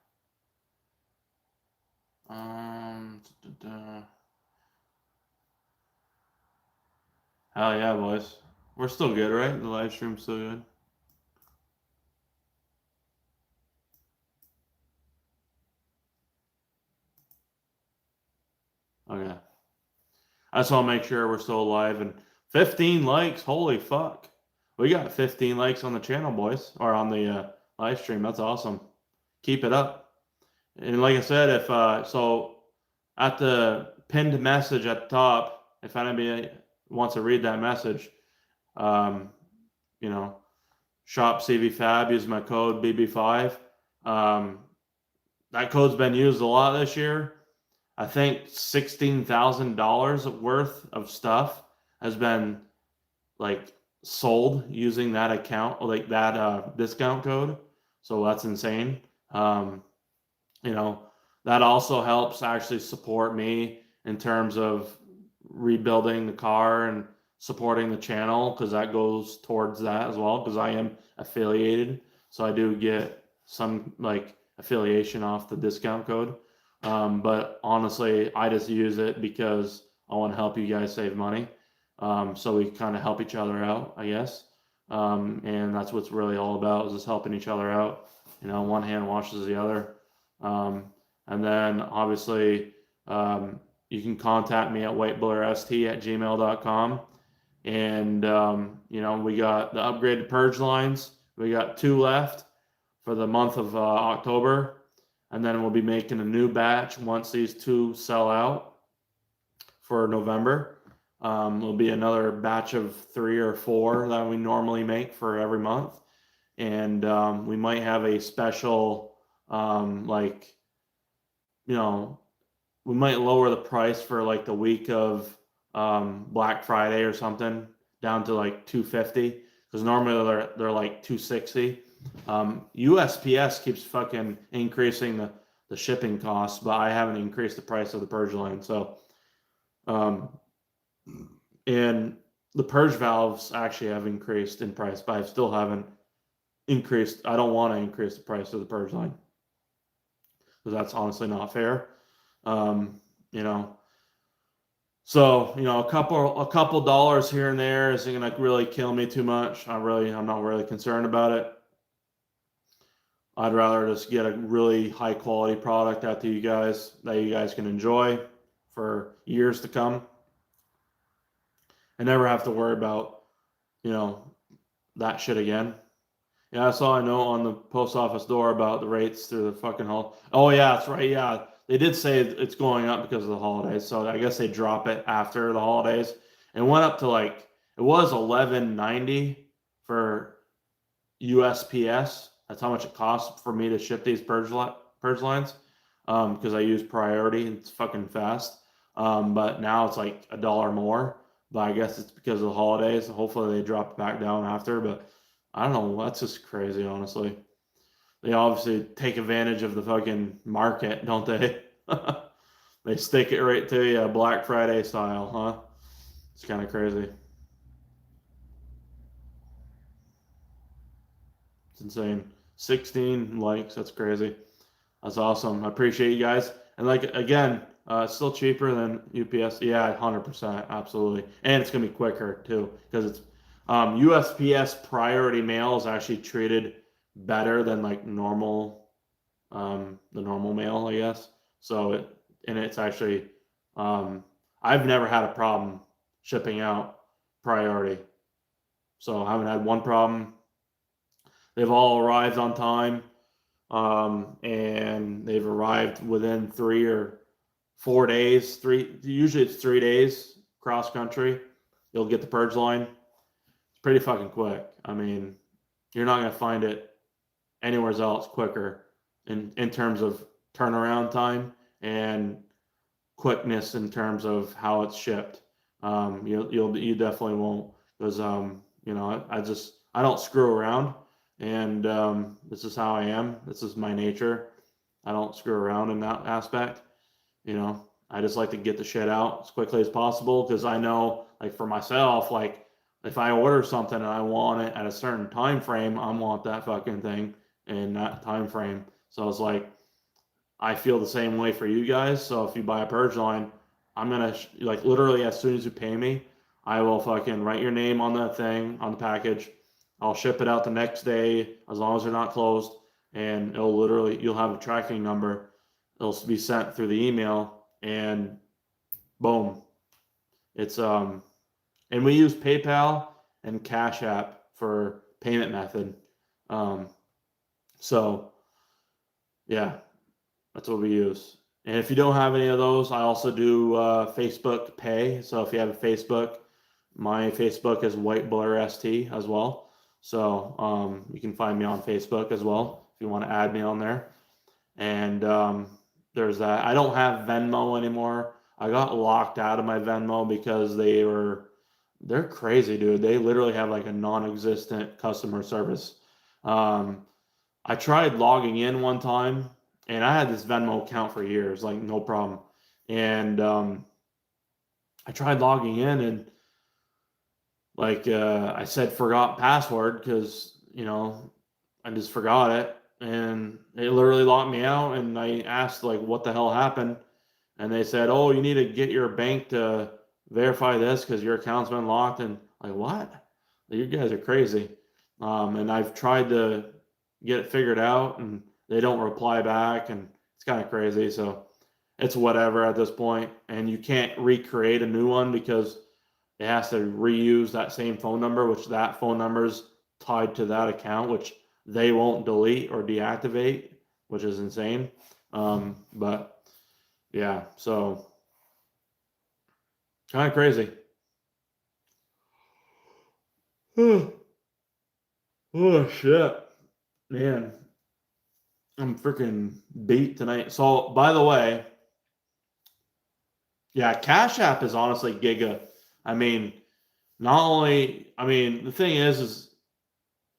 Hell yeah, boys. We're still good, right? The live stream's still good. Okay. I just want to make sure we're still alive. And 15 likes. Holy fuck. We got 15 likes on the channel, boys, or on the live stream. That's awesome. Keep it up. And like I said, if so at the pinned message at the top, if anybody wants to read that message, you know, shop CV Fab, use my code BB5. That code's been used a lot this year. I think $16,000 worth of stuff has been like sold using that account, like that discount code. So that's insane. That also helps actually support me in terms of rebuilding the car and supporting the channel, because that goes towards that as well, because I am affiliated. So I do get some like affiliation off the discount code. But honestly, I just use it because I want to help you guys save money. So we kind of help each other out, I guess. And that's what's really all about, is just helping each other out. One hand washes the other. And then obviously, you can contact me at whiteblurrst@gmail.com. And, we got the upgraded Purge lines. We got 2 left for the month of October. And then we'll be making a new batch once these 2 sell out. for November. It'll be another batch of 3 or 4 that we normally make for every month. And we might have a special, like, you know, we might lower the price for like the week of Black Friday or something down to like $250, because normally they're like $260. USPS keeps fucking increasing the shipping costs, but I haven't increased the price of the Purge line. So, and the Purge valves actually have increased in price, but I still haven't increased. I don't want to increase the price of the Purge line, because that's honestly not fair. You know, so, you know, a couple dollars here and there isn't gonna really kill me too much. I'm not really concerned about it. I'd rather just get a really high quality product out to you guys that you guys can enjoy for years to come, and never have to worry about, you know, that shit again. Yeah, I saw a note on the post office door about the rates through the fucking hall. Oh yeah, that's right. Yeah, they did say it's going up because of the holidays. So I guess they drop it after the holidays. It went up to like, it was $11.90 for USPS. That's how much it costs for me to ship these purge lines, because I use Priority and it's fucking fast. But now it's like $1 more. But I guess it's because of the holidays. Hopefully they drop it back down after. But I don't know. That's just crazy, honestly. They obviously take advantage of the fucking market, don't they? They stick it right to you, Black Friday style, huh? It's kind of crazy. It's insane. 16 likes. That's crazy. That's awesome. I appreciate you guys. And like, again, it's still cheaper than UPS. Yeah, 100%. Absolutely. And it's going to be quicker too, because it's USPS Priority Mail is actually treated better than like normal, the normal mail, I guess. So it's actually, I've never had a problem shipping out Priority. So I haven't had one problem. They've all arrived on time, and they've arrived within 3 or 4 days. Usually it's 3 days cross country. You'll get the Purge line. It's pretty fucking quick. I mean, you're not gonna find it anywhere else quicker in terms of turnaround time and quickness in terms of how it's shipped. You definitely won't, because you know, I don't screw around, and this is how I am. This is my nature. I don't screw around in that aspect. You know, I just like to get the shit out as quickly as possible, because I know, like, for myself, like, if I order something and I want it at a certain time frame, I want that fucking thing in that time frame. So it's like, I feel the same way for you guys. So if you buy a Purge line, I'm gonna like, literally as soon as you pay me, I will fucking write your name on the thing, on the package. I'll ship it out the next day, as long as they're not closed, and you'll have a tracking number. It'll be sent through the email, and boom. It's and we use PayPal and Cash App for payment method. So yeah, that's what we use. And if you don't have any of those, I also do Facebook Pay. So if you have a Facebook, my Facebook is Whiteblurrst as well. So you can find me on Facebook as well if you want to add me on there. And there's that. I don't have Venmo anymore. I got locked out of my Venmo because they're crazy, dude. They literally have like a non-existent customer service. I tried logging in one time, and I had this Venmo account for years, like no problem. And I tried logging in, and like I said, forgot password, because, you know, I just forgot it, and it literally locked me out. And I asked, like, what the hell happened, and they said, oh, you need to get your bank to verify this because your account's been locked. And like, what? You guys are crazy. And I've tried to get it figured out, and they don't reply back, and it's kind of crazy. So it's whatever at this point. And you can't recreate a new one because it has to reuse that same phone number, which that phone number is tied to that account, which they won't delete or deactivate, which is insane. But yeah, so Kind of crazy. Oh shit, man! I'm freaking beat tonight. So, by the way, yeah, Cash App is honestly giga. I mean, not only, I mean, the thing is,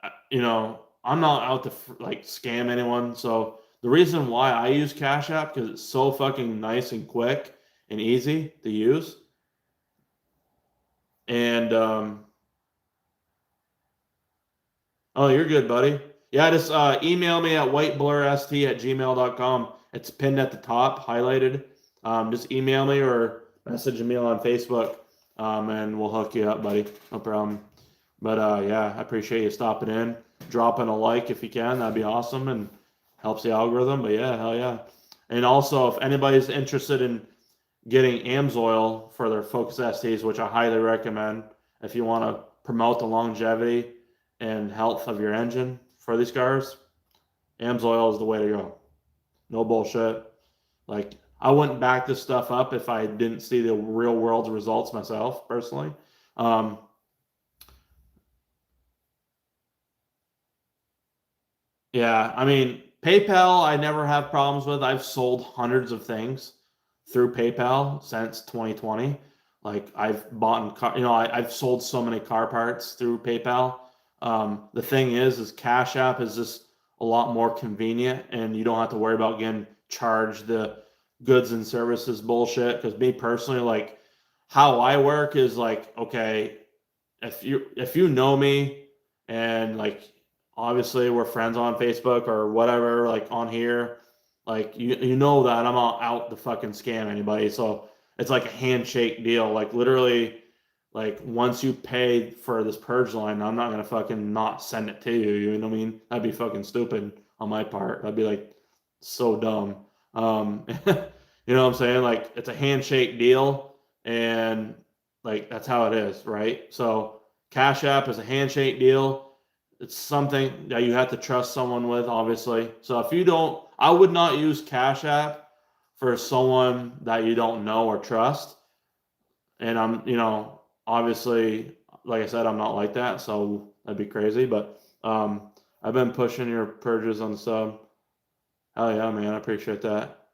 I'm not out to like scam anyone. So the reason why I use Cash App because it's so fucking nice and quick and easy to use. And oh, you're good, buddy. Yeah, just email me at whiteblurrst@gmail.com. It's pinned at the top, highlighted. Just email me or message me on Facebook, and we'll hook you up, buddy. No problem. But yeah, I appreciate you stopping in, dropping a like if you can. That'd be awesome and helps the algorithm. But yeah, hell yeah. And also, if anybody's interested in getting AMSOIL for their Focus STs, which I highly recommend, if you want to promote the longevity and health of your engine for these cars, AMSOIL is the way to go. No bullshit. Like, I wouldn't back this stuff up if I didn't see the real world results myself, personally. Um, Yeah, I mean, PayPal, I never have problems with. I've sold hundreds of things through PayPal since 2020. Like I've bought in car, I've sold so many car parts through PayPal. The thing is Cash App is just a lot more convenient, and you don't have to worry about getting charged the goods and services bullshit. Because me personally, like how I work is like, okay, if you know me and like obviously we're friends on Facebook or whatever, like on here, like you know that I'm not out to fucking scam anybody. So it's like a handshake deal. Like literally, like once you pay for this purge line, I'm not gonna fucking not send it to you. You know what I mean? That'd be fucking stupid on my part. That'd be like so dumb. You know what I'm saying? Like it's a handshake deal, and like that's how it is, right? So Cash App is a handshake deal. It's something that you have to trust someone with, obviously. So if you don't, I would not use Cash App for someone that you don't know or trust. And obviously, like I said, I'm not like that, so that'd be crazy. But I've been pushing your purges on the sub. Hell yeah, man, I appreciate that.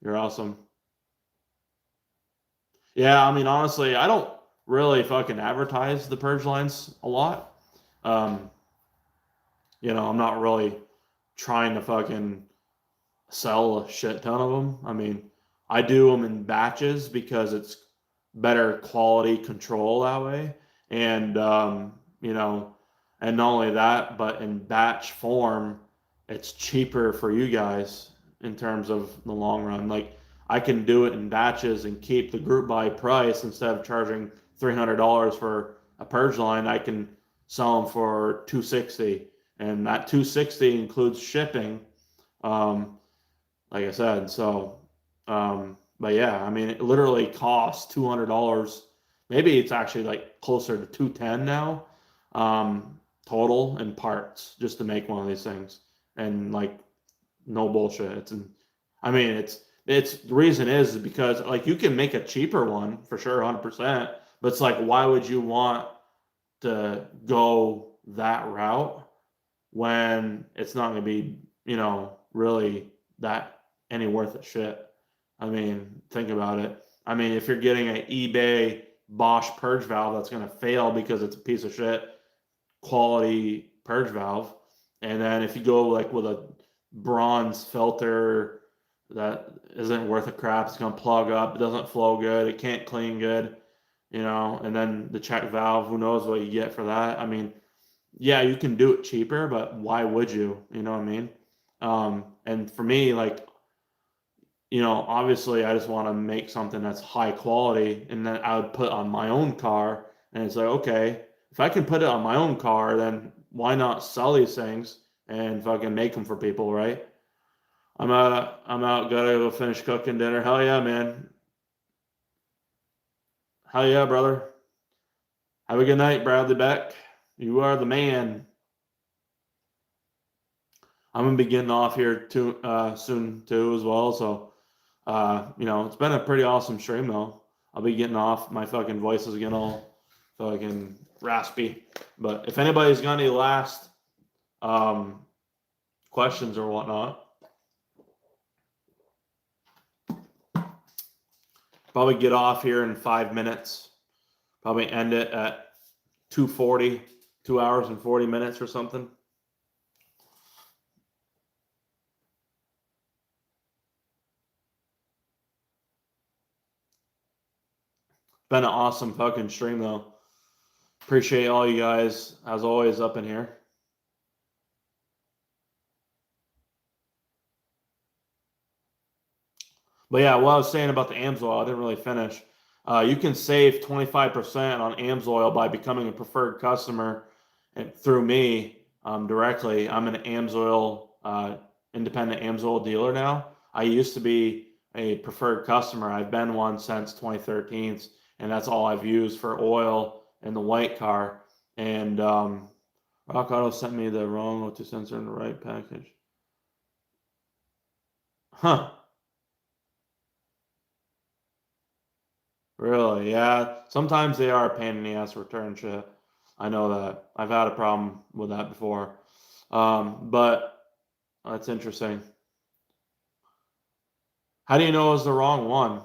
You're awesome. Yeah, I mean, honestly, I don't really fucking advertise the purge lines a lot. Um, I'm not really trying to fucking sell a shit ton of them. I mean, I do them in batches because it's better quality control that way. And, and not only that, but in batch form, it's cheaper for you guys in terms of the long run. Like, I can do it in batches and keep the group buy price instead of charging $300 for a purge line. I can sell them for 260, and that 260 includes shipping. Um, like I said, so but yeah, I mean, it literally costs $200. Maybe it's actually like closer to 210 now, total in parts just to make one of these things. And like no bullshit. I mean, it's the reason is because like you can make a cheaper one for sure, 100%. But it's like, why would you want to go that route when it's not going to be, really that any worth of shit? I mean, think about it. I mean, if you're getting an eBay Bosch purge valve that's going to fail because it's a piece of shit quality purge valve, and then if you go like with a bronze filter that isn't worth a crap, it's going to plug up, it doesn't flow good, it can't clean good, and then the check valve, who knows what you get for that. I mean, yeah, you can do it cheaper, but why would you? You know what I mean? And for me, like, obviously I just want to make something that's high quality and then I would put on my own car. And it's like, okay, if I can put it on my own car, then why not sell these things and fucking make them for people, right? I'm out, gotta go finish cooking dinner. Hell yeah, man. Hell yeah, brother. Have a good night, Bradley Beck. You are the man. I'm gonna be getting off here too soon too as well. So it's been a pretty awesome stream though. I'll be getting off. My fucking voice is getting all fucking raspy. But if anybody's got any last questions or whatnot, probably get off here in 5 minutes. Probably end it at 2:40, 2 hours and 40 minutes or something. Been an awesome fucking stream though. Appreciate all you guys as always up in here. But yeah, what I was saying about the AMSOIL, I didn't really finish. You can save 25% on AMSOIL by becoming a preferred customer and through me directly. I'm an AMSOIL independent AMSOIL dealer now. I used to be a preferred customer. I've been one since 2013, and that's all I've used for oil in the white car. And Rock Auto sent me the wrong O2 sensor in the right package. Huh. Really? Yeah. Sometimes they are a pain in the ass to return shit. I know that. I've had a problem with that before. But that's interesting. How do you know it was the wrong one?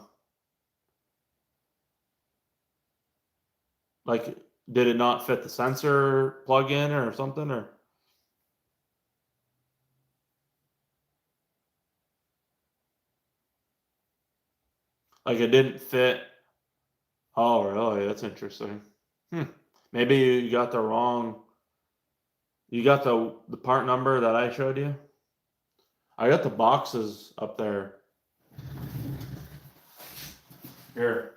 Like, did it not fit the sensor plug-in or something? Or like it didn't fit? Oh, really? That's interesting. Maybe you got the wrong. You got the part number that I showed you? I got the boxes up there. Here.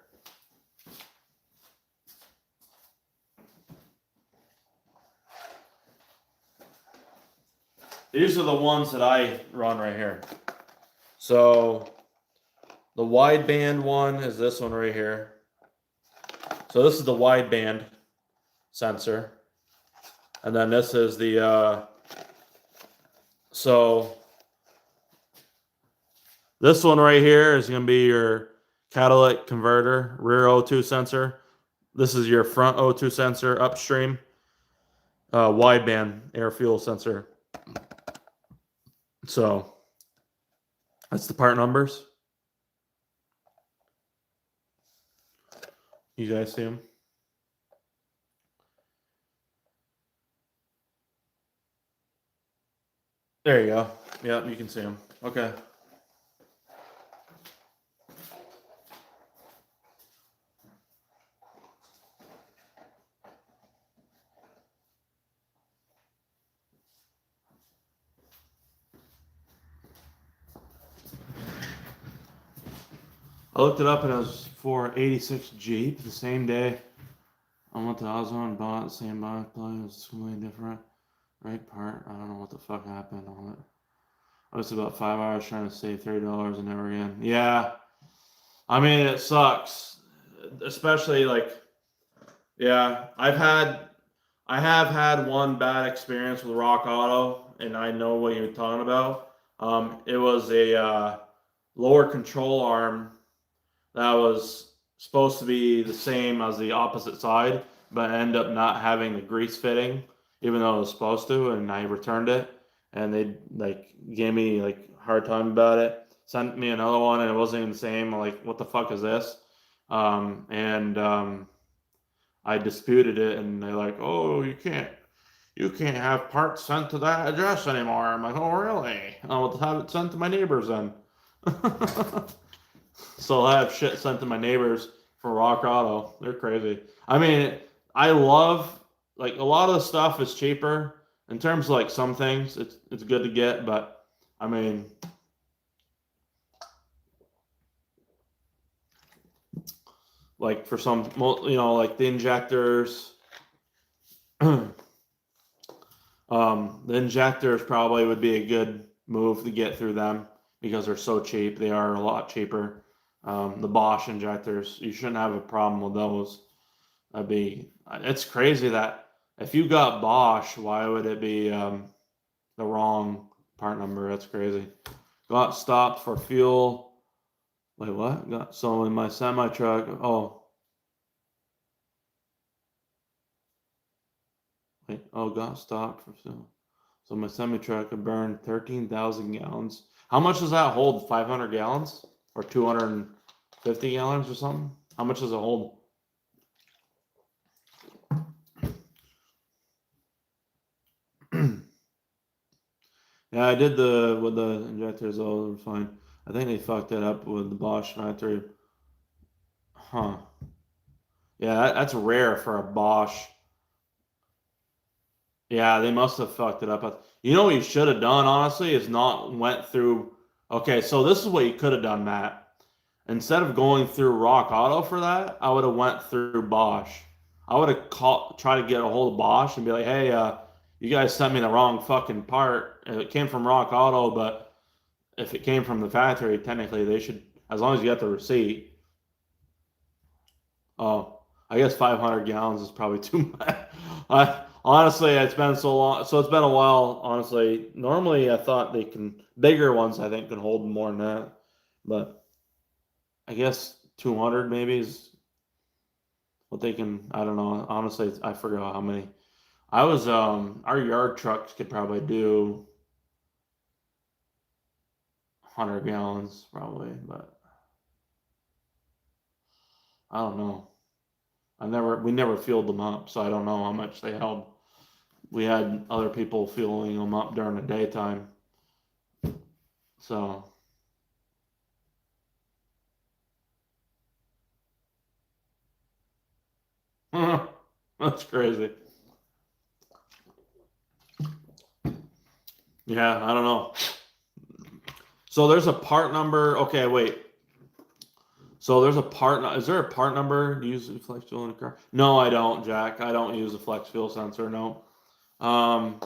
These are the ones that I run right here. So the wideband one is this one right here. So this is the wideband sensor. And then this is the, so this one right here is going to be your catalytic converter, rear O2 sensor. This is your front O2 sensor, upstream, wideband air fuel sensor. So that's the part numbers. You guys see them? There you go. Yep, you can see them. Okay. I looked it up and it was for 86 Jeep the same day. I went to Ozone, bought the same body play. It was completely different. Right part. I don't know what the fuck happened on it. I was about 5 hours trying to save $30 and never again. Yeah. I mean, it sucks. Especially like, yeah, I have had one bad experience with Rock Auto, and I know what you're talking about. It was a lower control arm that was supposed to be the same as the opposite side, but ended up not having the grease fitting, even though it was supposed to, and I returned it, and they like gave me like a hard time about it. Sent me another one, and it wasn't even the same. I'm like, what the fuck is this? I disputed it, and they're like, oh, you can't have parts sent to that address anymore. I'm like, oh, really? I'll have it sent to my neighbors then. So I have shit sent to my neighbors for Rock Auto. They're crazy. I mean, I love, like, a lot of the stuff is cheaper. In terms of, like, some things, it's good to get, but, I mean, like, for some, you know, like the injectors, the injectors probably would be a good move to get through them because they're so cheap. They are a lot cheaper. The Bosch injectors, you shouldn't have a problem with those. It's crazy that if you got Bosch, why would it be the wrong part number? That's crazy. Got stopped for fuel Wait, what? So in my semi truck, got stopped for sale. So my semi truck could burn 13,000 gallons. How much does that hold? 500 gallons or 250 gallons or something? How much does it hold? Yeah, I did with the injectors. All were fine. I think they fucked it up with the Bosch factory. Huh. Yeah, that's rare for a Bosch. Yeah, they must have fucked it up. You know what you should have done, honestly, is not went through. Okay, so this is what you could have done, Matt. Instead of going through Rock Auto for that, I would have went through Bosch. I would have tried to get a hold of Bosch and be like, hey, you guys sent me the wrong fucking part. It came from Rock Auto, but if it came from the factory, technically they should, as long as you got the receipt. Oh, I guess 500 gallons is probably too much. Honestly, it's been so long, so it's been a while. Honestly, normally I thought bigger ones I think can hold more than that, but I guess 200 maybe is what they can. I don't know. Honestly, I forgot how many. Our yard trucks could probably do 100 gallons probably, but I don't know. We never filled them up, so I don't know how much they held. We had other people fueling them up during the daytime. So that's crazy. Yeah, I don't know. So there's a part number. Okay, wait. So there's a part. Is there a part number to use the flex fuel in a car? No, I don't, Jack. I don't use a flex fuel sensor. No. Um,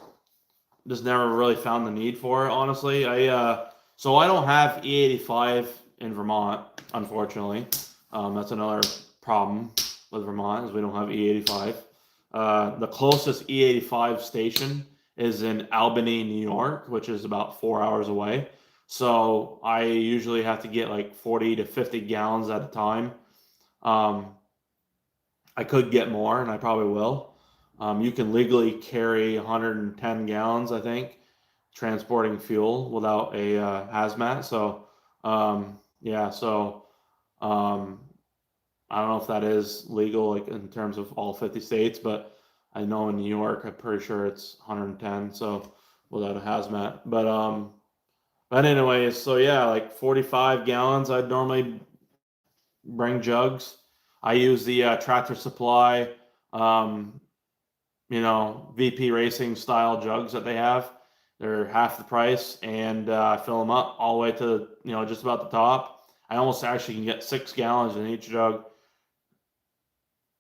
just never really found the need for it. Honestly, so I don't have E85 in Vermont, unfortunately. That's another problem with Vermont is we don't have E85. The closest E85 station is in Albany, New York, which is about 4 hours away. So I usually have to get like 40 to 50 gallons at a time. Um, I could get more, and I probably will. You can legally carry 110 gallons, I think, transporting fuel without a hazmat. So, yeah, so um, I don't know if that is legal, like in terms of all 50 states, but I know in New York, I'm pretty sure it's 110. So without a hazmat, but anyways, so yeah, like 45 gallons. I'd normally bring jugs. I use the Tractor Supply, um, VP Racing style jugs that they have. They're half the price, and I fill them up all the way to just about the top. I almost actually can get 6 gallons in each jug.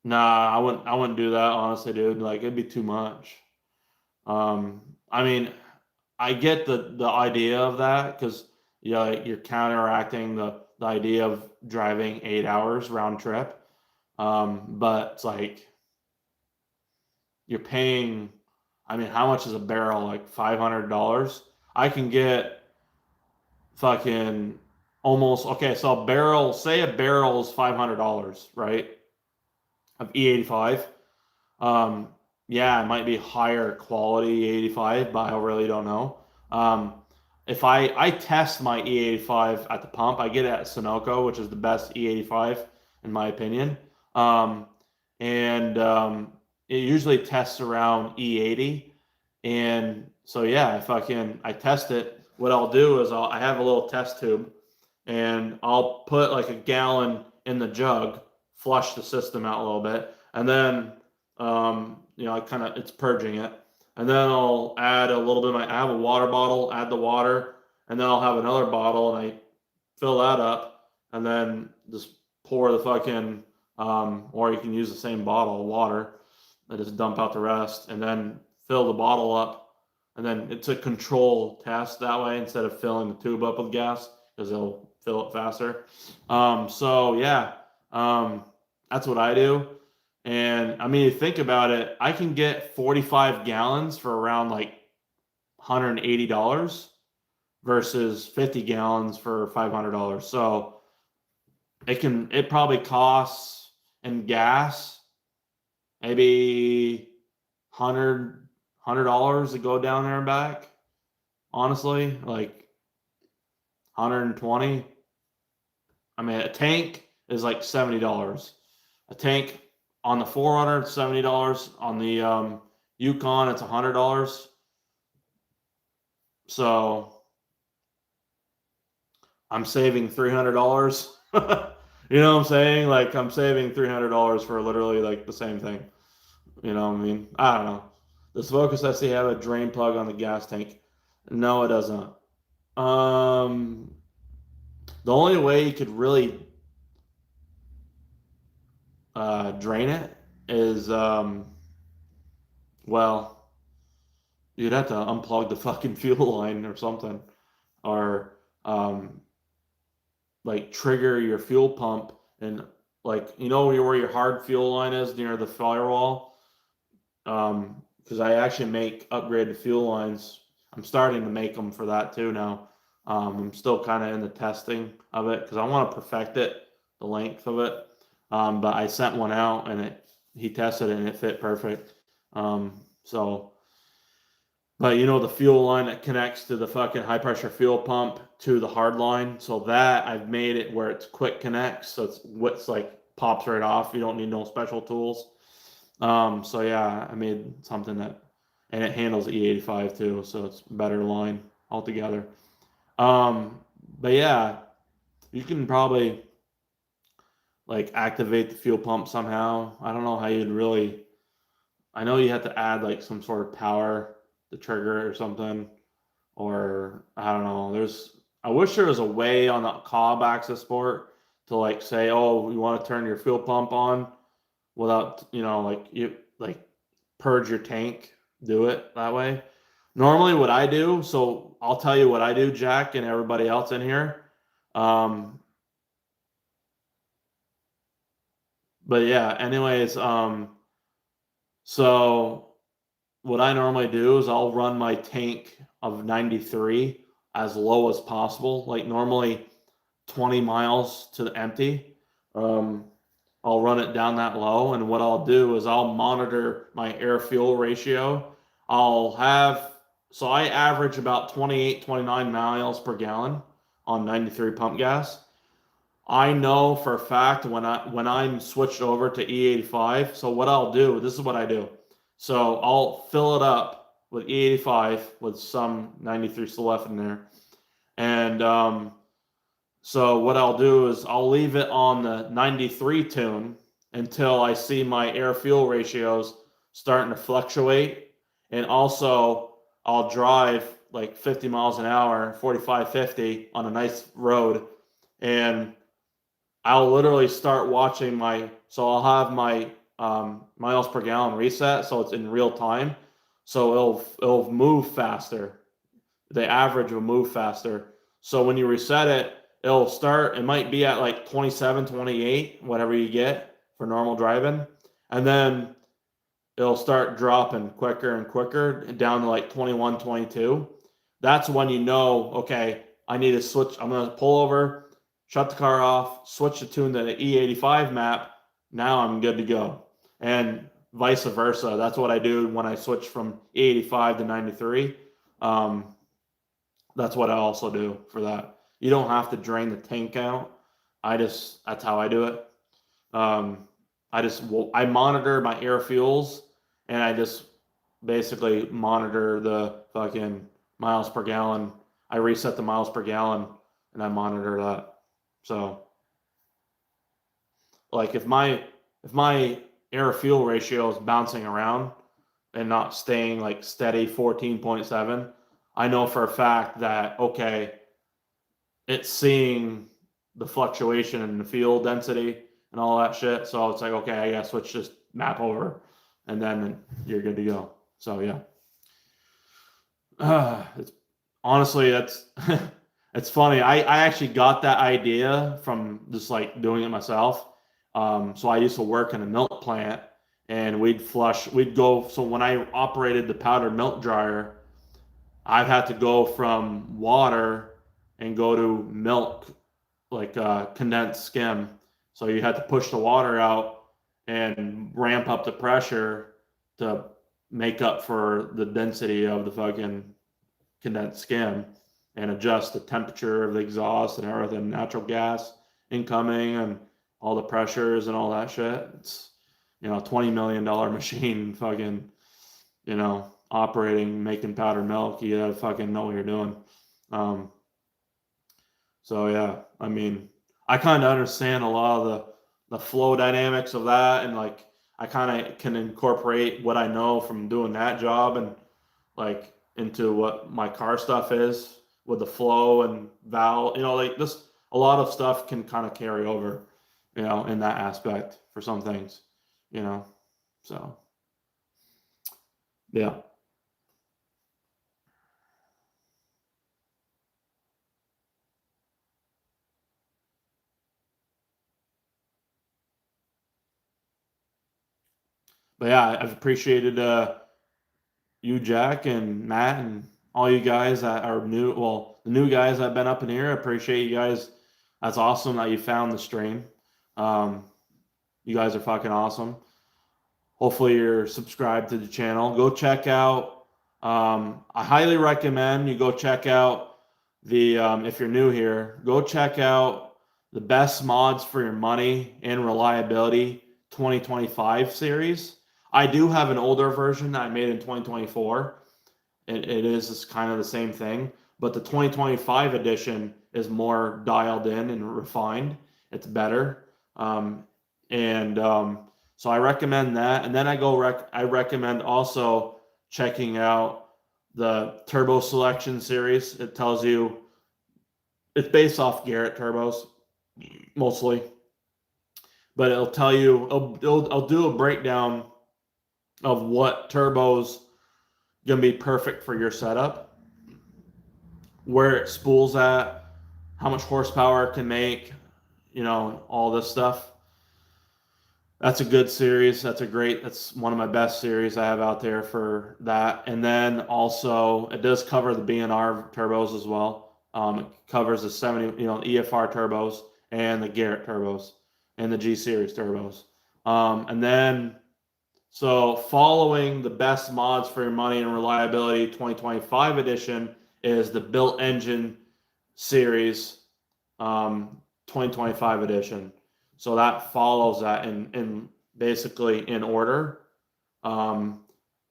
Nah, I wouldn't. I wouldn't do that honestly, dude. Like it'd be too much. I mean, I get the idea of that because you're counteracting the idea of driving 8 hours round trip. But it's like you're paying. I mean, how much is a barrel? Like $500. I can get fucking almost okay. So say a barrel is $500, right? Of E85. Um, yeah, it might be higher quality E85, but I really don't know. Um, if I test my E85 at the pump, I get it at Sunoco, which is the best E85 in my opinion. Um, and it usually tests around E80. And so yeah, if I test it, what I'll do is I have a little test tube and I'll put like a gallon in the jug, flush the system out a little bit, and then it's purging it, and then I'll add a little bit. I have a water bottle, add the water, and then I'll have another bottle, and I fill that up, and then just pour the fucking, or you can use the same bottle of water, and just dump out the rest, and then fill the bottle up, and then it's a control test that way instead of filling the tube up with gas because it'll fill it faster. So yeah, that's what I do. And I mean, think about it. I can get 45 gallons for around like $180 versus 50 gallons for $500. So it probably costs in gas maybe $100 to go down there and back. Honestly, like 120. I mean, a tank is like $70. A tank on the 4Runner, $70. On the Yukon, it's $100. So I'm saving $300. You know what I'm saying? Like I'm saving $300 for literally like the same thing. You know what I mean? I don't know. Does Focus SC have a drain plug on the gas tank? No, it doesn't. The only way you could really drain it is well, you'd have to unplug the fucking fuel line or something, or like trigger your fuel pump and like where your hard fuel line is near the firewall. Because I actually make upgraded fuel lines. I'm starting to make them for that too now. I'm still kind of in the testing of it because I want to perfect it, the length of it. But I sent one out and he tested it and it fit perfect. So, but the fuel line that connects to the fucking high pressure fuel pump to the hard line. So that I've made it where it's quick connects. So it's like pops right off. You don't need no special tools. So yeah, I made something and it handles E85 too. So it's a better line altogether. But yeah, you can probably like activate the fuel pump somehow. I don't know how you'd really. I know you have to add like some sort of power to trigger it or something, or I don't know. I wish there was a way on the Cobb Access Sport to like say, oh, you want to turn your fuel pump on without like purge your tank. Do it that way. Normally, what I do. So I'll tell you what I do, Jack, and everybody else in here. But yeah, anyways, so what I normally do is I'll run my tank of 93 as low as possible, like normally 20 miles to the empty. I'll run it down that low, and what I'll do is I'll monitor my air fuel ratio. So I average about 28, 29 miles per gallon on 93 pump gas. I know for a fact when I'm switched over to E85. So what I'll do, this is what I do. So I'll fill it up with E85 with some 93 still left in there, and so what I'll do is I'll leave it on the 93 tune until I see my air fuel ratios starting to fluctuate, and also I'll drive like 50 miles an hour, 45, 50 on a nice road, and I'll literally start watching so I'll have my miles per gallon reset, so it's in real time. So it'll move faster. The average will move faster. So when you reset it, it might be at like 27, 28, whatever you get for normal driving. And then it'll start dropping quicker and quicker down to like 21, 22. That's when okay, I need to switch. I'm going to pull over, shut the car off, switch the tune to the E85 map. Now I'm good to go. And vice versa. That's what I do when I switch from E85 to 93. That's what I also do for that. You don't have to drain the tank out. That's how I do it. I monitor my air fuels, and I just basically monitor the fucking miles per gallon. I reset the miles per gallon, and I monitor that. So, like if my air fuel ratio is bouncing around and not staying like steady 14.7, I know for a fact that okay, it's seeing the fluctuation in the fuel density and all that shit. So it's like, okay, I gotta switch this map over, and then you're good to go. So yeah, honestly, that's it's funny. I actually got that idea from just like doing it myself. So I used to work in a milk plant, and we'd go. So when I operated the powdered milk dryer, I've had to go from water and go to milk, condensed skim. So you had to push the water out and ramp up the pressure to make up for the density of the fucking condensed skim and adjust the temperature of the exhaust and everything, natural gas incoming and all the pressures and all that shit. It's, $20 million machine fucking, operating, making powdered milk. You gotta fucking know what you're doing. So yeah, I mean, I kind of understand a lot of the flow dynamics of that, and like I kind of can incorporate what I know from doing that job and like into what my car stuff is with the flow and valve. Like this, a lot of stuff can kind of carry over, in that aspect for some things, so yeah. But yeah, I've appreciated you, Jack, and Matt, and all you guys that are new. Well, the new guys that have been up in here. I appreciate you guys. That's awesome that you found the stream. You guys are fucking awesome. Hopefully you're subscribed to the channel. Go check out. I highly recommend you go check out the. If you're new here, go check out the best mods for your money and reliability 2025 series. I do have an older version that I made in 2024. It is kind of the same thing, but the 2025 edition is more dialed in and refined. It's better. And so I recommend that. And then I recommend also checking out the Turbo Selection series. It tells you, it's based off Garrett turbos mostly, but it'll tell you, I'll do a breakdown of what turbos gonna be perfect for your setup, where it spools at, how much horsepower it can make, all this stuff. That's a good series. That's one of my best series I have out there for that. And then also it does cover the B&R turbos as well. It covers the 70, EFR turbos and the Garrett turbos and the G series turbos. And then, so following the best mods for your money and reliability 2025 edition is the built engine series 2025 edition. So that follows that in basically in order.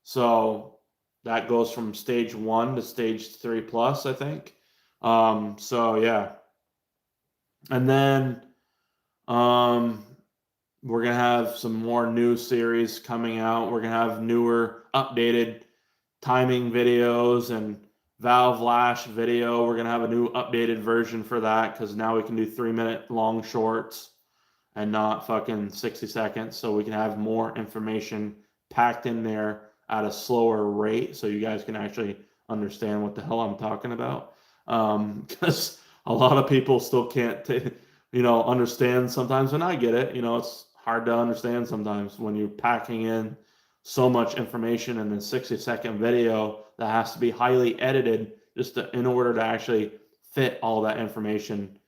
So that goes from stage 1 to stage 3 plus, I think. So yeah. And then we're going to have some more new series coming out. We're going to have newer, updated timing videos and valve lash video. We're going to have a new updated version for that because now we can do 3-minute long shorts and not fucking 60 seconds. So we can have more information packed in there at a slower rate so you guys can actually understand what the hell I'm talking about. Because a lot of people still can't, understand sometimes, and I get it. It's hard to understand sometimes when you're packing in so much information in a 60-second video that has to be highly edited in order to actually fit all that information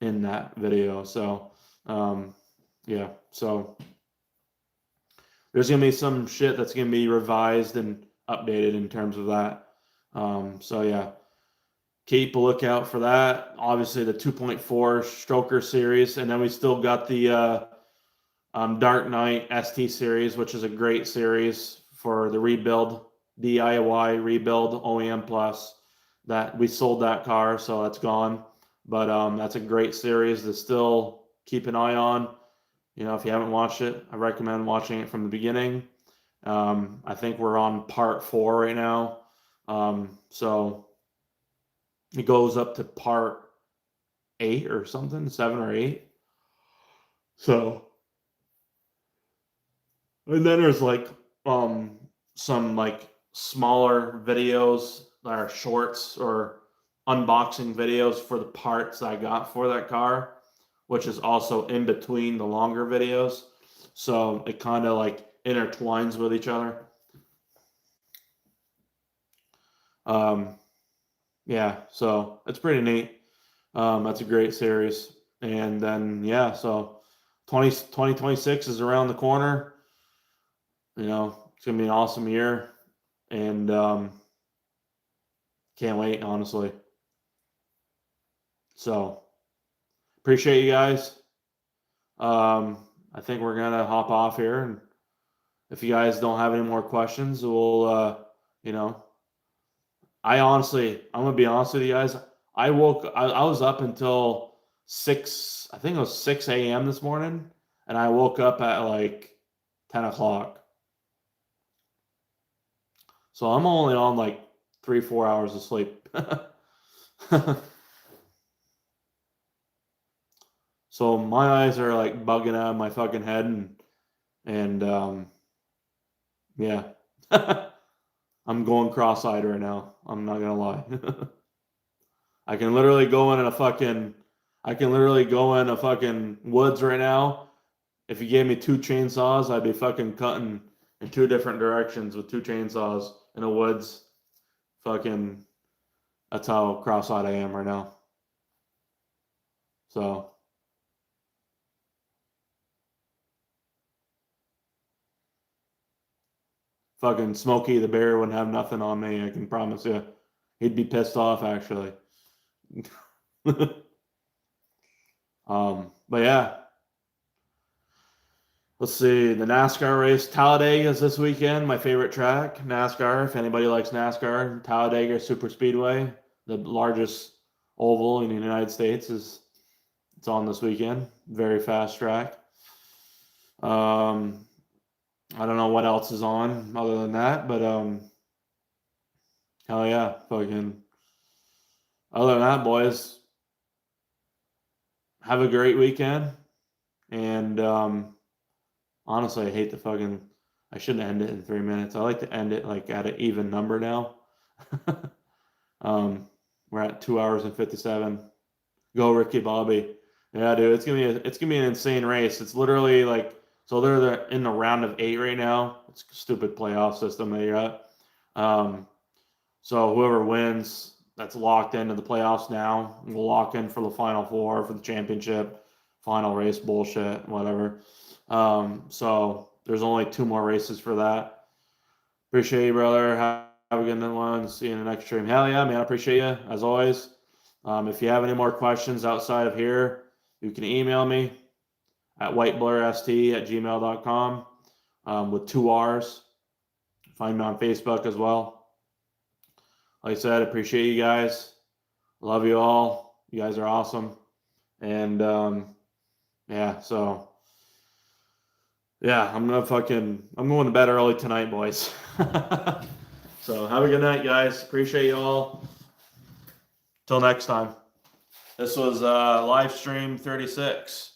in that video. So yeah, so there's gonna be some shit that's gonna be revised and updated in terms of that. So yeah, keep a lookout for that. Obviously the 2.4 stroker series, and then we still got the Dark Knight ST series, which is a great series for the rebuild, DIY rebuild OEM plus. That we sold that car, so that's gone. But that's a great series to still keep an eye on. If you haven't watched it, I recommend watching it from the beginning. I think we're on part 4 right now. So it goes up to part 8 or something, 7 or 8. So, and then there's like some like smaller videos that are shorts or unboxing videos for the parts I got for that car, which is also in between the longer videos. So it kind of like intertwines with each other. Yeah, so it's pretty neat. That's a great series. And then, yeah, so 2026 is around the corner. You know, it's going to be an awesome year. And can't wait, honestly. So, appreciate you guys. I think we're going to hop off here. And if you guys don't have any more questions, we'll, you know, I'm going to be honest with you guys. I was up until 6, I think it was 6 a.m. this morning, and I woke up at like 10 o'clock. So I'm only on like 3-4 hours of sleep. So my eyes are like bugging out of my fucking head, and yeah. I'm going cross-eyed right now. I'm not gonna lie. I can literally go in a fucking woods right now. If you gave me 2 chainsaws, I'd be fucking cutting in 2 different directions with 2 chainsaws in the woods. Fucking, that's how cross-eyed I am right now. So, fucking Smokey the Bear wouldn't have nothing on me, I can promise you. He'd be pissed off, actually. But yeah. Let's see, the NASCAR race. Talladega is this weekend, my favorite track, NASCAR. If anybody likes NASCAR, Talladega Super Speedway, the largest oval in the United States, it's on this weekend. Very fast track. I don't know what else is on other than that, but hell yeah, fucking. Other than that, boys, have a great weekend. And honestly, I hate the fucking. I shouldn't end it in 3 minutes. I like to end it like at an even number now. We're at 2 hours and 57. Go Ricky Bobby. Yeah, dude, it's gonna be an insane race. It's literally like, so they're in the round of 8 right now. It's a stupid playoff system that you're at. So whoever wins, that's locked into the playoffs now. We'll lock in for the Final Four, for the championship, final race bullshit, whatever. So there's only 2 more races for that. Appreciate you, brother. Have a good one. See you in the next stream. Hell yeah, man. I appreciate you, as always. If you have any more questions outside of here, you can email me at whiteblurrst@gmail.com with 2 R's. Find me on Facebook as well. Like I said, appreciate you guys. Love you all. You guys are awesome. And yeah, so yeah, I'm going to bed early tonight, boys. So have a good night, guys. Appreciate you all. Till next time. This was LiveStream 36.